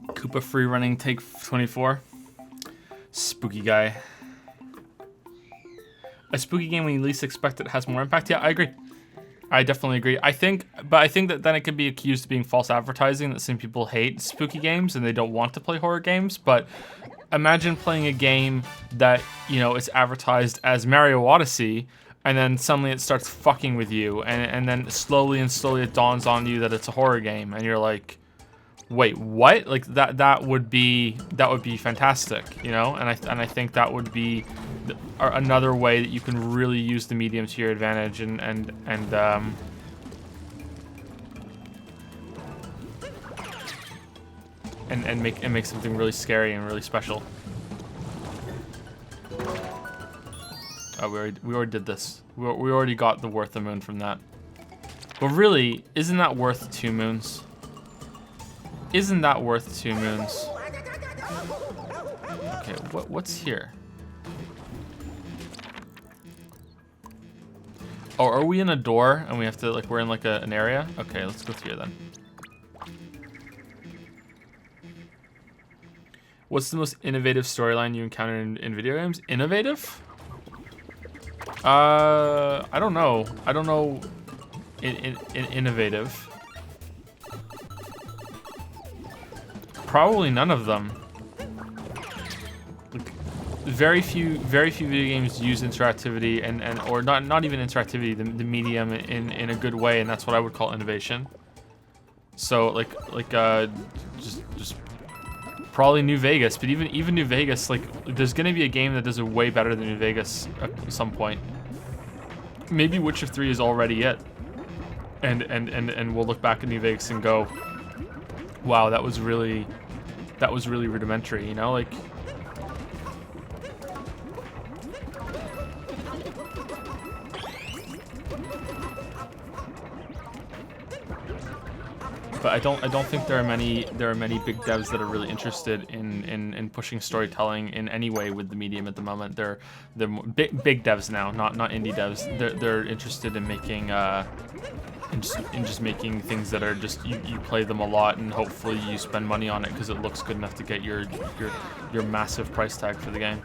Koopa free running, take 24. Spooky guy. A spooky game when you least expect it has more impact. Yeah, I agree. I definitely agree. I think that then it could be accused of being false advertising, that some people hate spooky games and they don't want to play horror games, but imagine playing a game that, you know, is advertised as Mario Odyssey, and then suddenly it starts fucking with you, and then slowly it dawns on you that it's a horror game, and you're like, wait, what? Like that would be fantastic, you know? And I think that would be another way that you can really use the medium to your advantage and make something really scary and really special. Oh, we already did this. We already got the worth a moon from that. But really, isn't that worth 2 moons? Isn't that worth 2 moons? Okay, what's here? Oh, are we in a door and we have to, like, we're in like an area? Okay, let's go through here then. What's the most innovative storyline you encounter in video games? Innovative? I don't know. I don't know. Innovative. Probably none of them. Like, very few video games use interactivity or not even interactivity, the medium in a good way, and that's what I would call innovation. So just probably New Vegas, but even New Vegas, like, there's gonna be a game that does it way better than New Vegas at some point. Maybe Witcher 3 is already it, and we'll look back at New Vegas and go, wow, that was really rudimentary, you know, like. But I don't think there are many big devs that are really interested in pushing storytelling in any way with the medium at the moment. They're big devs now, not indie devs. They're interested in making in just making things that are just you play them a lot and hopefully you spend money on it because it looks good enough to get your massive price tag for the game,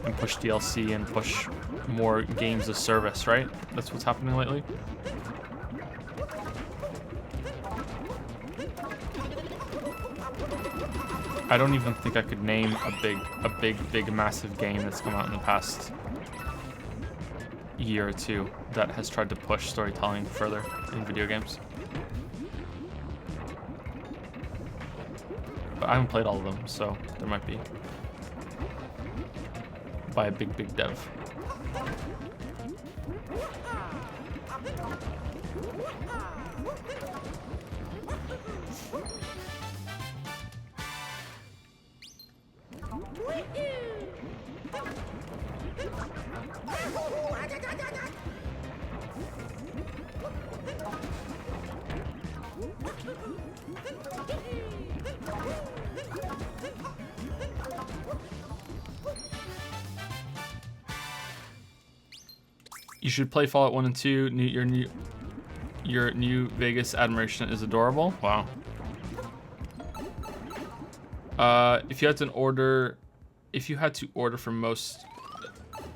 and push DLC and push more games as service, right? That's what's happening lately. I don't even think I could name a big massive game that's come out in the past year or two that has tried to push storytelling further in video games. But I haven't played all of them, so there might be. By a big dev. You should play Fallout 1 and 2. Your New Vegas admiration is adorable. Wow. If you had to order from most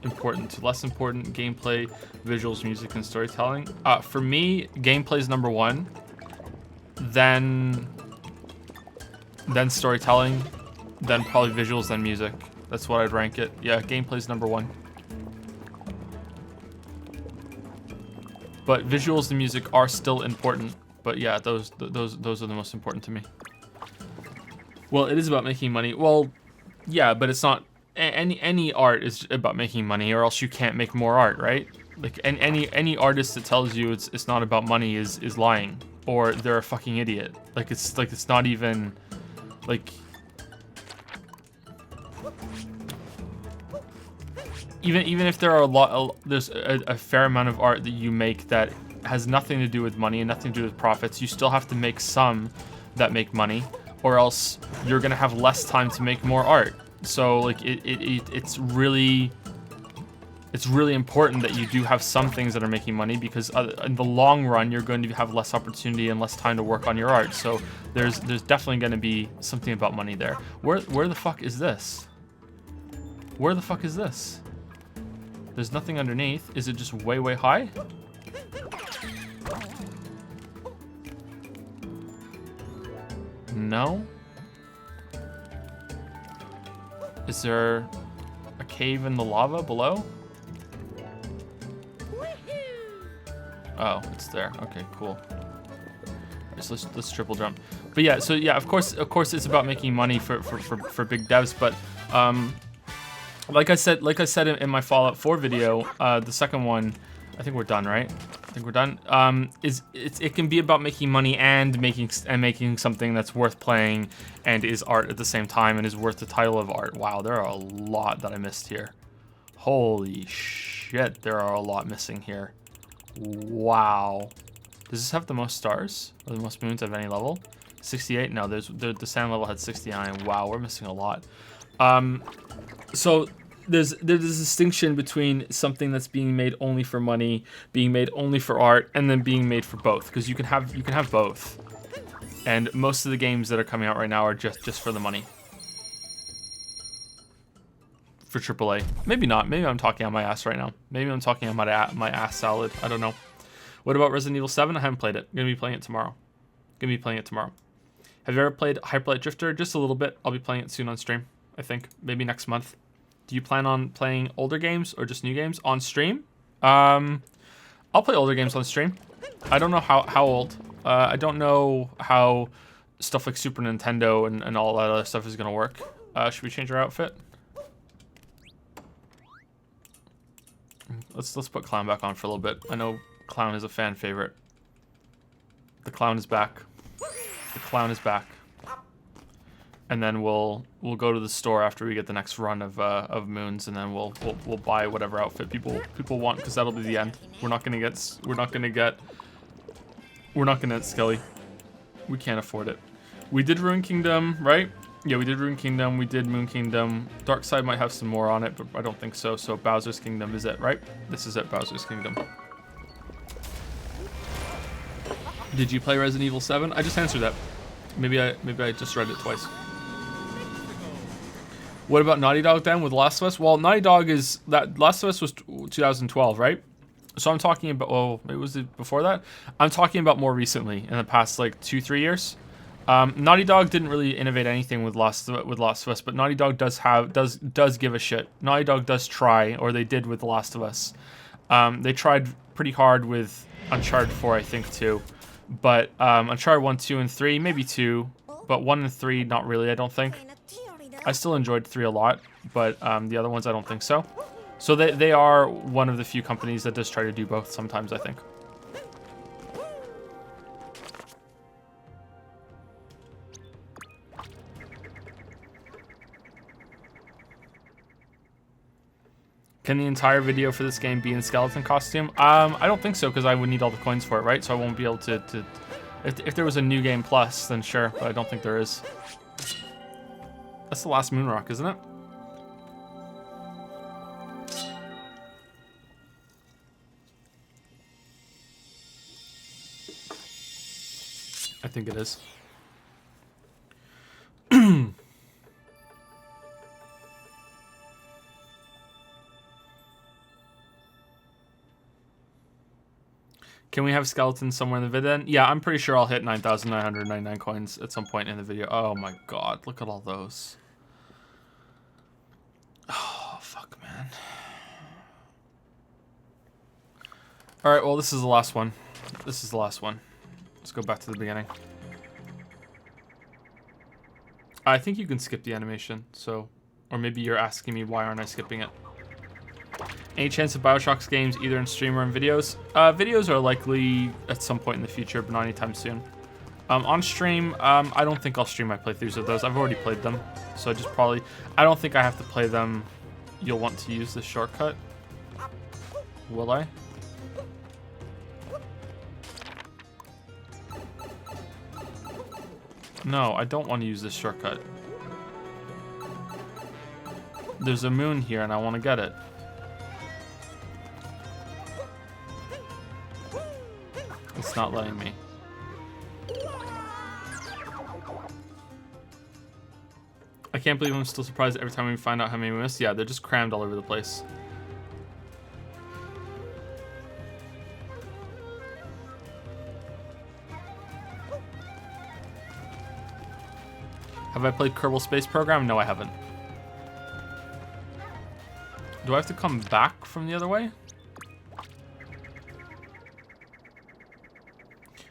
important to less important, gameplay, visuals, music, and storytelling. For me, gameplay is number 1. Then storytelling, then probably visuals, then music. That's what I'd rank it. Yeah, gameplay is number 1. But visuals and music are still important. But yeah, those are the most important to me. Well, it is about making money. Well, yeah, but it's not any art is about making money, or else you can't make more art, right? Like any artist that tells you it's not about money is lying, or they're a fucking idiot. Like it's not even like even if there are there's a fair amount of art that you make that has nothing to do with money and nothing to do with profits, you still have to make some that make money, or else you're gonna have less time to make more art. So like it's really important that you do have some things that are making money, because in the long run you're going to have less opportunity and less time to work on your art. So there's definitely going to be something about money there. Where the fuck is this? Where the fuck is this? There's nothing underneath. Is it just way high? No. Is there a cave in the lava below? Oh, it's there. Okay, cool. Alright, so let's triple jump. But yeah, so yeah, of course it's about making money for big devs, but like I said in my Fallout 4 video, the second one, I think we're done, right? I think we're done. It can be about making money and making something that's worth playing and is art at the same time and is worth the title of art. Wow, there are a lot that I missed here. Holy shit, there are a lot missing here. Wow. Does this have the most stars or the most moons of any level? 68? No, the sand level had 69. Wow, we're missing a lot. So there's a distinction between something that's being made only for money, being made only for art, and then being made for both, because you can have both. And most of the games that are coming out right now are just for the money. For AAA. Maybe not. Maybe I'm talking on my ass right now. Maybe I'm talking on my ass salad. I don't know. What about Resident Evil 7? I haven't played it. I'm going to be playing it tomorrow. Have you ever played Hyperlight Drifter? Just a little bit. I'll be playing it soon on stream, I think. Maybe next month. Do you plan on playing older games or just new games on stream? I'll play older games on stream. I don't know how old. I don't know how stuff like Super Nintendo and all that other stuff is going to work. Should we change our outfit? Let's put Clown back on for a little bit. I know Clown is a fan favorite. The Clown is back. The Clown is back. And then we'll go to the store after we get the next run of moons, and then we'll buy whatever outfit people want, because that'll be the end. We're not gonna get Skelly. We can't afford it. We did Ruin Kingdom, right? Yeah, we did Ruin Kingdom, we did Moon Kingdom. Dark Side might have some more on it, but I don't think so. So Bowser's Kingdom is it, right? This is it, Bowser's Kingdom. Did you play Resident Evil 7? I just answered that. Maybe I just read it twice. What about Naughty Dog then with Last of Us? Well, Naughty Dog is that Last of Us was 2012, right? So I'm talking about, well, maybe was it before that? I'm talking about more recently, in the past like 2-3 years. Naughty Dog didn't really innovate anything with Last of Us, but Naughty Dog does give a shit. Naughty Dog does try, or they did with The Last of Us. They tried pretty hard with Uncharted 4, I think, too. But Uncharted 1, 2, and 3, maybe 2, but 1 and 3, not really, I don't think. I still enjoyed 3 a lot, but the other ones, I don't think so. So they are one of the few companies that does try to do both sometimes, I think. Can the entire video for this game be in skeleton costume? I don't think so, because I would need all the coins for it, right? So I won't be able to if there was a new game plus, then sure, but I don't think there is. That's the last moon rock, isn't it? I think it is. Can we have skeletons somewhere in the vid then? Yeah, I'm pretty sure I'll hit 9,999 coins at some point in the video. Oh my god, look at all those. Oh, fuck, man. Alright, well, this is the last one. This is the last one. Let's go back to the beginning. I think you can skip the animation, so Or maybe you're asking me why aren't I skipping it. Any chance of Bioshock's games either in stream or in videos? Videos are likely at some point in the future, but not anytime soon. On stream, I don't think I'll stream my playthroughs of those. I've already played them, so I don't think I have to play them. You'll want to use the shortcut. Will I? No, I don't want to use this shortcut. There's a moon here and I want to get it. It's not letting me. I can't believe I'm still surprised every time we find out how many we missed. Yeah, they're just crammed all over the place. Have I played Kerbal Space Program? No, I haven't. Do I have to come back from the other way?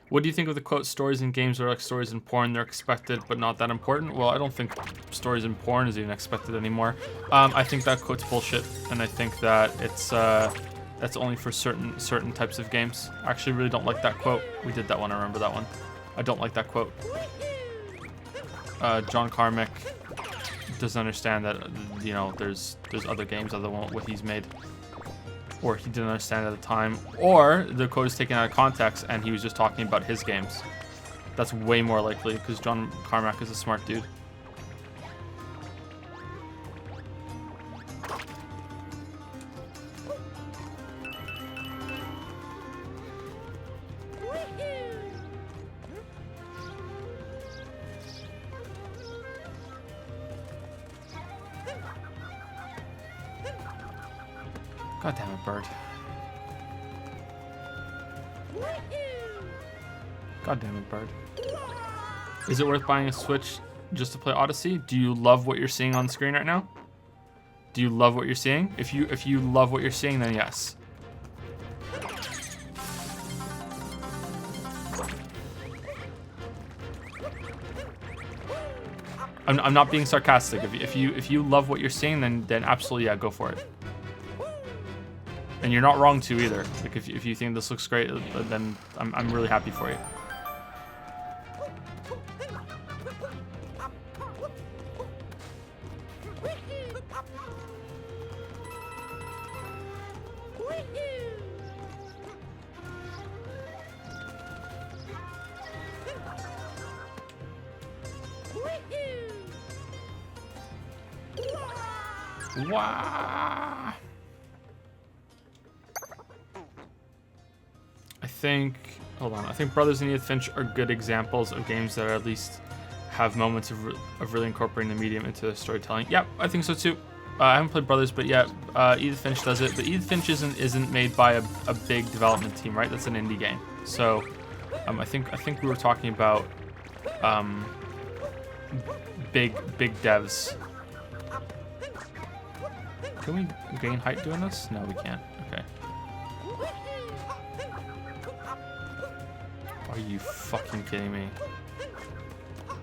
What do you think of the quote, stories in games are like stories in porn, they're expected but not that important? Well, I don't think stories in porn is even expected anymore. I think that quote's bullshit, and I think that it's that's only for certain types of games. I actually really don't like that quote. We did that one, I remember that one. I don't like that quote. John Carmack doesn't understand that, you know, there's other games other than what he's made. Or he didn't understand at the time, or the quote is taken out of context and he was just talking about his games. That's way more likely because John Carmack is a smart dude. God damn it, bird. God damn it, bird. Is it worth buying a Switch just to play Odyssey? Do you love what you're seeing on screen right now? Do you love what you're seeing? If you love what you're seeing, then yes. I'm not being sarcastic. If you love what you're seeing, then absolutely, yeah, go for it. And you're not wrong to either. Like if you think this looks great, then I'm really happy for you. Wow. I think Brothers and Edith Finch are good examples of games that at least have moments of really incorporating the medium into storytelling. Yep, I think so too. I haven't played Brothers, but yeah, Edith Finch does it. But Edith Finch isn't made by a big development team, right? That's an indie game. So I think we were talking about big devs. Can we gain height doing this? No, we can't. Okay. Are you fucking kidding me?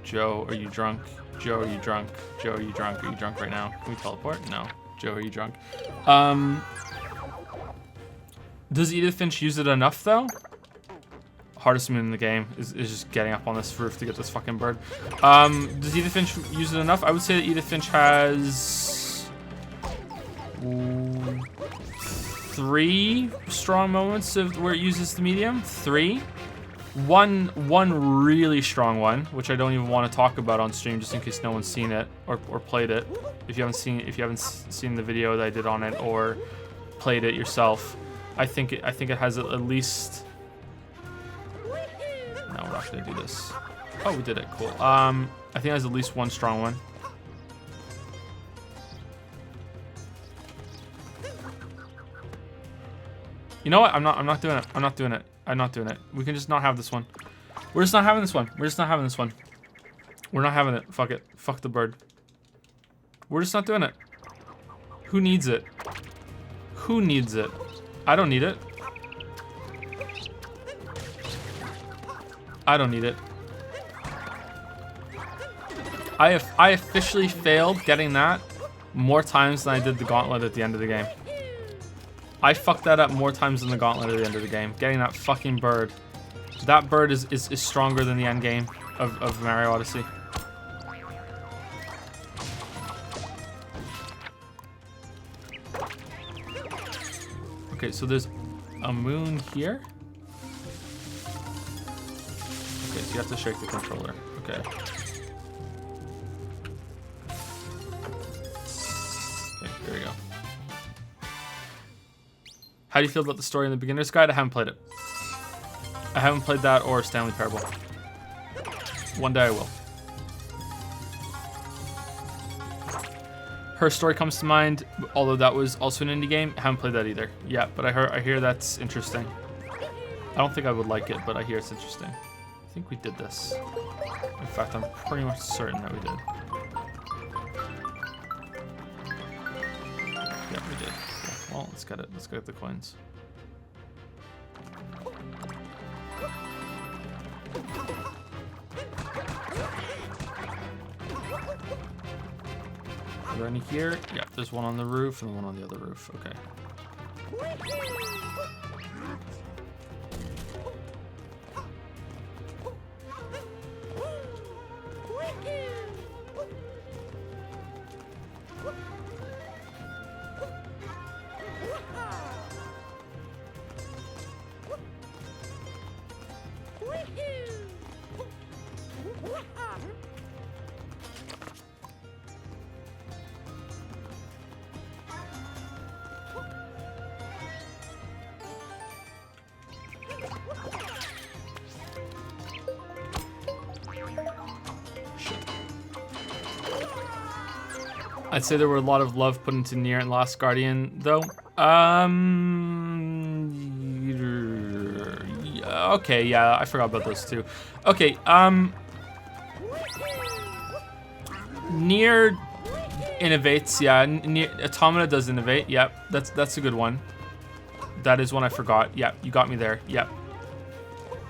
Joe, are you drunk? Joe, are you drunk? Joe, are you drunk? Are you drunk right now? Can we teleport? No. Joe, are you drunk? Does Edith Finch use it enough, though? Hardest moon in the game is just getting up on this roof to get this fucking bird. Does Edith Finch use it enough? I would say that Edith Finch has 3 strong moments of where it uses the medium. 3. One really strong one, which I don't even want to talk about on stream, just in case no one's seen it or played it. If you haven't seen the video that I did on it or played it yourself, I think it has at least. No, we're not gonna do this. Oh, we did it. Cool. I think it has at least 1 strong one. You know what? I'm not doing it. I'm not doing it. I'm not doing it. We can just not have this one. We're just not having this one. We're just not having this one. We're not having it. Fuck it. Fuck the bird. We're just not doing it. Who needs it? Who needs it? I don't need it. I don't need it. I officially failed getting that more times than I did the gauntlet at the end of the game. I fucked that up more times than the gauntlet at the end of the game. Getting that fucking bird. That bird is stronger than the end game of Mario Odyssey. Okay, so there's a moon here. Okay, so you have to shake the controller. Okay. Okay, there we go. How do you feel about the story in the beginner's guide? I haven't played it. I haven't played that or Stanley Parable. One day I will. Her Story comes to mind, although that was also an indie game. I haven't played that either. Yeah, but I hear that's interesting. I don't think I would like it, but I hear it's interesting. I think we did this. In fact, I'm pretty much certain that we did. Yeah, we did. Yeah, well, let's get it. Let's get the coins. Are there any here? Yeah, there's one on the roof and one on the other roof. Okay. I'd say there were a lot of love put into Nier and Last Guardian, though. Okay, yeah, I forgot about those two. Okay, Nier innovates, yeah. Nier, Automata does innovate. Yep, that's a good one. That is one I forgot. Yep, you got me there. Yep.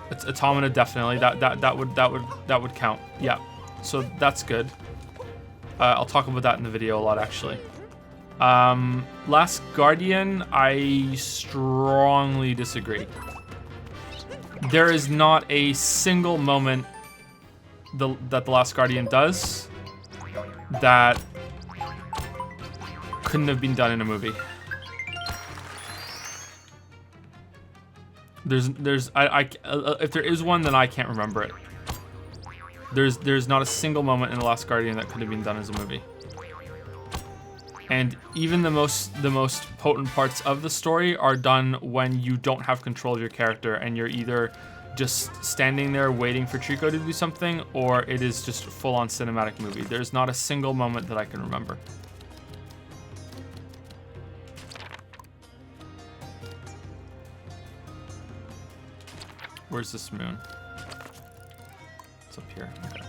It's Automata definitely. That would count. Yep. So that's good. I'll talk about that in the video a lot, actually. Last Guardian, I strongly disagree. There is not a single moment that the Last Guardian does that couldn't have been done in a movie. If there is one, then I can't remember it. There's not a single moment in The Last Guardian that could have been done as a movie. And even the most potent parts of the story are done when you don't have control of your character and you're either just standing there waiting for Trico to do something, or it is just a full-on cinematic movie. There's not a single moment that I can remember. Where's this moon? It's up here. Okay.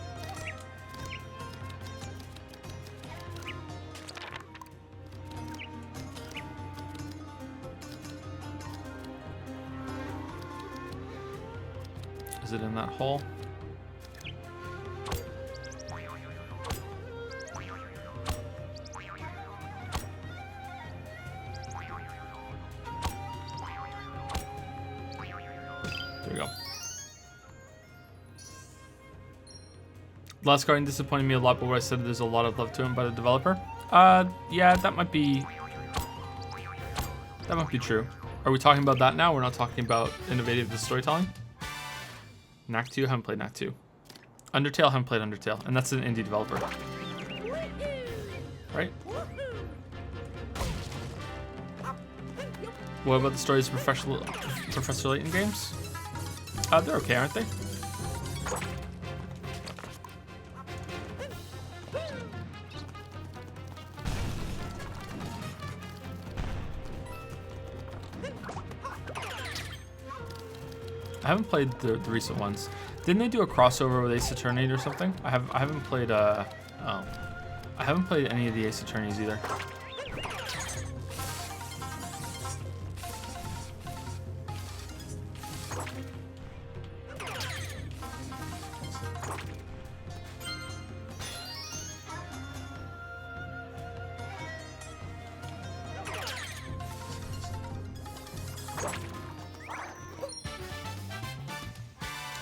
Is it in that hole? There we go. Last Guardian disappointed me a lot, but what I said, there's a lot of love to him by the developer. Yeah, that might be true. Are we talking about that now? We're not talking about innovative storytelling? Knack 2, haven't played Knack 2. Undertale, haven't played Undertale, and that's an indie developer. Right? What about the stories of Professor Layton games? They're okay, aren't they? I haven't played the recent ones. Didn't they do a crossover with Ace Attorney or something? I haven't played I haven't played any of the Ace Attorneys either.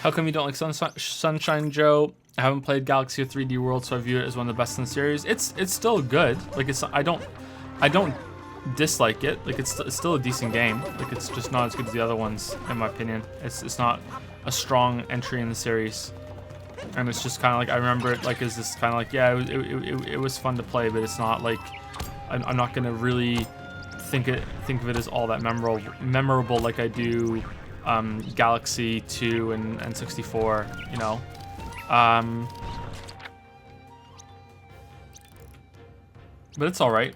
How come you don't like Sunshine Joe? I haven't played Galaxy of 3D World, so I view it as one of the best in the series. It's still good. Like I don't dislike it. Like it's still a decent game. Like it's just not as good as the other ones, in my opinion. It's not a strong entry in the series, and it's just kind of like I remember it like as this kind of like yeah, it was fun to play, but it's not like I'm not gonna really think of it as all that memorable like I do Galaxy 2 and 64, you know. But it's all right.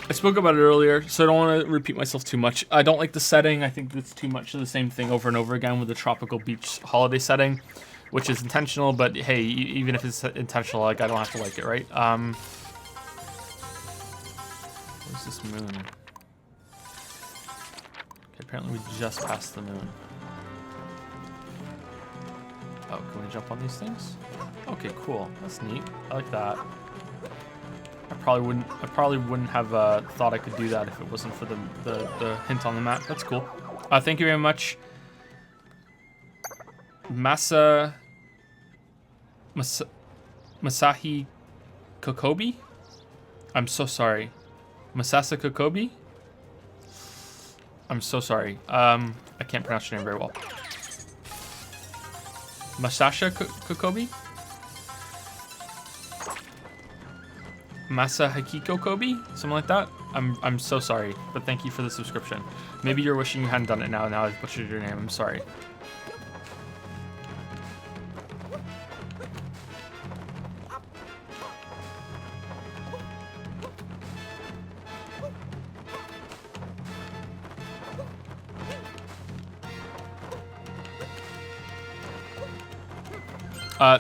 I spoke about it earlier, so I don't want to repeat myself too much. I don't like the setting. I think it's too much of the same thing over and over again with the tropical beach holiday setting, which is intentional, but hey, even if it's intentional, like I don't have to like it, right? Where's this moon? Okay, apparently we just passed the moon. Oh, can we jump on these things? Okay, cool. That's neat. I like that. I probably wouldn't have thought I could do that if it wasn't for the hint on the map. That's cool. Thank you very much. Masahi Kokobi? I'm so sorry. Masasa Kokobi? I'm so sorry. I can't pronounce your name very well. Masasha Kokobi? Masahiko Kobe? Something like that? I'm so sorry, but thank you for the subscription. Maybe you're wishing you hadn't done it now I've butchered your name. I'm sorry.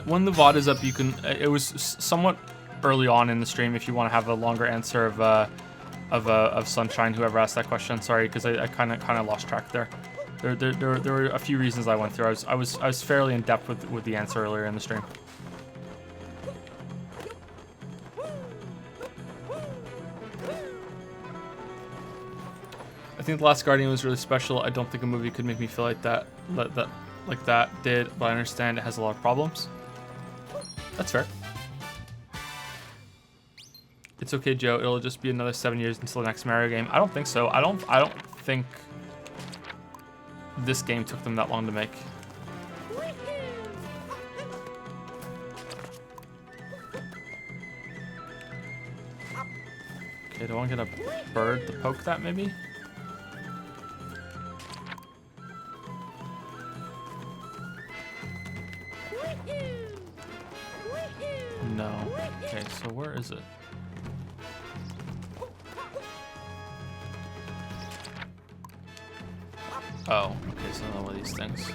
When the VOD is up, you can. It was somewhat early on in the stream. If you want to have a longer answer of Sunshine, whoever asked that question, sorry, because I kind of lost track there. There were a few reasons I went through. I was fairly in depth with the answer earlier in the stream. I think The Last Guardian was really special. I don't think a movie could make me feel like that did, but I understand it has a lot of problems. That's fair. It's okay, Joe. It'll just be another 7 years until the next Mario game. I don't think so. I don't think this game took them that long to make. Okay, do I want to get a bird to poke that maybe? No. Okay, so where is it? Oh, okay, so not one of these things.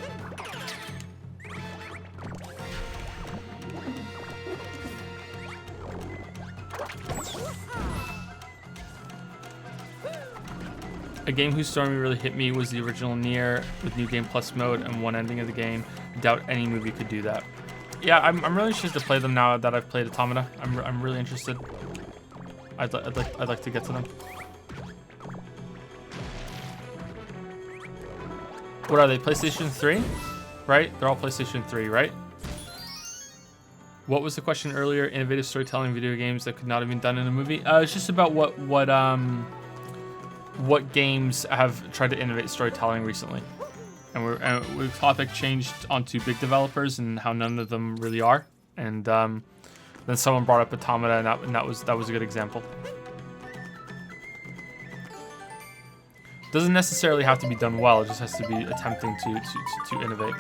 A game whose story really hit me was the original Nier with New Game Plus mode and one ending of the game. Doubt any movie could do that. Yeah, I'm really interested to play them now that I've played Automata. I'm really interested. I'd like to get to them. What are they? PlayStation 3? Right? They're all PlayStation 3, right? What was the question earlier? Innovative storytelling video games that could not have been done in a movie? It's just about what games have tried to innovate storytelling recently. And we've topic changed onto big developers and how none of them really are. And then someone brought up Automata, and that was a good example. Doesn't necessarily have to be done well. It just has to be attempting to innovate.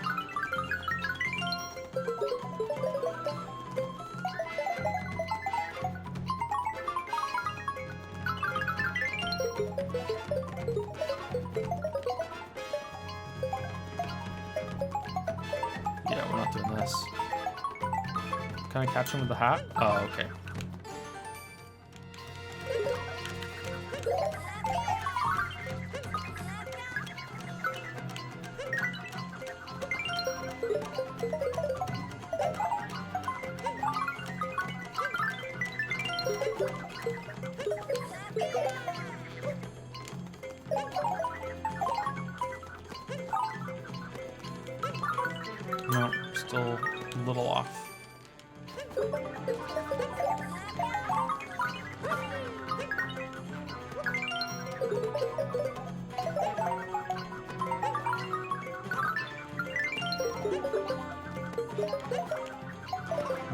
Yeah, we're not doing this. Can I catch him with the hat? Oh, okay. No, still a little off.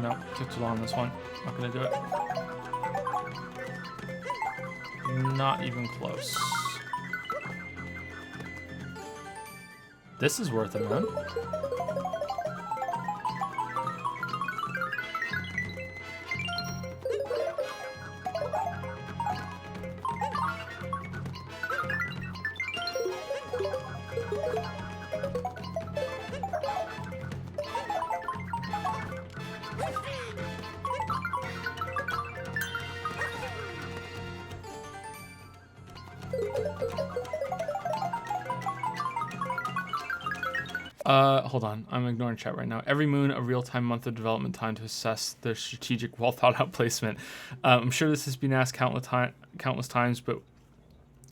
No, took too long on this one. Not gonna do it. Not even close. This is worth it, man. Hold on. I'm ignoring chat right now. Every moon, a real-time month of development time to assess their strategic, well-thought-out placement. I'm sure this has been asked countless times, but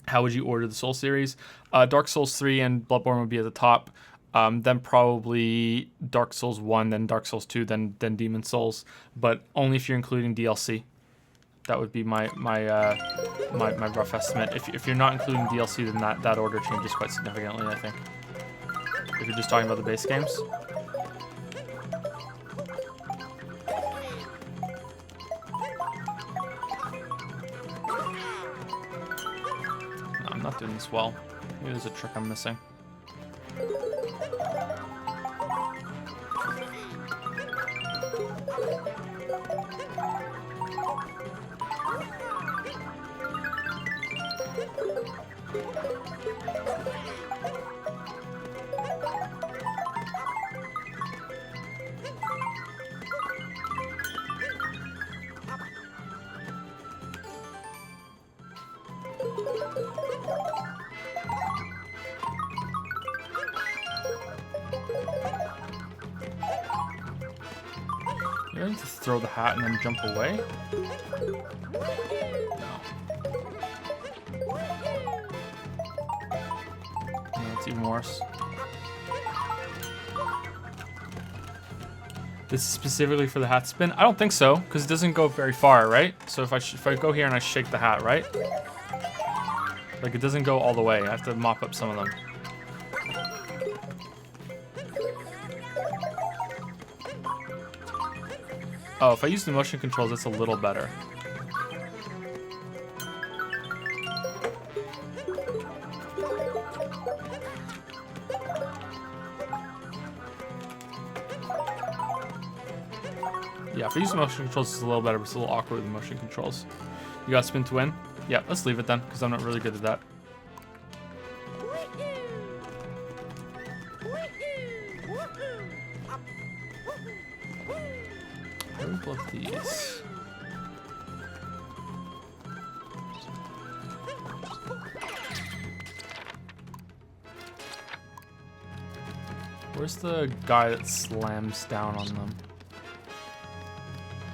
how would you order the Soul series? Dark Souls 3 and Bloodborne would be at the top. Then probably Dark Souls 1, then Dark Souls 2, then Demon Souls. But only if you're including DLC. That would be my rough estimate. If you're not including DLC, then that order changes quite significantly, I think. If you're just talking about the base games. No, I'm not doing this well. Maybe there's a trick I'm missing. You need to throw the hat and then jump away? No. No, it's even worse. This is specifically for the hat spin? I don't think so, because it doesn't go very far, right? So if I go here and I shake the hat, right? Like, it doesn't go all the way. I have to mop up some of them. Oh, if I use the motion controls, it's a little better. Yeah, if I use the motion controls, it's a little better, but it's a little awkward with the motion controls. You got spin to win? Yeah, let's leave it then, because I'm not really good at that. How do we blow up these? Where's the guy that slams down on them?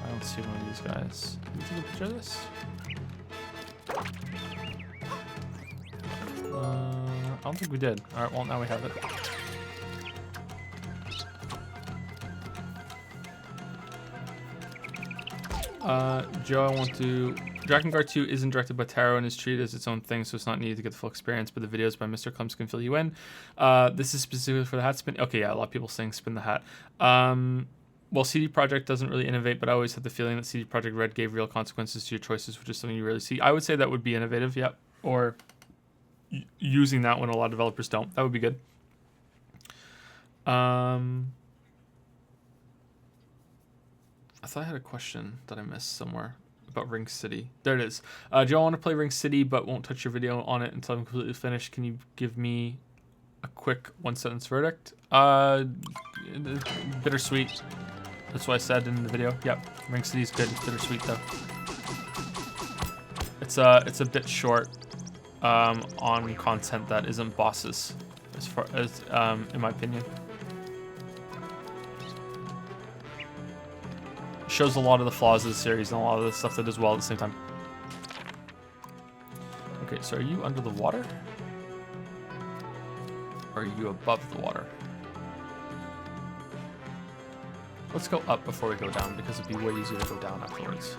I don't see one of these guys. Can we take a picture of this? I don't think we did. Alright, well, now we have it. Joe, I want to... Drakengard 2 isn't directed by Taro and is treated as its own thing, so it's not needed to get the full experience, but the videos by Mr. Clumps can fill you in. This is specifically for the hat spin. Okay, yeah, a lot of people saying spin the hat. Well, CD Projekt doesn't really innovate, but I always had the feeling that CD Projekt Red gave real consequences to your choices, which is something you rarely see. I would say that would be innovative, yeah. Or using that when a lot of developers don't. That would be good. I thought I had a question that I missed somewhere about Ring City. There it is. Joe, I want to play Ring City, but won't touch your video on it until I'm completely finished. Can you give me a quick one-sentence verdict? Bittersweet. That's what I said in the video. Yep, Ring City's good. It's bittersweet though. It's a bit short on content that isn't bosses, as far as in my opinion. Shows a lot of the flaws of the series and a lot of the stuff that does well at the same time. Okay, so are you under the water? Or are you above the water? Let's go up before we go down because it'd be way easier to go down afterwards.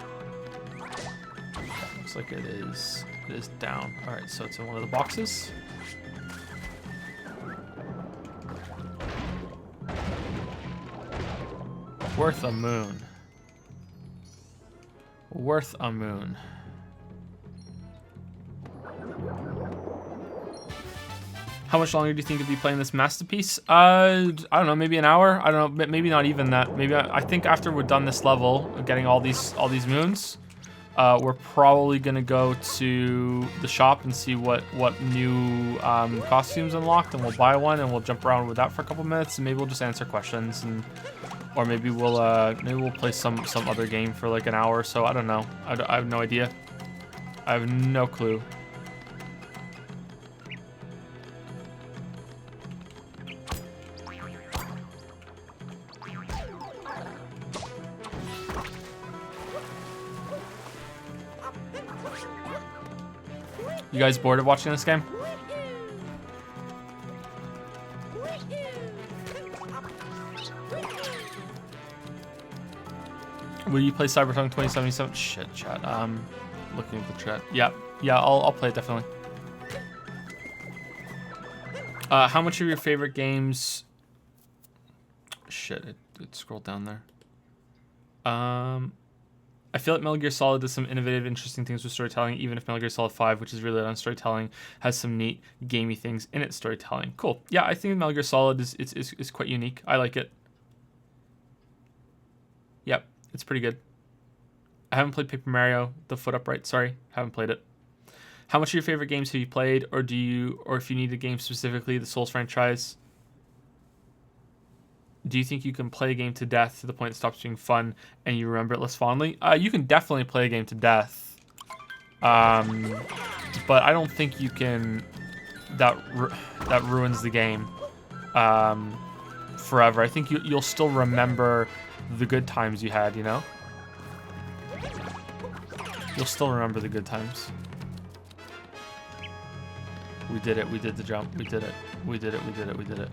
Looks like it is down. All right, so it's in one of the boxes. Worth a moon. Worth a moon. How much longer do you think you'll be playing this masterpiece? I don't know, maybe an hour. I don't know, maybe not even that. Maybe I think after we're done this level, getting all these moons, we're probably gonna go to the shop and see what new costumes unlocked, and we'll buy one and we'll jump around with that for a couple minutes, and maybe we'll just answer questions, and or maybe we'll play some other game for like an hour or so. I don't know. I have no idea. I have no clue. You guys bored of watching this game? Will you play Cyberpunk 2077? Shit, chat. Looking at the chat. Yeah, I'll play it definitely. How much of your favorite games? Shit, it scrolled down there. I feel like Metal Gear Solid does some innovative, interesting things with storytelling, even if Metal Gear Solid 5, which is really on storytelling, has some neat, gamey things in its storytelling. Cool. Yeah, I think Metal Gear Solid is quite unique. I like it. Yep, it's pretty good. I haven't played Paper Mario, the foot upright, sorry. Haven't played it. How much of your favorite games have you played, or if you need a game specifically, the Souls franchise? Do you think you can play a game to death to the point it stops being fun and you remember it less fondly? You can definitely play a game to death. But I don't think you can... That ruins the game forever. I think you'll still remember the good times you had, you know? You'll still remember the good times. We did it. We did the jump. We did it. We did it. We did it. We did it.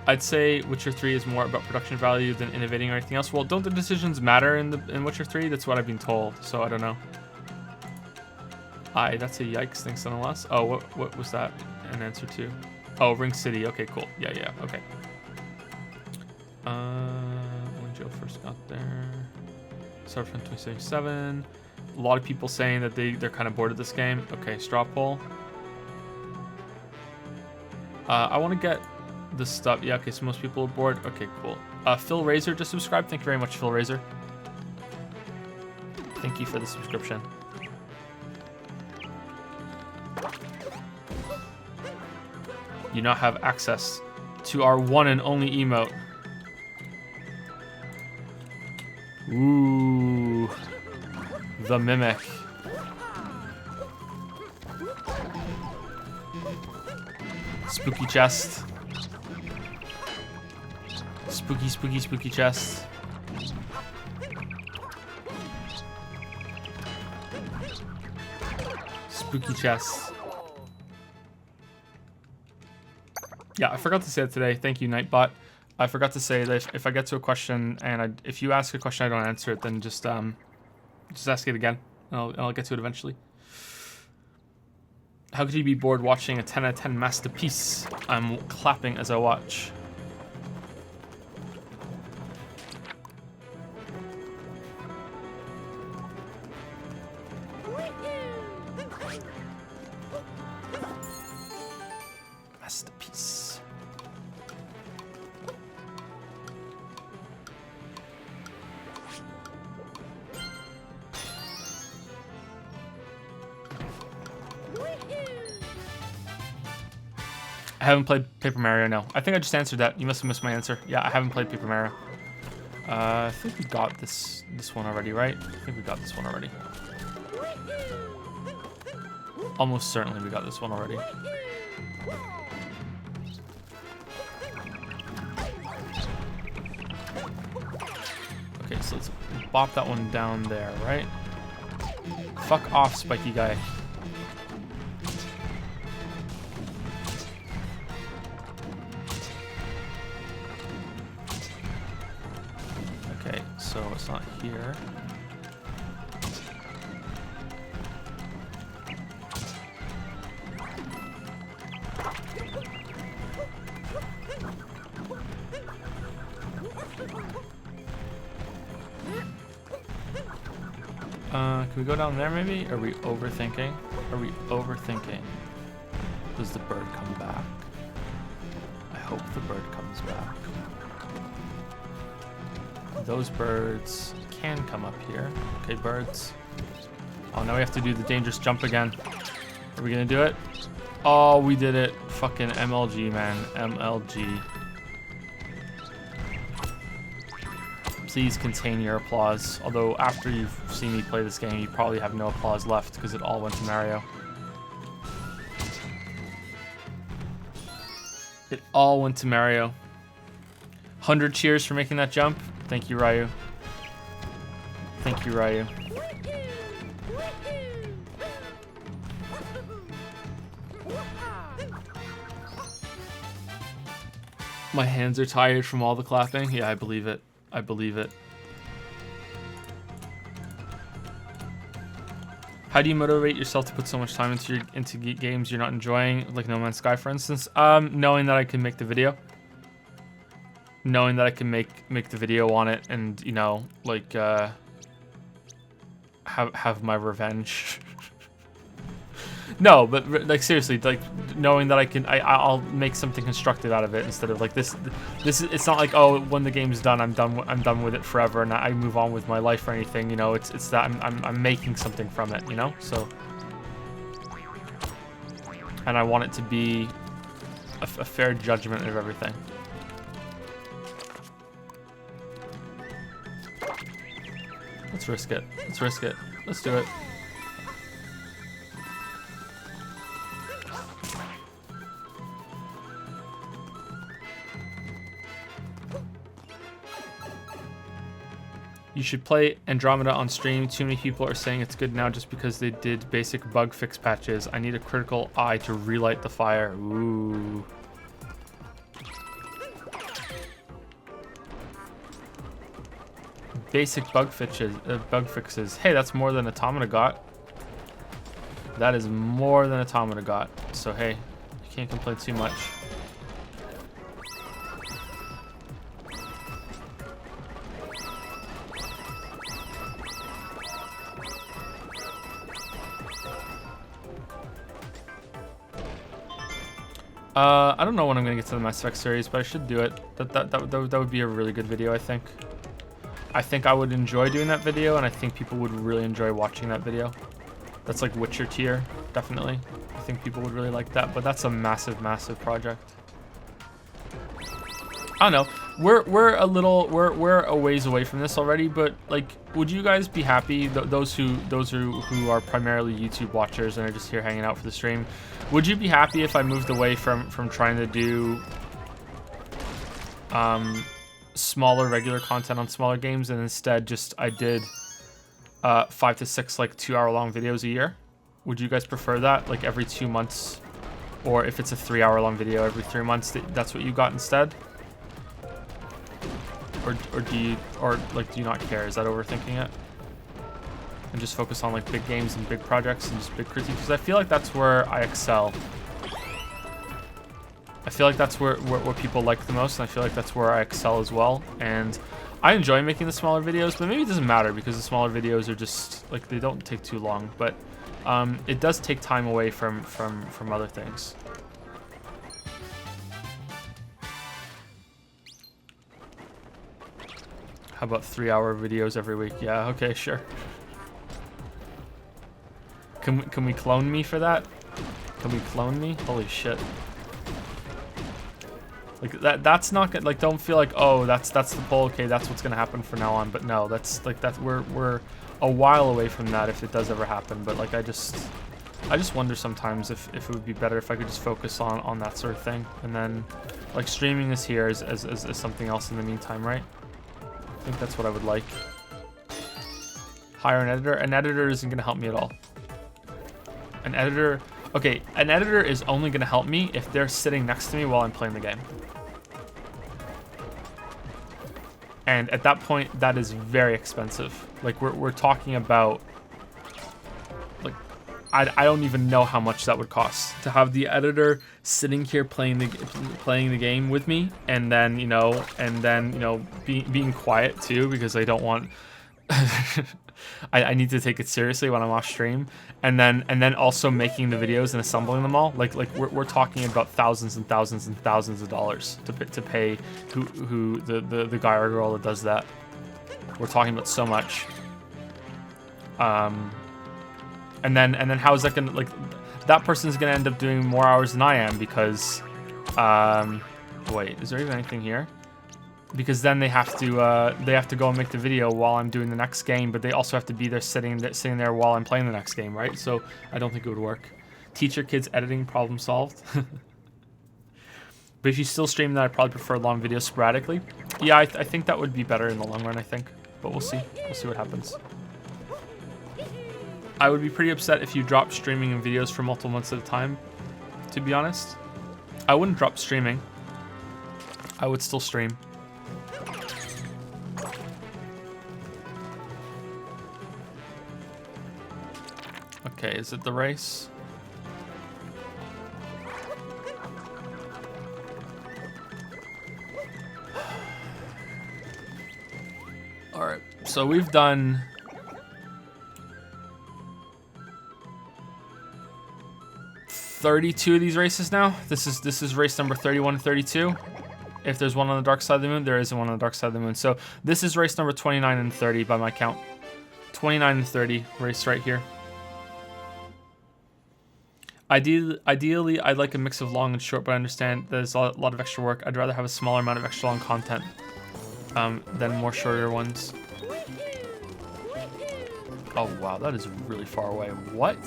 I'd say Witcher 3 is more about production value than innovating or anything else. Well, don't the decisions matter in Witcher 3? That's what I've been told, so I don't know. Aye, that's a yikes, thanks nonetheless. Oh, what was that an answer to? Oh, Ring City. Okay, cool. Yeah, okay. When Joe first got there. Started from 2077. A lot of people saying that they're kind of bored of this game. Okay, straw poll. I want to get this stuff. Yeah, okay, so most people are bored. Okay, cool. Phil Razor just subscribed. Thank you very much, Phil Razor. Thank you for the subscription. You now have access to our one and only emote. Ooh. The Mimic. Spooky chest. Spooky chest. Spooky chest. Yeah, I forgot to say it today. Thank you, Nightbot. I forgot to say that if I get to a question and if you ask a question I don't answer it, then just ask it again. And I'll get to it eventually. How could you be bored watching a 10 out of 10 masterpiece? I'm clapping as I watch. Masterpiece. I haven't played Paper Mario, no. I think I just answered that. You must have missed my answer. Yeah, I haven't played Paper Mario. I think we got this one already, right? I think we got this one already. Almost certainly we got this one already. Okay, so let's bop that one down there, right? Fuck off, spiky guy. so it's not here. Can we go down there maybe? Are we overthinking? Are we overthinking? Does the bird come back? I hope the bird comes back. Those birds can come up here. Okay, birds. Oh, now we have to do the dangerous jump again. Are we gonna do it? Oh, we did it. Fucking MLG, man. MLG. Please contain your applause. Although after you've seen me play this game, you probably have no applause left because it all went to Mario. It all went to Mario. 100 cheers for making that jump. Thank you, Ryu. Thank you, Ryu. My hands are tired from all the clapping. Yeah, I believe it. I believe it. How do you motivate yourself to put so much time into games you're not enjoying, like No Man's Sky, for instance? Knowing that I can make the video. Knowing that I can make the video on it, and you know, like have my revenge. No, but like seriously, like knowing that I'll make something constructive out of it instead of like this. It's not like, oh, when the game's done, I'm done with it forever and I move on with my life or anything. You know, it's that I'm making something from it. You know, so and I want it to be a fair judgment of everything. Let's risk it. Let's risk it. Let's do it. You should play Andromeda on stream. Too many people are saying it's good now just because they did basic bug fix patches. I need a critical eye to relight the fire. Ooh. Basic bug fixes. Hey, that's more than Automata got. That is more than Automata got. So hey, you can't complain too much. I don't know when I'm gonna get to the Mass Effect series, but I should do it. That would be a really good video, I think. I think I would enjoy doing that video, and I think people would really enjoy watching that video. That's like Witcher tier, definitely. I think people would really like that, but that's a massive, massive project. I don't know. We're a ways away from this already, but like, would you guys be happy? Those who are primarily YouTube watchers and are just here hanging out for the stream, would you be happy if I moved away from trying to do smaller regular content on smaller games, and instead just I did 5 to 6 like 2-hour-long videos a year? Would you guys prefer that, like every 2 months, or if it's a 3-hour-long video every 3 months, that's what you got instead? Or do you not care? Is that overthinking it? And just focus on like big games and big projects and just big critiques? Because I feel like that's where I excel. I feel like that's where people like the most, and I feel like that's where I excel as well. And I enjoy making the smaller videos, but maybe it doesn't matter because the smaller videos are just like, they don't take too long. But it does take time away from other things. How about 3-hour videos every week? Yeah, okay, sure. Can we clone me for that? Can we clone me? Holy shit. Like that's not good. Like, don't feel like, oh, that's the poll. Okay, that's what's gonna happen from now on. But no, that's like that. We're a while away from that if it does ever happen. But like, I just wonder sometimes if it would be better if I could just focus on that sort of thing, and then like streaming is here as something else in the meantime, right? I think that's what I would like. Hire an editor. An editor isn't gonna help me at all. An editor. Okay, an editor is only gonna help me if they're sitting next to me while I'm playing the game. And at that point, that is very expensive. Like we're talking about, like, I don't even know how much that would cost to have the editor sitting here playing the game with me, and then being quiet too, because I don't want. I need to take it seriously when I'm off stream, and then also making the videos and assembling them all. Like we're talking about thousands and thousands and thousands of dollars to pay who the guy or girl that does that. We're talking about so much. And then how is that gonna, like, that person's gonna end up doing more hours than I am, because wait, is there even anything here? Because then they have to go and make the video while I'm doing the next game, but they also have to be there sitting there while I'm playing the next game, right? So I don't think it would work. Teach your kids editing, problem solved. But if you still stream that, I'd probably prefer long videos sporadically. Yeah, I think that would be better in the long run, I think. But we'll see. We'll see what happens. I would be pretty upset if you dropped streaming and videos for multiple months at a time, to be honest. I wouldn't drop streaming. I would still stream. Okay, is it the race? Alright, so we've done 32 of these races now. This is race number 31 and 32. If there's one on the dark side of the moon, there isn't one on the dark side of the moon. So this is race number 29 and 30 by my count. 29 and 30 race right here. Ideally, I'd like a mix of long and short, but I understand there's a lot of extra work. I'd rather have a smaller amount of extra long content than more shorter ones. Oh wow, that is really far away. What?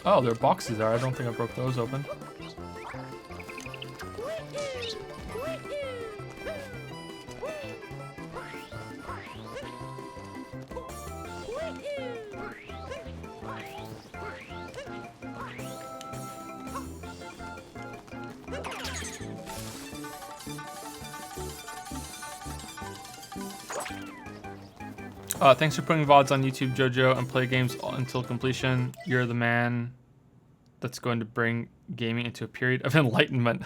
Oh, there are boxes there. I don't think I broke those open. Thanks for putting VODs on YouTube, Jojo, and play games until completion. You're the man that's going to bring gaming into a period of enlightenment.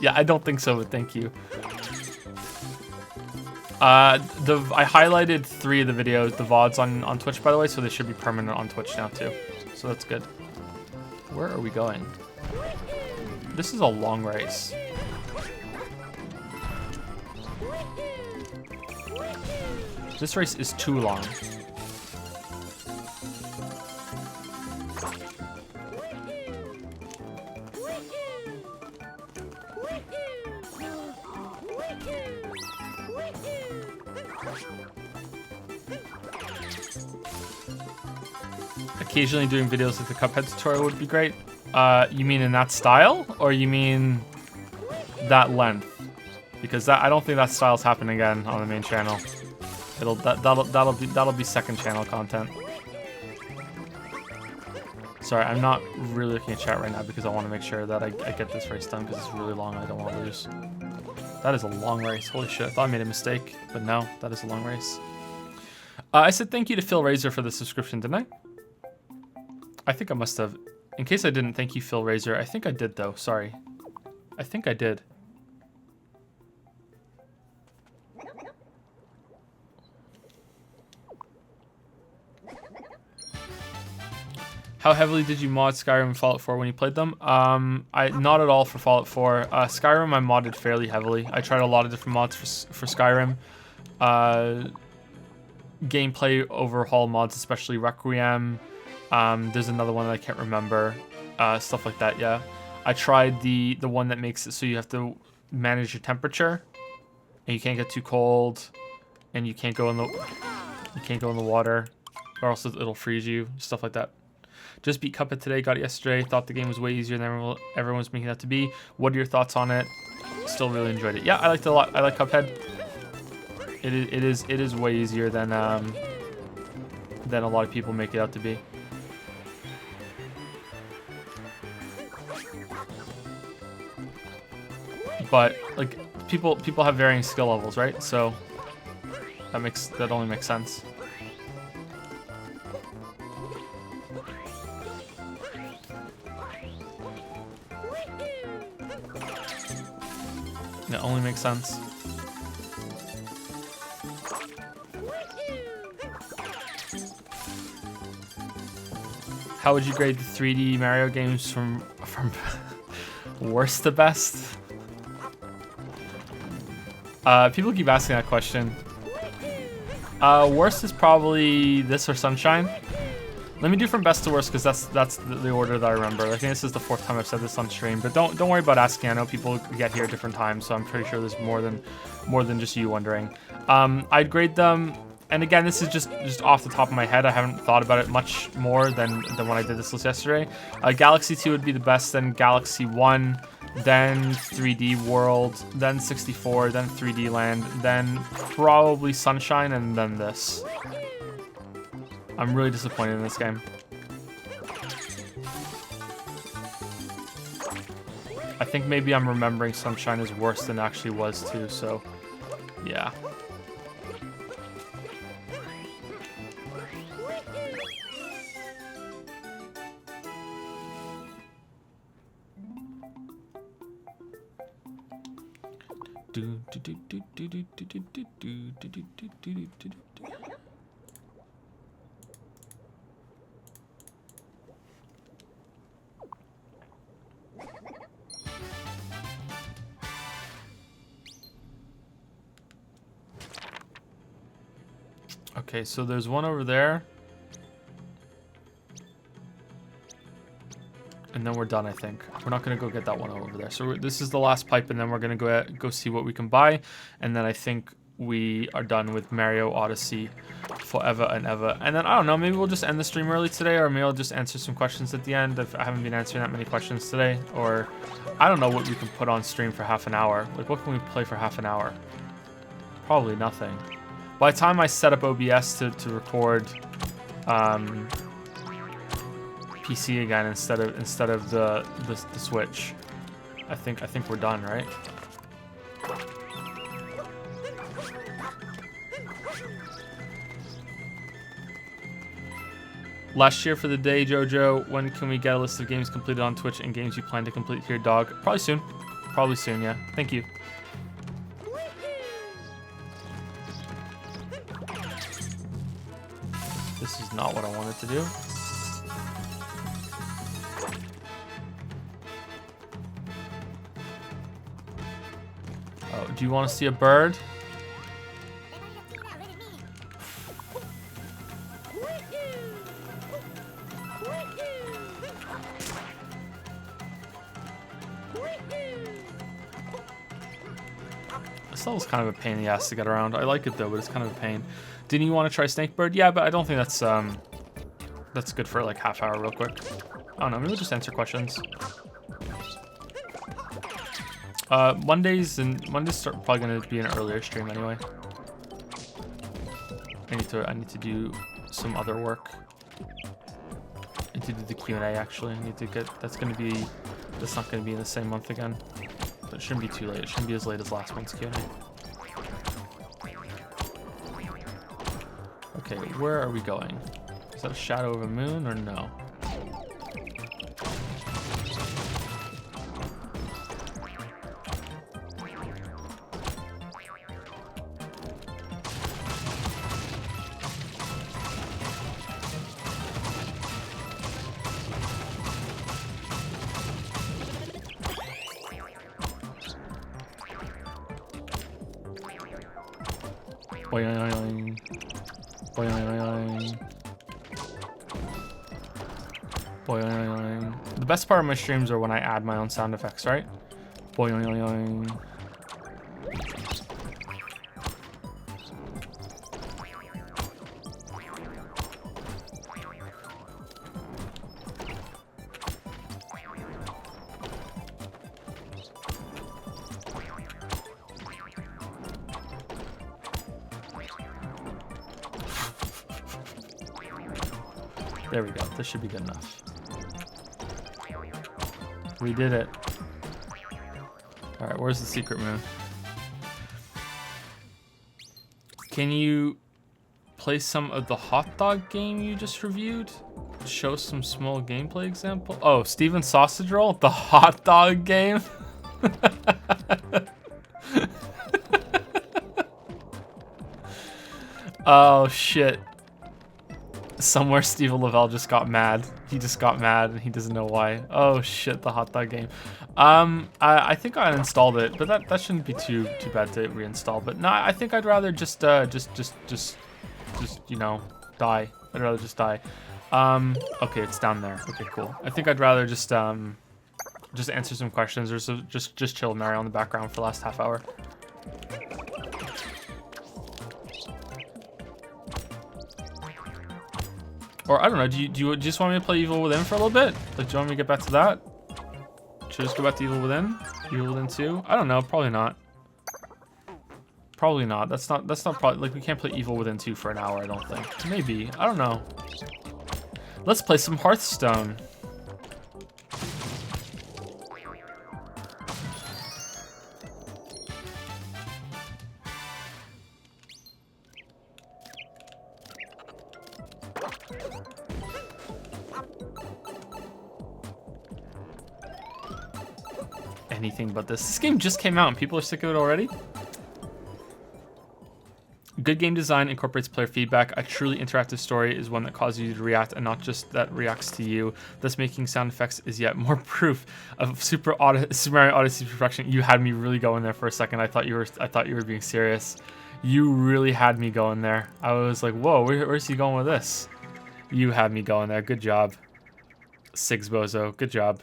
Yeah, I don't think so, but thank you. I highlighted 3 of the videos, the VODs on Twitch, by the way, so they should be permanent on Twitch now, too. So that's good. Where are we going? This is a long race. This race is too long. Occasionally doing videos like the Cuphead tutorial would be great. You mean in that style, or you mean that length? Because I don't think that style's happening again on the main channel. That'll be second channel content. Sorry, I'm not really looking at chat right now because I want to make sure that I get this race done because it's really long and I don't want to lose. That is a long race. Holy shit, I thought I made a mistake, but no, that is a long race. I said thank you to Phil Razor for the subscription, didn't I? I think I must have. In case I didn't, thank you, Phil Razor. I think I did, though. Sorry. I think I did. How heavily did you mod Skyrim and Fallout 4 when you played them? Not at all for Fallout 4. Skyrim I modded fairly heavily. I tried a lot of different mods for Skyrim. Gameplay overhaul mods, especially Requiem. There's another one that I can't remember. Stuff like that, yeah. I tried the one that makes it so you have to manage your temperature, and you can't get too cold, and you can't go in the water, or else it'll freeze you. Stuff like that. Just beat Cuphead today, got it yesterday. Thought the game was way easier than everyone's making it out to be. What are your thoughts on it? Still really enjoyed it. Yeah, I liked it a lot. I like Cuphead. It is way easier than a lot of people make it out to be. But like people have varying skill levels, right? So that only makes sense. It only makes sense. How would you grade the 3D Mario games from worst to best? People keep asking that question. Worst is probably this or Sunshine. Let me do from best to worst because that's the order that I remember. I think this is the 4th time I've said this on stream, but don't worry about asking. I know people get here at different times, so I'm pretty sure there's more than just you wondering. I'd grade them, and again, this is just off the top of my head. I haven't thought about it much more than when I did this list yesterday. Galaxy 2 would be the best, then Galaxy 1, then 3D World, then 64, then 3D Land, then probably Sunshine, and then this. I'm really disappointed in this game. I think maybe I'm remembering Sunshine as worse than it actually was too, so yeah. Okay, so there's one over there. And then we're done, I think. We're not going to go get that one over there. So this is the last pipe, and then we're going to go see what we can buy. And then I think we are done with Mario Odyssey forever and ever. And then, I don't know, maybe we'll just end the stream early today, or maybe I'll just answer some questions at the end. I haven't been answering that many questions today. Or I don't know what we can put on stream for half an hour. Like, what can we play for half an hour? Probably nothing. By the time I set up OBS to record PC again instead of the Switch, I think we're done, right? Last year for the day, Jojo. When can we get a list of games completed on Twitch and games you plan to complete here, dog? Probably soon. Probably soon, yeah. Thank you. This is not what I wanted to do. Oh, do you want to see a bird? This level's kind of a pain in the ass to get around. I like it though, but it's kind of a pain. Didn't you want to try Snakebird? Yeah, but I don't think that's good for like half hour real quick. I don't know, maybe we'll just answer questions. Mondays are probably gonna be an earlier stream anyway. I need to do some other work. I need to do the Q&A actually. I need to get that's not gonna be in the same month again. But it shouldn't be too late. It shouldn't be as late as last month's Q&A. Okay, where are we going? Is that a shadow of a moon or no? Boing. Boing. Boing. The best part of my streams are when I add my own sound effects, right? Boing. There we go. This should be good enough. We did it. All right, where's the secret moon? Can you play some of the hot dog game you just reviewed? Show some small gameplay example. Oh, Steven Sausage Roll, the hot dog game. Oh shit. Somewhere Steven Lavelle just got mad. He just got mad and he doesn't know why. Oh shit, the hot dog game. I think I uninstalled it, but that shouldn't be too bad to reinstall. But no, I think I'd rather just you know, die. I'd rather just die. Okay, it's down there. Okay, cool. I think I'd rather just answer some questions or so, just chill Mario in the background for the last half hour. Or I don't know. Do you just want me to play Evil Within for a little bit? Like, do you want me to get back to that? Should I just go back to Evil Within? Evil Within 2? I don't know. Probably not. Probably not. That's not probably like we can't play Evil Within 2 for an hour. I don't think. Maybe. I don't know. Let's play some Hearthstone. Anything but this. This game just came out and people are sick of it already. Good game design incorporates player feedback. A truly interactive story is one that causes you to react and not just that reacts to you. Thus making sound effects is yet more proof of Super Mario Odyssey perfection. You had me really going there for a second. I thought you were being serious. You really had me going there. I was like, whoa, where's he going with this? You had me going there. Good job. Sigs Bozo. Good job.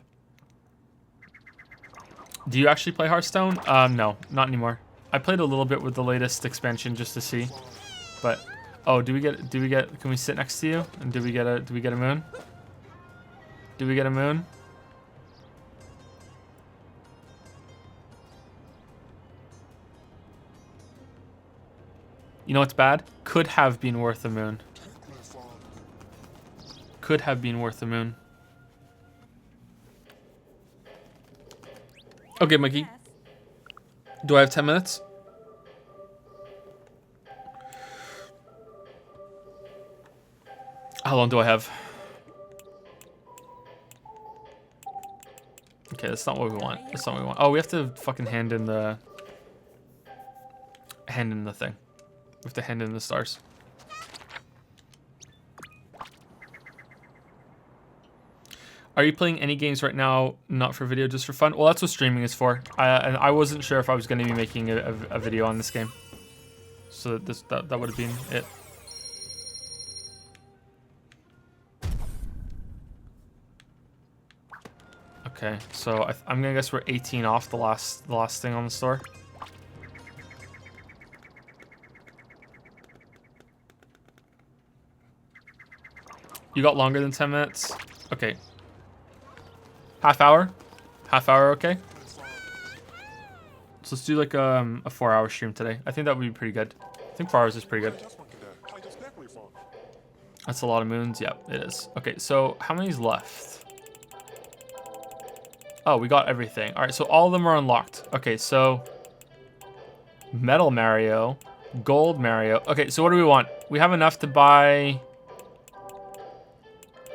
Do you actually play Hearthstone? No, not anymore. I played a little bit with the latest expansion just to see, but oh, can we sit next to you? And do we get a moon? Do we get a moon? You know what's bad? Could have been worth a moon. Could have been worth a moon. Okay, Mikey. Do I have 10 minutes? How long do I have? Okay, that's not what we want. That's not what we want. Oh, we have to fucking hand in the thing. We have to hand in the stars. Are you playing any games right now, not for video, just for fun? Well, that's what streaming is for. And I wasn't sure if I was going to be making a video on this game. So that would have been it. Okay, so I'm going to guess we're 18 off the last thing on the store. You got longer than 10 minutes? Okay. Half hour? Half hour, okay? So let's do like a 4-hour stream today. I think that would be pretty good. I think 4 hours is pretty good. That's a lot of moons. Yeah, it is. Okay, so how many's left? Oh, we got everything. All right, so all of them are unlocked. Okay, so Metal Mario, Gold Mario. Okay, so what do we want? We have enough to buy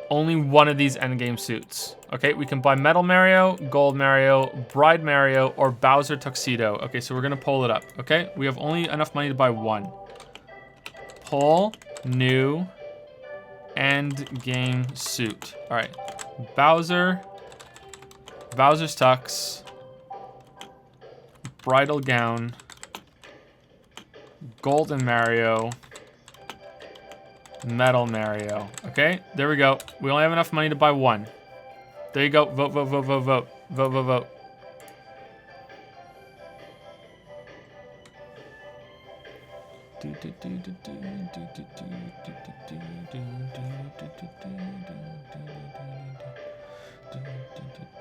only one of these endgame suits. Okay, we can buy Metal Mario, Gold Mario, Bride Mario, or Bowser Tuxedo. Okay, so we're gonna pull it up. Okay, we have only enough money to buy one. Pull new endgame suit. All right, Bowser's Tux, Bridal Gown, Golden Mario, Metal Mario. Okay, there we go. We only have enough money to buy one. There you go. Vote, vote, vote, vote, vote. Vote, vote, vote.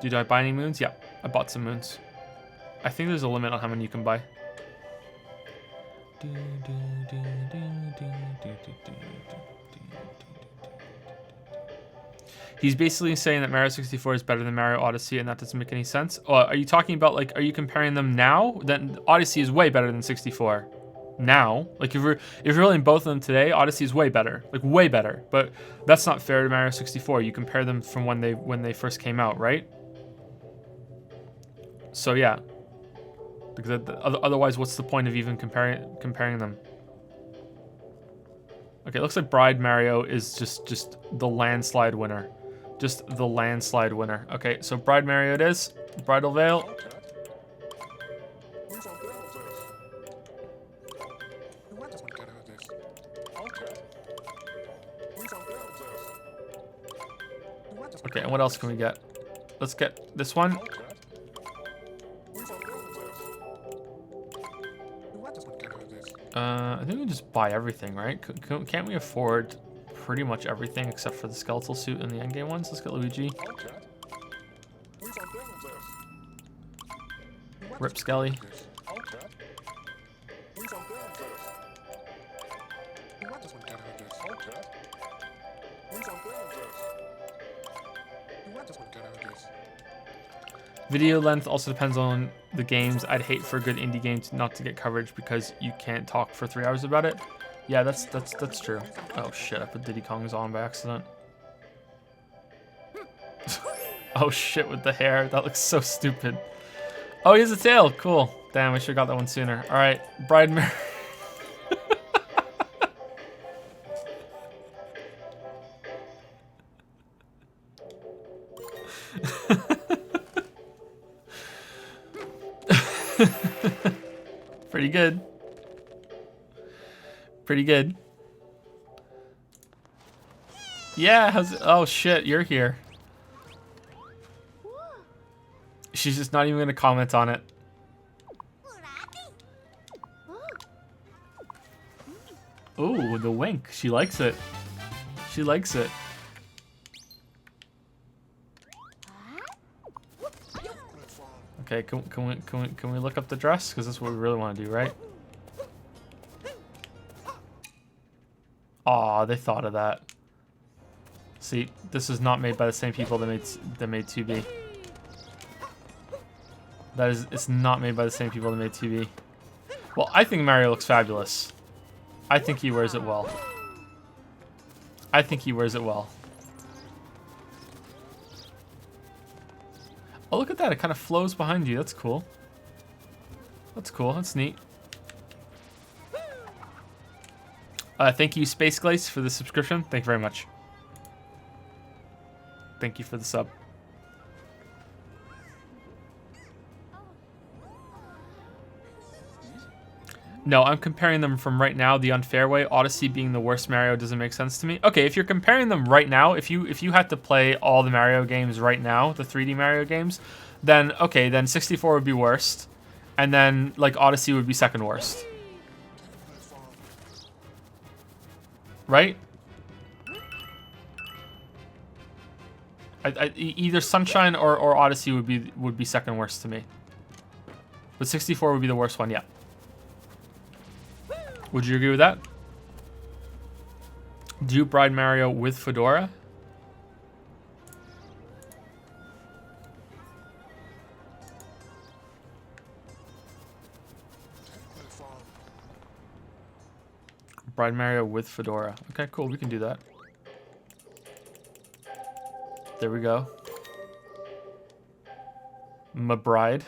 Did I buy any moons? Yeah, I bought some moons. I think there's a limit on how many you can buy. He's basically saying that Mario 64 is better than Mario Odyssey, and that doesn't make any sense. Are you talking about, like, are you comparing them now? Then Odyssey is way better than 64. Now, like, if you're rolling both of them today, Odyssey is way better, like way better. But that's not fair to Mario 64. You compare them from when they first came out, right? So yeah, because otherwise, what's the point of even comparing them? Okay, it looks like Bride Mario is just the landslide winner, just the landslide winner. Okay, so Bride Mario it is. Bridal Veil. Okay, and what else can we get? Let's get this one. I think we just buy everything, right? Can't we afford pretty much everything except for the skeletal suit and the endgame ones? Let's get Luigi. Rip Skelly. Video length also depends on the games. I'd hate for a good indie game not to get coverage because you can't talk for 3 hours about it. Yeah, that's true. Oh shit, I put Diddy Kong's on by accident. Oh shit, with the hair. That looks so stupid. Oh, he has a tail. Cool. Damn, I should have got that one sooner. Alright, Bride Mary. Pretty good. Pretty good. Yeah, how's it? Oh shit, you're here. She's just not even gonna comment on it. Ooh, the wink. She likes it. She likes it. Okay, can we look up the dress? Because that's what we really want to do, right? Aw, they thought of that. See, this is not made by the same people that made 2B. It's not made by the same people that made 2B. Well, I think Mario looks fabulous. I think he wears it well. I think he wears it well. Oh, look at that. It kind of flows behind you. That's cool. That's cool. That's neat. Thank you, Space Glace, for the subscription. Thank you very much. Thank you for the sub. No, I'm comparing them from right now, the unfair way. Odyssey being the worst Mario doesn't make sense to me. Okay, if you're comparing them right now, if you had to play all the Mario games right now, the 3D Mario games, then okay, then 64 would be worst, and then like Odyssey would be second worst. Right? Either Sunshine or Odyssey would be second worst to me. But 64 would be the worst one, yeah. Would you agree with that? Do Bride Mario with Fedora? Bride Mario with Fedora. Okay, cool. We can do that. There we go. My bride.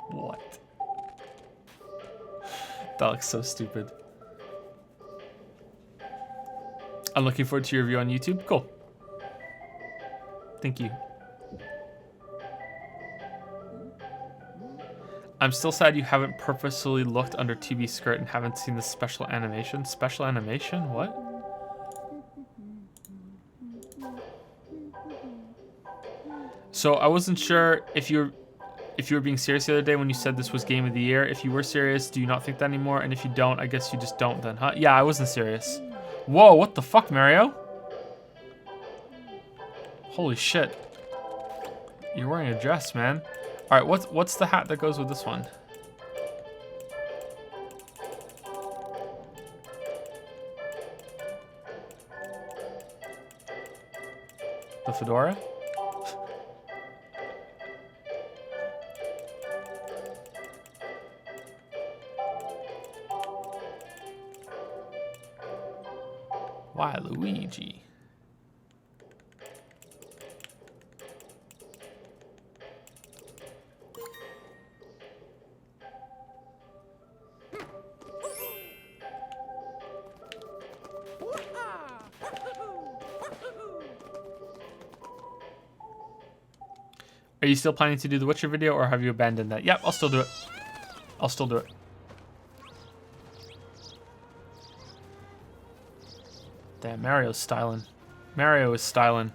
What? That looks so stupid. I'm looking forward to your review on YouTube. Cool. Thank you. I'm still sad you haven't purposely looked under 2B's skirt and haven't seen the special animation. Special animation? What? So I wasn't sure if you were being serious the other day when you said this was Game of the Year. If you were serious, do you not think that anymore? And if you don't, I guess you just don't then, huh? Yeah, I wasn't serious. Whoa, what the fuck, Mario? Holy shit. You're wearing a dress, man. Alright, what's the hat that goes with this one? The fedora? Why, Luigi? Are you still planning to do the Witcher video, or have you abandoned that? Yep, I'll still do it. I'll still do it. Damn, Mario's styling. Mario is styling.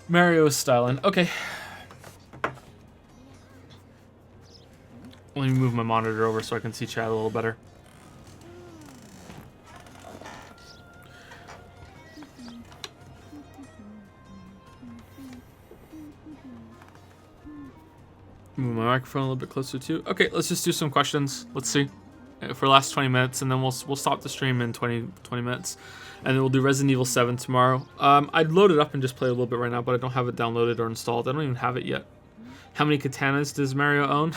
Mario is styling. Okay. Let me move my monitor over so I can see chat a little better. Move my microphone a little bit closer too. Okay, let's just do some questions. Let's see. For the last 20 minutes, and then we'll stop the stream in 20 minutes. And then we'll do Resident Evil 7 tomorrow. I'd load it up and just play a little bit right now, but I don't have it downloaded or installed. I don't even have it yet. How many katanas does Mario own?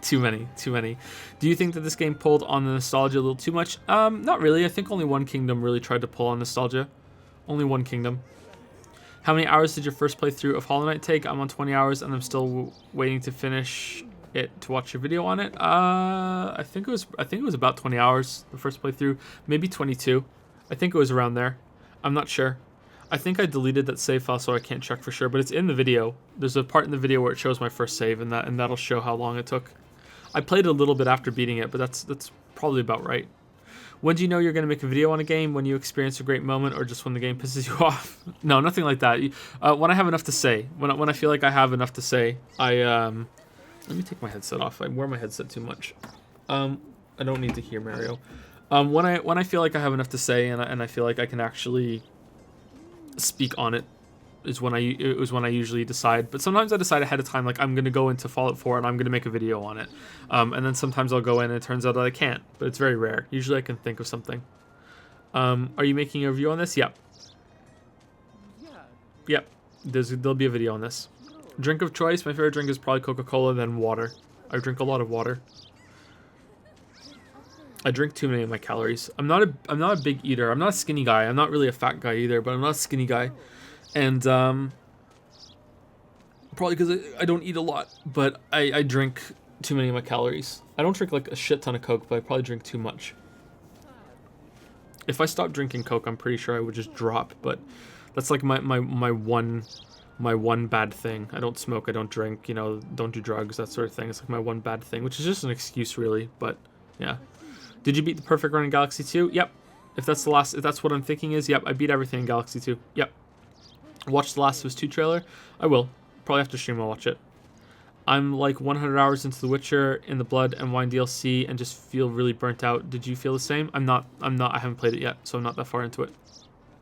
Too many. Do you think that this game pulled on the nostalgia a little too much? Not really. I think only one kingdom really tried to pull on nostalgia. Only one kingdom. How many hours did your first playthrough of Hollow Knight take? I'm on 20 hours, and I'm still waiting to finish it to watch your video on it. I think it was about 20 hours the first playthrough, maybe 22. I think it was around there. I'm not sure. I think I deleted that save file, so I can't check for sure, but it's in the video. There's a part in the video where it shows my first save, and that'll show how long it took. I played a little bit after beating it, but that's probably about right. When do you know you're going to make a video on a game? When you experience a great moment, or just when the game pisses you off? No, nothing like that. When I have enough to say. When I feel like I have enough to say, let me take my headset off. I wear my headset too much. I don't need to hear Mario. When I feel like I have enough to say, and I feel like I can actually speak on it, is when I usually decide. But sometimes I decide ahead of time, like I'm gonna go into Fallout 4 and I'm gonna make a video on it. And then sometimes I'll go in and it turns out that I can't. But it's very rare. Usually I can think of something. Are you making a review on this? Yep. Yep. There'll be a video on this. Drink of choice. My favorite drink is probably Coca-Cola, then water. I drink a lot of water. I drink too many of my calories. I'm not a big eater. I'm not a skinny guy. I'm not really a fat guy either, but I'm not a skinny guy. And probably because I don't eat a lot, but I drink too many of my calories. I don't drink like a shit ton of Coke, but I probably drink too much. If I stopped drinking Coke, I'm pretty sure I would just drop, but that's like my one bad thing. I don't smoke, I don't drink, don't do drugs, that sort of thing. It's like my one bad thing, which is just an excuse really, but yeah. Did you beat the perfect run in Galaxy 2? Yep. If that's what I'm thinking is, yep, I beat everything in Galaxy 2. Yep. Watch the Last of Us 2 trailer? I will. Probably after stream I'll watch it. I'm like 100 hours into The Witcher in the Blood and Wine DLC and just feel really burnt out. Did you feel the same? I haven't played it yet, so I'm not that far into it.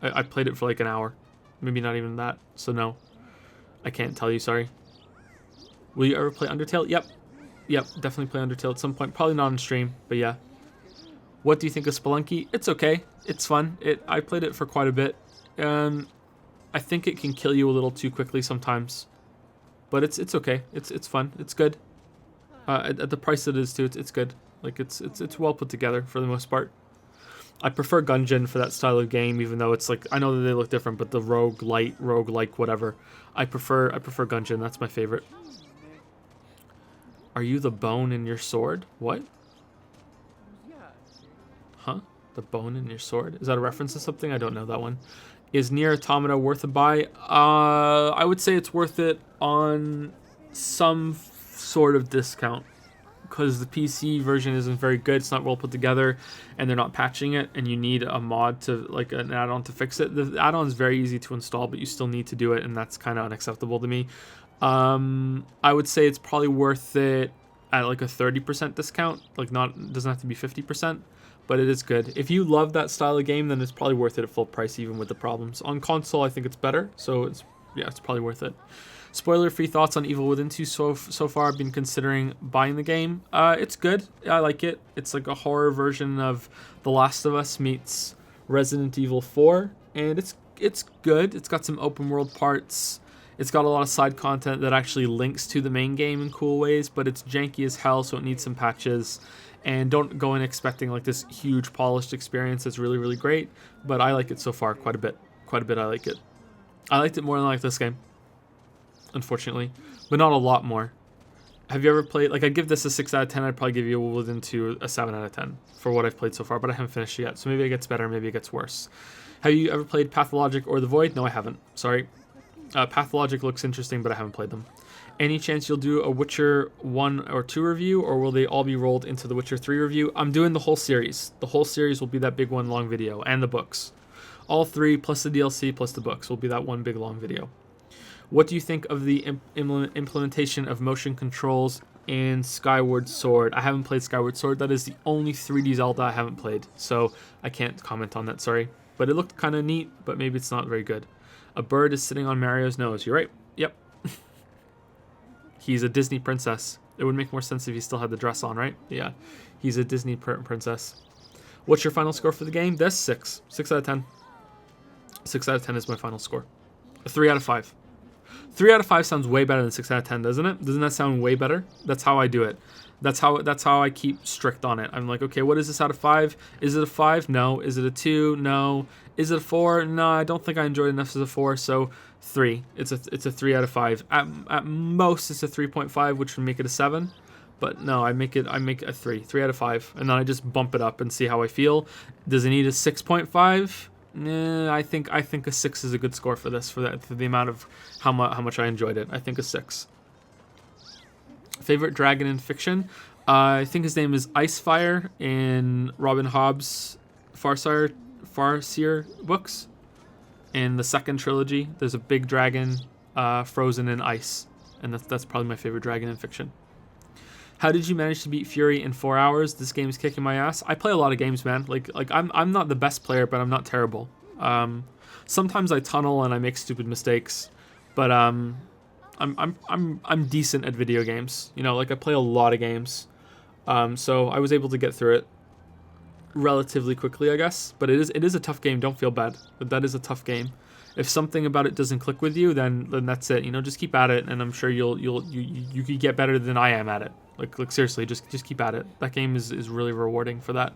I played it for like an hour. Maybe not even that, so no. I can't tell you, sorry. Will you ever play Undertale? Yep. Yep, definitely play Undertale at some point. Probably not on stream, but yeah. What do you think of Spelunky? It's okay. It's fun. I played it for quite a bit. I think it can kill you a little too quickly sometimes. But it's okay. It's fun. It's good. At the price it is too, it's good. Like it's well put together for the most part. I prefer Gungeon for that style of game, even though it's like I know that they look different, but the roguelike, whatever. I prefer Gungeon. That's my favorite. Are you the bone in your sword? What? Huh? The bone in your sword? Is that a reference to something? I don't know that one. Is Nier Automata worth a buy? I would say it's worth it on some sort of discount. Because the PC version isn't very good, it's not well put together, and they're not patching it, and you need a mod to, like an add-on to fix it. The add-on is very easy to install, but you still need to do it, and that's kind of unacceptable to me. I would say it's probably worth it at like a 30% discount. Like doesn't have to be 50%, but it is good. If you love that style of game, then it's probably worth it at full price, even with the problems. On console, I think it's better, so it's probably worth it. Spoiler-free thoughts on Evil Within 2 so far. I've been considering buying the game. It's good. I like it. It's like a horror version of The Last of Us meets Resident Evil 4, and it's good. It's got some open world parts. It's got a lot of side content that actually links to the main game in cool ways, but it's janky as hell, so it needs some patches. And don't go in expecting like this huge polished experience that's really, really great, but I like it so far quite a bit. Quite a bit I like it. I liked it more than I liked this game, unfortunately, but not a lot more. Have you ever played, like, I'd give this a 6 out of 10, I'd probably give you Within 2 a 7 out of 10 for what I've played so far, but I haven't finished it yet, so maybe it gets better, maybe it gets worse. Have you ever played Pathologic or The Void? No, I haven't. Sorry. Pathologic looks interesting, but I haven't played them. Any chance you'll do a Witcher 1 or 2 review, or will they all be rolled into the Witcher 3 review? I'm doing the whole series. The whole series will be that big one long video, and the books. All 3, plus the DLC, plus the books, will be that one big long video. What do you think of the implementation of motion controls in Skyward Sword? I haven't played Skyward Sword. That is the only 3D Zelda I haven't played, so I can't comment on that, sorry. But it looked kind of neat, but maybe it's not very good. A bird is sitting on Mario's nose. You're right. Yep. He's a Disney princess. It would make more sense if he still had the dress on, right? Yeah. He's a Disney princess. What's your final score for the game? This 6. 6 out of 10. 6 out of 10 is my final score. A 3 out of 5. 3 out of 5 sounds way better than 6 out of 10, doesn't it? Doesn't that sound way better? That's how I do it. That's how I keep strict on it. I'm like, okay, what is this out of 5? Is it a 5? No. Is it a 2? No. Is it a 4? No, I don't think I enjoyed it enough as a 4, so 3. It's a 3 out of 5. At most, it's a 3.5, which would make it a 7. But no, I make a 3. 3 out of 5. And then I just bump it up and see how I feel. Does it need a 6.5? I think a 6 is a good score for this, for the amount of how much I enjoyed it. I think a 6. Favorite dragon in fiction? I think his name is Icefire in Robin Hobb's Farseer books. In the second trilogy, there's a big dragon frozen in ice, and that's probably my favorite dragon in fiction. How did you manage to beat Fury in 4 hours? This game is kicking my ass. I play a lot of games, man. Like I'm not the best player, but I'm not terrible. Sometimes I tunnel and I make stupid mistakes, but I'm decent at video games. You know, like I play a lot of games. So I was able to get through it relatively quickly, I guess. But it is a tough game. Don't feel bad. But that is a tough game. If something about it doesn't click with you, then that's it. You know, just keep at it, and I'm sure you could get better than I am at it. Like seriously, just keep at it. That game is really rewarding for that.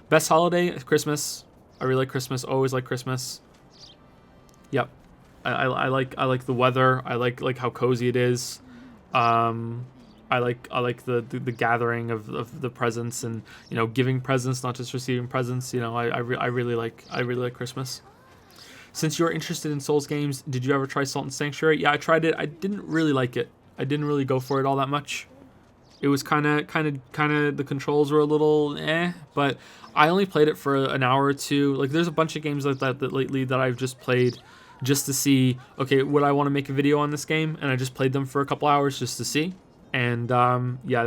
Best holiday, Christmas. I really like Christmas. Always like Christmas. Yep. I like the weather. I like how cozy it is. I like the gathering of the presents, and you know, giving presents, not just receiving presents. You know, I really like Christmas. Since you're interested in Souls games, did you ever try Salt and Sanctuary? Yeah, I tried it. I didn't really like it. I didn't really go for it all that much. It was kind of the controls were a little but I only played it for an hour or two. Like there's a bunch of games like that lately that I've just played just to see, okay, would I want to make a video on this game? And I just played them for a couple hours just to see. And yeah,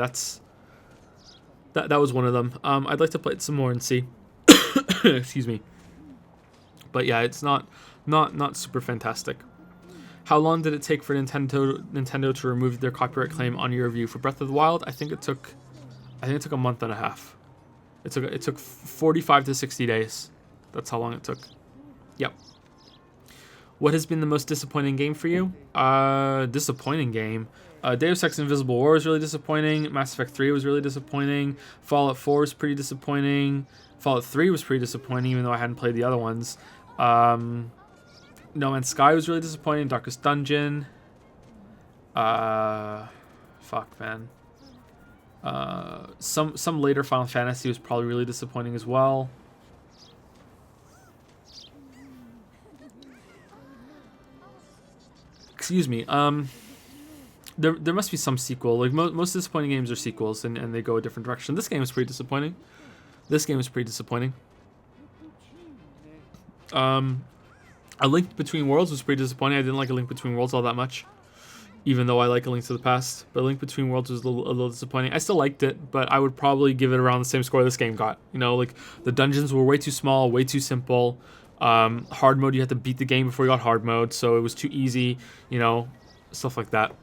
that was one of them. I'd like to play it some more and see. Excuse me. But yeah, it's not super fantastic. How long did it take for Nintendo to remove their copyright claim on your review for Breath of the Wild? I think it took a month and a half. It took 45 to 60 days. That's how long it took. Yep. What has been the most disappointing game for you? Disappointing game. Deus Ex Invisible War was really disappointing. Mass Effect 3 was really disappointing. Fallout 4 was pretty disappointing. Fallout 3 was pretty disappointing, even though I hadn't played the other ones. No Man's Sky was really disappointing. Darkest Dungeon. Fuck, man. Some later Final Fantasy was probably really disappointing as well. Excuse me. There must be some sequel. Like most disappointing games are sequels, and they go a different direction. This game was pretty disappointing. A Link Between Worlds was pretty disappointing. I didn't like A Link Between Worlds all that much, even though I like A Link to the Past. But A Link Between Worlds was a little disappointing. I still liked it, but I would probably give it around the same score this game got. You know, like the dungeons were way too small, way too simple. Hard mode, you had to beat the game before you got hard mode, so it was too easy. You know, stuff like that.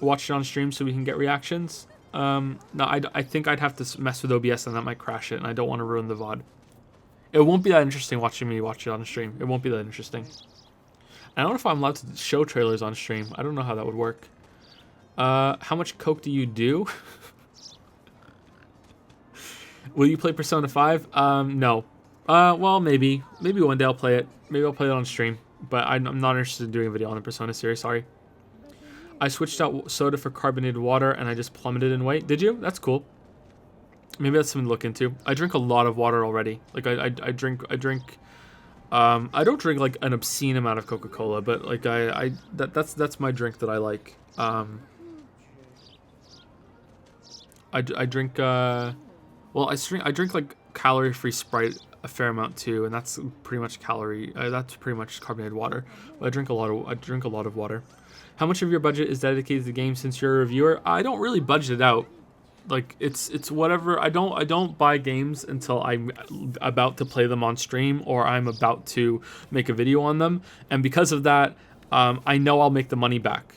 Watch it on stream so we can get reactions. No, I think I'd have to mess with OBS and that might crash it, and I don't want to ruin the VOD. It won't be that interesting watching me watch it on stream. It won't be that interesting. I don't know if I'm allowed to show trailers on stream. I don't know how that would work. How much coke do you do? Will you play Persona 5? No. Well, maybe. Maybe one day I'll play it. Maybe I'll play it on stream. But I'm not interested in doing a video on the Persona series, sorry. I switched out soda for carbonated water and I just plummeted in weight. Did you? That's cool. Maybe that's something to look into. I drink a lot of water already. Like I drink I don't drink like an obscene amount of Coca-Cola, but like that's my drink that I like. I drink well, I drink like calorie-free Sprite a fair amount too, and that's pretty much that's pretty much carbonated water. But I drink a lot of water. How much of your budget is dedicated to the game since you're a reviewer? I don't really budget it out. Like it's whatever. I don't buy games until I'm about to play them on stream or I'm about to make a video on them, and because of that, I know I'll make the money back.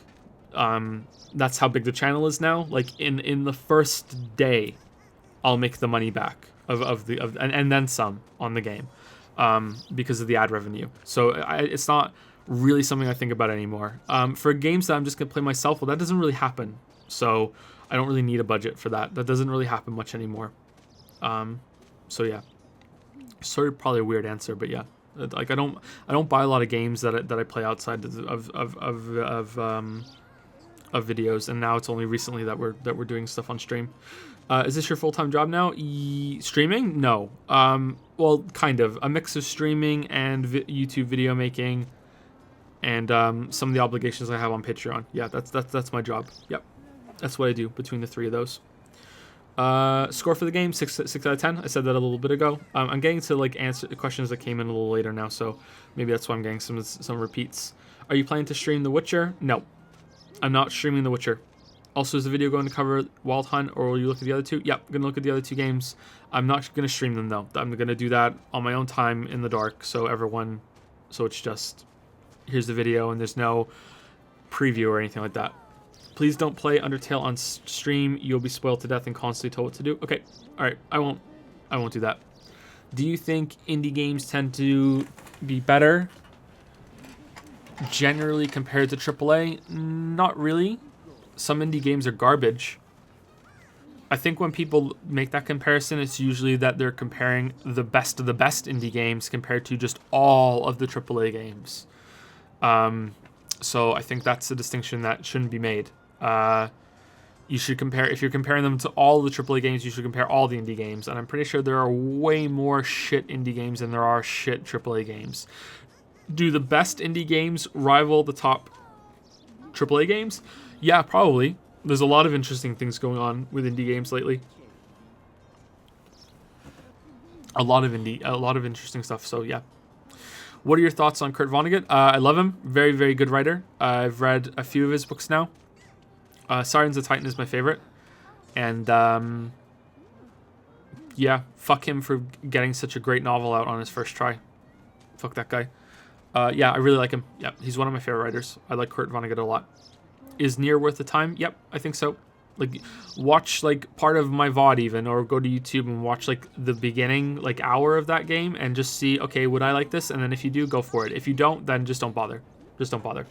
That's how big the channel is now. Like in the first day, I'll make the money back and then some on the game, because of the ad revenue. So it's not really something I think about anymore. For games that I'm just gonna play myself, well, that doesn't really happen. So I don't really need a budget for that. That doesn't really happen much anymore. So yeah. Sorry, probably a weird answer, but yeah. Like I don't buy a lot of games that I play outside of videos, and now it's only recently that we're doing stuff on stream. Is this your full-time job now? Streaming? No. Well, kind of a mix of streaming and YouTube video making, and some of the obligations I have on Patreon. Yeah, that's my job. Yep. That's what I do between the three of those. Score for the game, 6 out of 10. I said that a little bit ago. I'm getting to like answer questions that came in a little later now, so maybe that's why I'm getting some repeats. Are you planning to stream The Witcher? No, I'm not streaming The Witcher. Also, is the video going to cover Wild Hunt, or will you look at the other two? Yep, I'm going to look at the other two games. I'm not going to stream them though. I'm going to do that on my own time in the dark, so it's just, here's the video and there's no preview or anything like that. Please don't play Undertale on stream. You'll be spoiled to death and constantly told what to do. Okay, all right, I won't do that. Do you think indie games tend to be better generally compared to AAA? Not really. Some indie games are garbage. I think when people make that comparison, it's usually that they're comparing the best of the best indie games compared to just all of the AAA games. So I think that's a distinction that shouldn't be made. You should compare, if you're comparing them to all the AAA games, you should compare all the indie games. And I'm pretty sure there are way more shit indie games than there are shit AAA games. Do the best indie games rival the top AAA games? Yeah, probably. There's a lot of interesting things going on with indie games lately. A lot of interesting stuff. So yeah. What are your thoughts on Kurt Vonnegut? I love him. Very, very good writer. I've read a few of his books now. Sirens of Titan is my favorite. And yeah, fuck him for getting such a great novel out on his first try. Fuck that guy. Yeah, I really like him. Yeah, he's one of my favorite writers. I like Kurt Vonnegut a lot. Is Nier worth the time? Yep, I think so. Like, watch like part of my VOD even, or go to YouTube and watch like the beginning like hour of that game and just see, okay, would I like this? And then if you do, go for it. If you don't, then just don't bother. Just don't bother.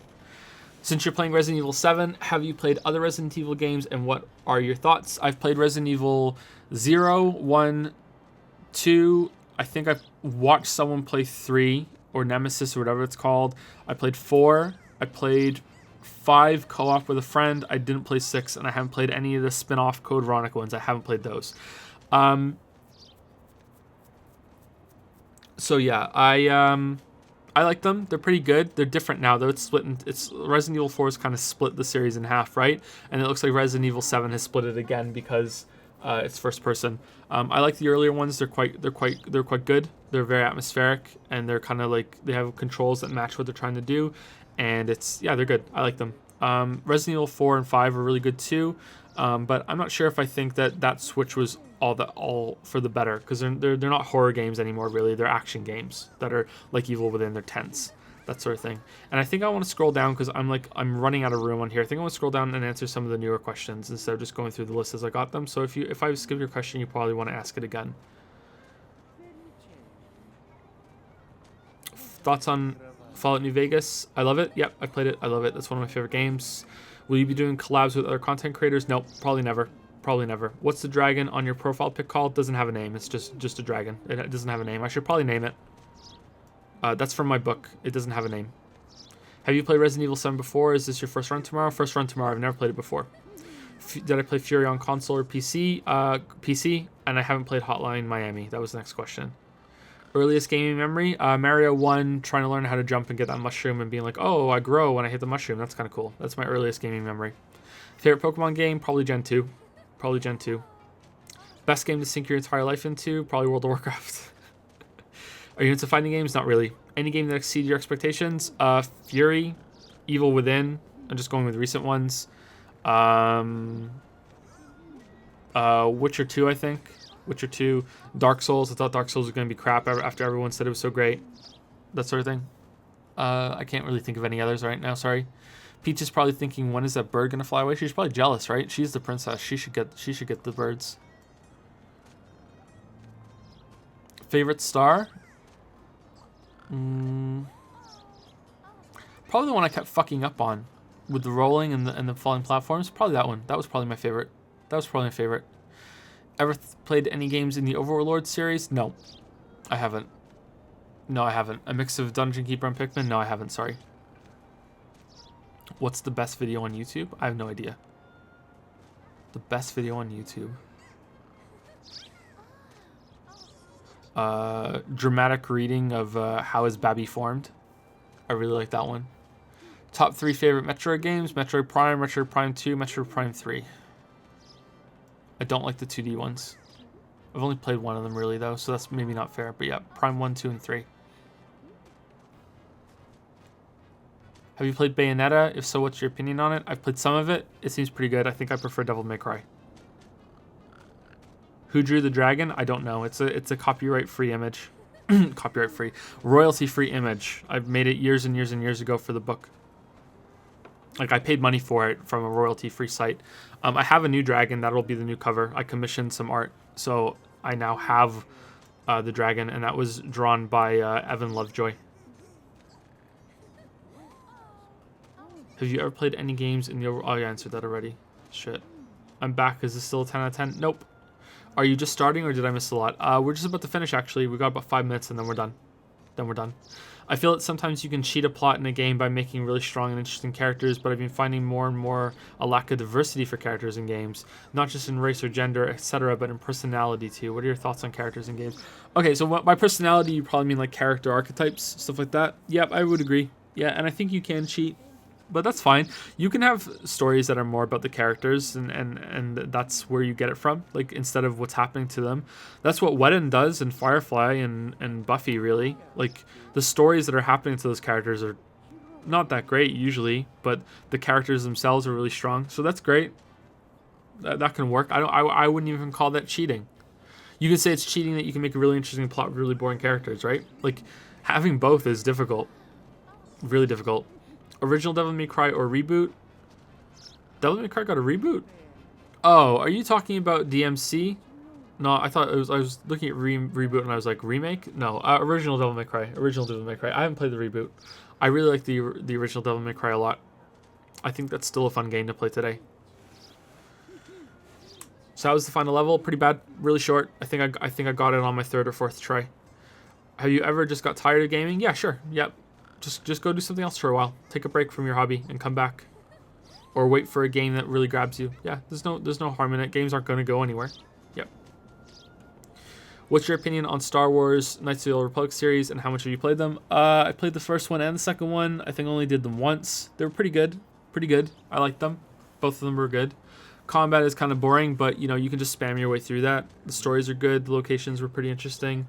Since you're playing Resident Evil 7, have you played other Resident Evil games, and what are your thoughts? I've played Resident Evil 0, 1, 2. I think I've watched someone play 3, or Nemesis, or whatever it's called. I played 4. I played 5 co-op with a friend. I didn't play 6, and I haven't played any of the spin-off Code Veronica ones. I haven't played those. So yeah, I like them. They're pretty good. They're different now, though. It's Resident Evil 4 has kind of split the series in half, right? And it looks like Resident Evil 7 has split it again because it's first person. I like the earlier ones. They're quite good. They're very atmospheric, and they're kind of like, they have controls that match what they're trying to do. And they're good. I like them. Resident Evil 4 and 5 are really good too. But I'm not sure if I think that switch was all for the better, because they're not horror games anymore, really. They're action games that are like Evil Within. They're tense. that sort of thing. And I think I want to scroll down because I'm running out of room on here. I think I want to scroll down and answer some of the newer questions instead of just going through the list as I got them. So if I skip your question, you probably want to ask it again. Thoughts on Fallout New Vegas? I love it. Yep, I played it. I love it. That's one of my favorite games. Will you be doing collabs with other content creators? Nope, probably never. Probably never. What's the dragon on your profile pic called? Doesn't have a name. It's just a dragon. It doesn't have a name. I should probably name it. That's from my book. It doesn't have a name. Have you played Resident Evil 7 before? Is this your first run tomorrow? First run tomorrow. I've never played it before. Did I play Fury on console or PC? PC, and I haven't played Hotline Miami. That was the next question. Earliest gaming memory? Mario 1, trying to learn how to jump and get that mushroom and being like, oh, I grow when I hit the mushroom. That's kind of cool. That's my earliest gaming memory. Favorite Pokemon game? Probably Gen 2. Probably Gen 2. Best game to sink your entire life into? Probably World of Warcraft. Are you into fighting games? Not really. Any game that exceeded your expectations? Fury, Evil Within. I'm just going with recent ones. Witcher 2, I think. Witcher 2, Dark Souls. I thought Dark Souls was going to be crap after everyone said it was so great. That sort of thing. I can't really think of any others right now, sorry. Peach is probably thinking, when is that bird going to fly away? She's probably jealous, right? She's the princess. She should get the birds. Favorite star? Probably the one I kept fucking up on with the rolling and the falling platforms. Probably that one. That was probably my favorite. Ever played any games in the Overlord series? No, I haven't. A mix of Dungeon Keeper and Pikmin? No, I haven't, sorry. What's the best video on YouTube? I have no idea. The best video on YouTube. Dramatic reading of How is Babby Formed. I really like that one. Top 3 favorite Metroid games: Metroid Prime, Metroid Prime 2, Metroid Prime 3. I don't like the 2D ones. I've only played one of them really though, so that's maybe not fair. But yeah, Prime 1, 2, and 3. Have you played Bayonetta? If so, what's your opinion on it? I've played some of it. It seems pretty good. I think I prefer Devil May Cry. Who drew the dragon? I don't know. It's a copyright-free image. Copyright-free. Royalty-free image. I've made it years and years and years ago for the book. Like, I paid money for it from a royalty-free site. I have a new dragon. That'll be the new cover. I commissioned some art. So I now have the dragon, and that was drawn by Evan Lovejoy. Have you ever played any games in the over... Oh, I answered that already. Shit. I'm back. Is this still a 10 out of 10? Nope. Are you just starting, or did I miss a lot? We're just about to finish, actually. We got about 5 minutes, and then we're done. I feel that sometimes you can cheat a plot in a game by making really strong and interesting characters, but I've been finding more and more a lack of diversity for characters in games, not just in race or gender, etc., but in personality too. What are your thoughts on characters in games? Okay, so by personality, you probably mean like character archetypes, stuff like that. Yep, I would agree. Yeah, and I think you can cheat, but that's fine. You can have stories that are more about the characters, and that's where you get it from, like, instead of what's happening to them. That's what Whedon does in Firefly and Buffy, really. Like, the stories that are happening to those characters are not that great usually, but the characters themselves are really strong, so that's great. That can work. I wouldn't even call that cheating. You could say it's cheating that you can make a really interesting plot with really boring characters, right? Like, having both is difficult. Really difficult. Original Devil May Cry or reboot? Devil May Cry got a reboot? Oh, are you talking about DMC? No, I thought it was. I was looking at reboot and I was like, remake? No, original Devil May Cry. Original Devil May Cry. I haven't played the reboot. I really like the original Devil May Cry a lot. I think that's still a fun game to play today. So that was the final level. Pretty bad. Really short. I think I got it on my 3rd or 4th try. Have you ever just got tired of gaming? Yeah, sure. Yep. Just go do something else for a while. Take a break from your hobby and come back. Or wait for a game that really grabs you. Yeah, there's no harm in it. Games aren't going to go anywhere. Yep. What's your opinion on Star Wars Knights of the Old Republic series, and how much have you played them? I played the first one and the second one. I think I only did them once. They were pretty good. Pretty good. I liked them. Both of them were good. Combat is kind of boring, but you know, you can just spam your way through that. The stories are good. The locations were pretty interesting.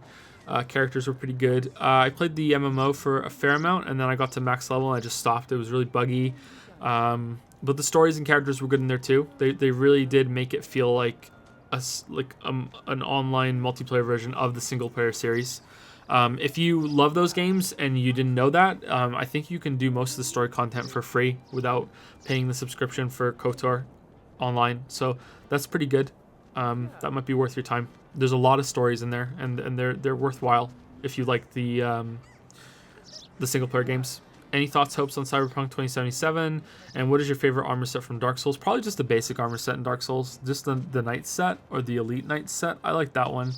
Characters were pretty good. I played the MMO for a fair amount, and then I got to max level and I just stopped. It was really buggy. But the stories and characters were good in there too. They really did make it feel like an online multiplayer version of the single player series. If you love those games and you didn't know that, I think you can do most of the story content for free without paying the subscription for KOTOR online. So that's pretty good. That might be worth your time. There's a lot of stories in there, and they're worthwhile if you like the single player games. Any thoughts, hopes on Cyberpunk 2077? And what is your favorite armor set from Dark Souls? Probably just the basic armor set in Dark Souls. Just the Knight set or the Elite Knight set. I like that one.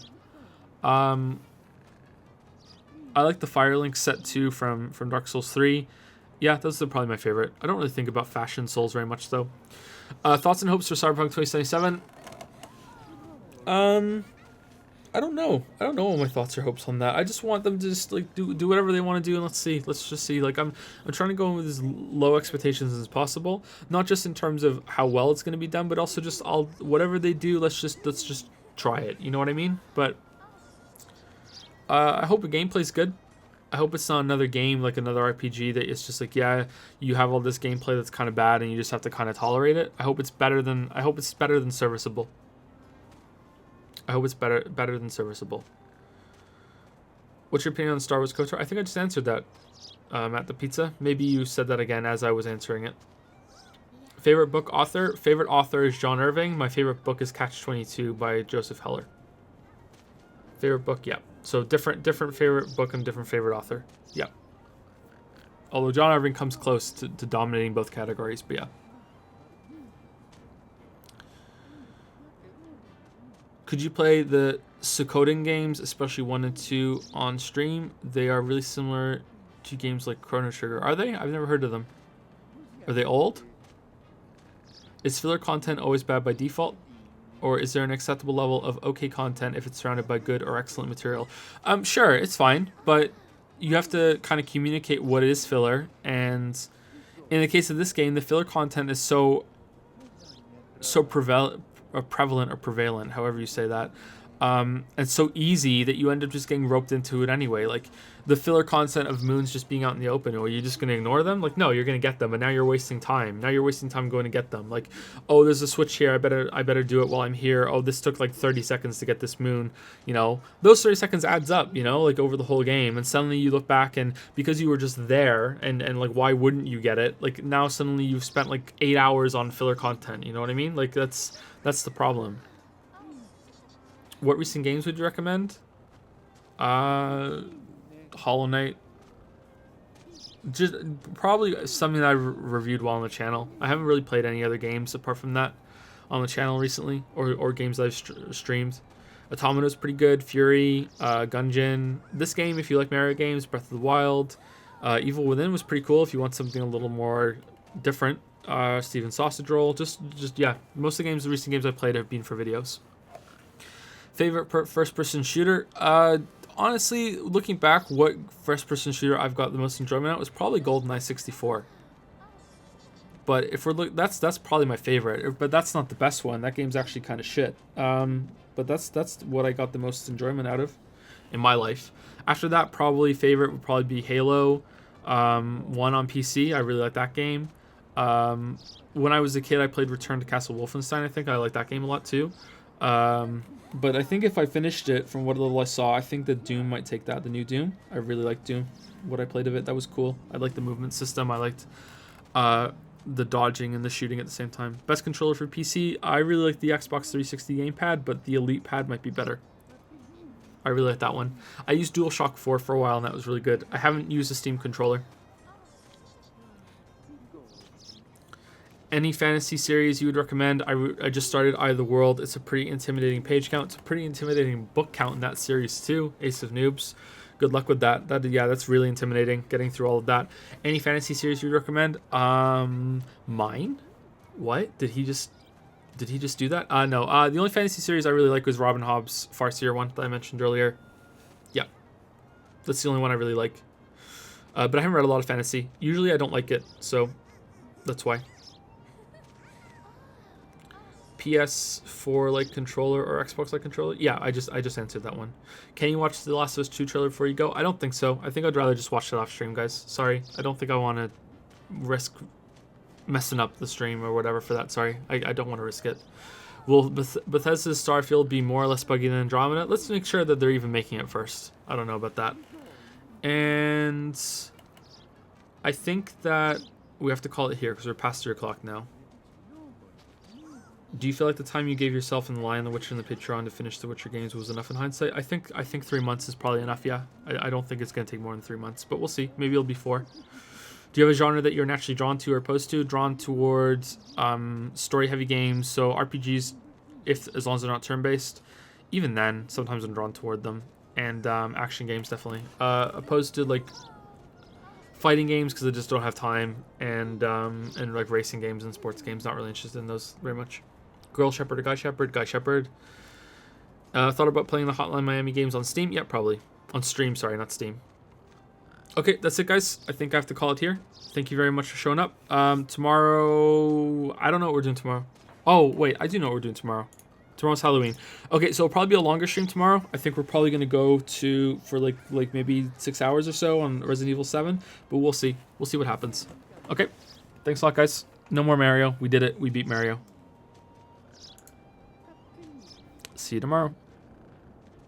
I like the Firelink set too from Dark Souls 3. Yeah, those are probably my favorite. I don't really think about fashion Souls very much though. Thoughts and hopes for Cyberpunk 2077? I don't know. I don't know what my thoughts or hopes on that. I just want them to just like do whatever they want to do, and let's see. Let's just see. Like I'm trying to go in with as low expectations as possible, not just in terms of how well it's going to be done, but also just whatever they do. Let's just try it. You know what I mean? But I hope the gameplay's good. I hope it's not another game like another RPG that it's just like, yeah, you have all this gameplay that's kind of bad and you just have to kind of tolerate it. I hope it's better than serviceable. I hope it's better than serviceable. What's your opinion on Star Wars KOTOR? I think I just answered that at the pizza. Maybe you said that again as I was answering it. Favorite book author? Favorite author is John Irving. My favorite book is Catch-22 by Joseph Heller. Favorite book, yeah. So different favorite book and different favorite author. Yeah. Although John Irving comes close to dominating both categories, but yeah. Could you play the Suikoden games, especially 1 and 2, on stream? They are really similar to games like Chrono Trigger. Are they? I've never heard of them. Are they old? Is filler content always bad by default? Or is there an acceptable level of okay content if it's surrounded by good or excellent material? Sure, it's fine, but you have to kind of communicate what is filler. And in the case of this game, the filler content is so prevalent, however you say that. And so easy that you end up just getting roped into it anyway. Like the filler content of moons just being out in the open, or are you just going to ignore them? Like, no, you're going to get them, and now you're wasting time. Now you're wasting time going to get them. Like, oh, there's a switch here. I better do it while I'm here. Oh, this took like 30 seconds to get this moon. You know, those 30 seconds adds up, you know, like over the whole game. And suddenly you look back, and because you were just there, and like, why wouldn't you get it? Like now suddenly you've spent like 8 hours on filler content. You know what I mean? Like that's the problem. What recent games would you recommend? Hollow Knight. Just probably something that I reviewed while on the channel. I haven't really played any other games apart from that on the channel recently, or games that I've streamed. Automato's pretty good. Fury, Gungeon. This game, if you like Mario games, Breath of the Wild. Evil Within was pretty cool if you want something a little more different. Steven Sausage Roll. Just yeah. Most of the recent games I've played have been for videos. Favorite first-person shooter? Honestly, looking back, what first-person shooter I've got the most enjoyment out was probably GoldenEye 64. But if we're that's probably my favorite. But that's not the best one. That game's actually kind of shit. But that's what I got the most enjoyment out of in my life. After that, probably favorite would probably be Halo 1 on PC. I really like that game. When I was a kid, I played Return to Castle Wolfenstein. I think I like that game a lot too. But I think if I finished it, from what little I saw, I think that Doom might take that. The new Doom. I really liked Doom. What I played of it, that was cool. I liked the movement system. I liked the dodging and the shooting at the same time. Best controller for PC. I really like the Xbox 360 gamepad, but the Elite pad might be better. I really like that one. I used DualShock 4 for a while, and that was really good. I haven't used a Steam controller. Any fantasy series you would recommend? I just started Eye of the World. It's a pretty intimidating page count. It's a pretty intimidating book count in that series too. Ace of Noobs. Good luck with that. That's really intimidating, getting through all of that. Any fantasy series you would recommend? Mine? What? Did he just do that? No. The only fantasy series I really like was Robin Hobb's Farseer one that I mentioned earlier. Yeah. That's the only one I really like. But I haven't read a lot of fantasy. Usually I don't like it, so that's why. PS4 like controller or Xbox like controller? Yeah, I just answered that one. Can you watch The Last of Us 2 trailer before you go? I don't think so. I think I'd rather just watch it off stream, guys. Sorry. I don't think I want to risk messing up the stream or whatever for that. Sorry. I don't want to risk it. Will Bethesda's Starfield be more or less buggy than Andromeda? Let's make sure that they're even making it first. I don't know about that. And I think that we have to call it here because we're past 3 o'clock now. Do you feel like the time you gave yourself in The Lion, The Witcher, and the Patreon to finish the Witcher games was enough in hindsight? I think 3 months is probably enough, yeah. I don't think it's going to take more than 3 months, but we'll see. Maybe it'll be 4. Do you have a genre that you're naturally drawn to or opposed to? Drawn towards story-heavy games, so RPGs, as long as they're not turn-based. Even then, sometimes I'm drawn toward them. And action games, definitely. Opposed to, like, fighting games, because I just don't have time. And like, racing games and sports games, not really interested in those very much. Girl Shepherd or Guy Shepherd? Guy Shepherd. Thought about playing the Hotline Miami games on Steam? Yeah, probably. On stream, sorry, not Steam. Okay, that's it, guys. I think I have to call it here. Thank you very much for showing up. Tomorrow... I don't know what we're doing tomorrow. Oh, wait, I do know what we're doing tomorrow. Tomorrow's Halloween. Okay, so it'll probably be a longer stream tomorrow. I think we're probably going to go for like maybe 6 hours or so on Resident Evil 7. But we'll see. We'll see what happens. Okay, thanks a lot, guys. No more Mario. We did it. We beat Mario. See you tomorrow.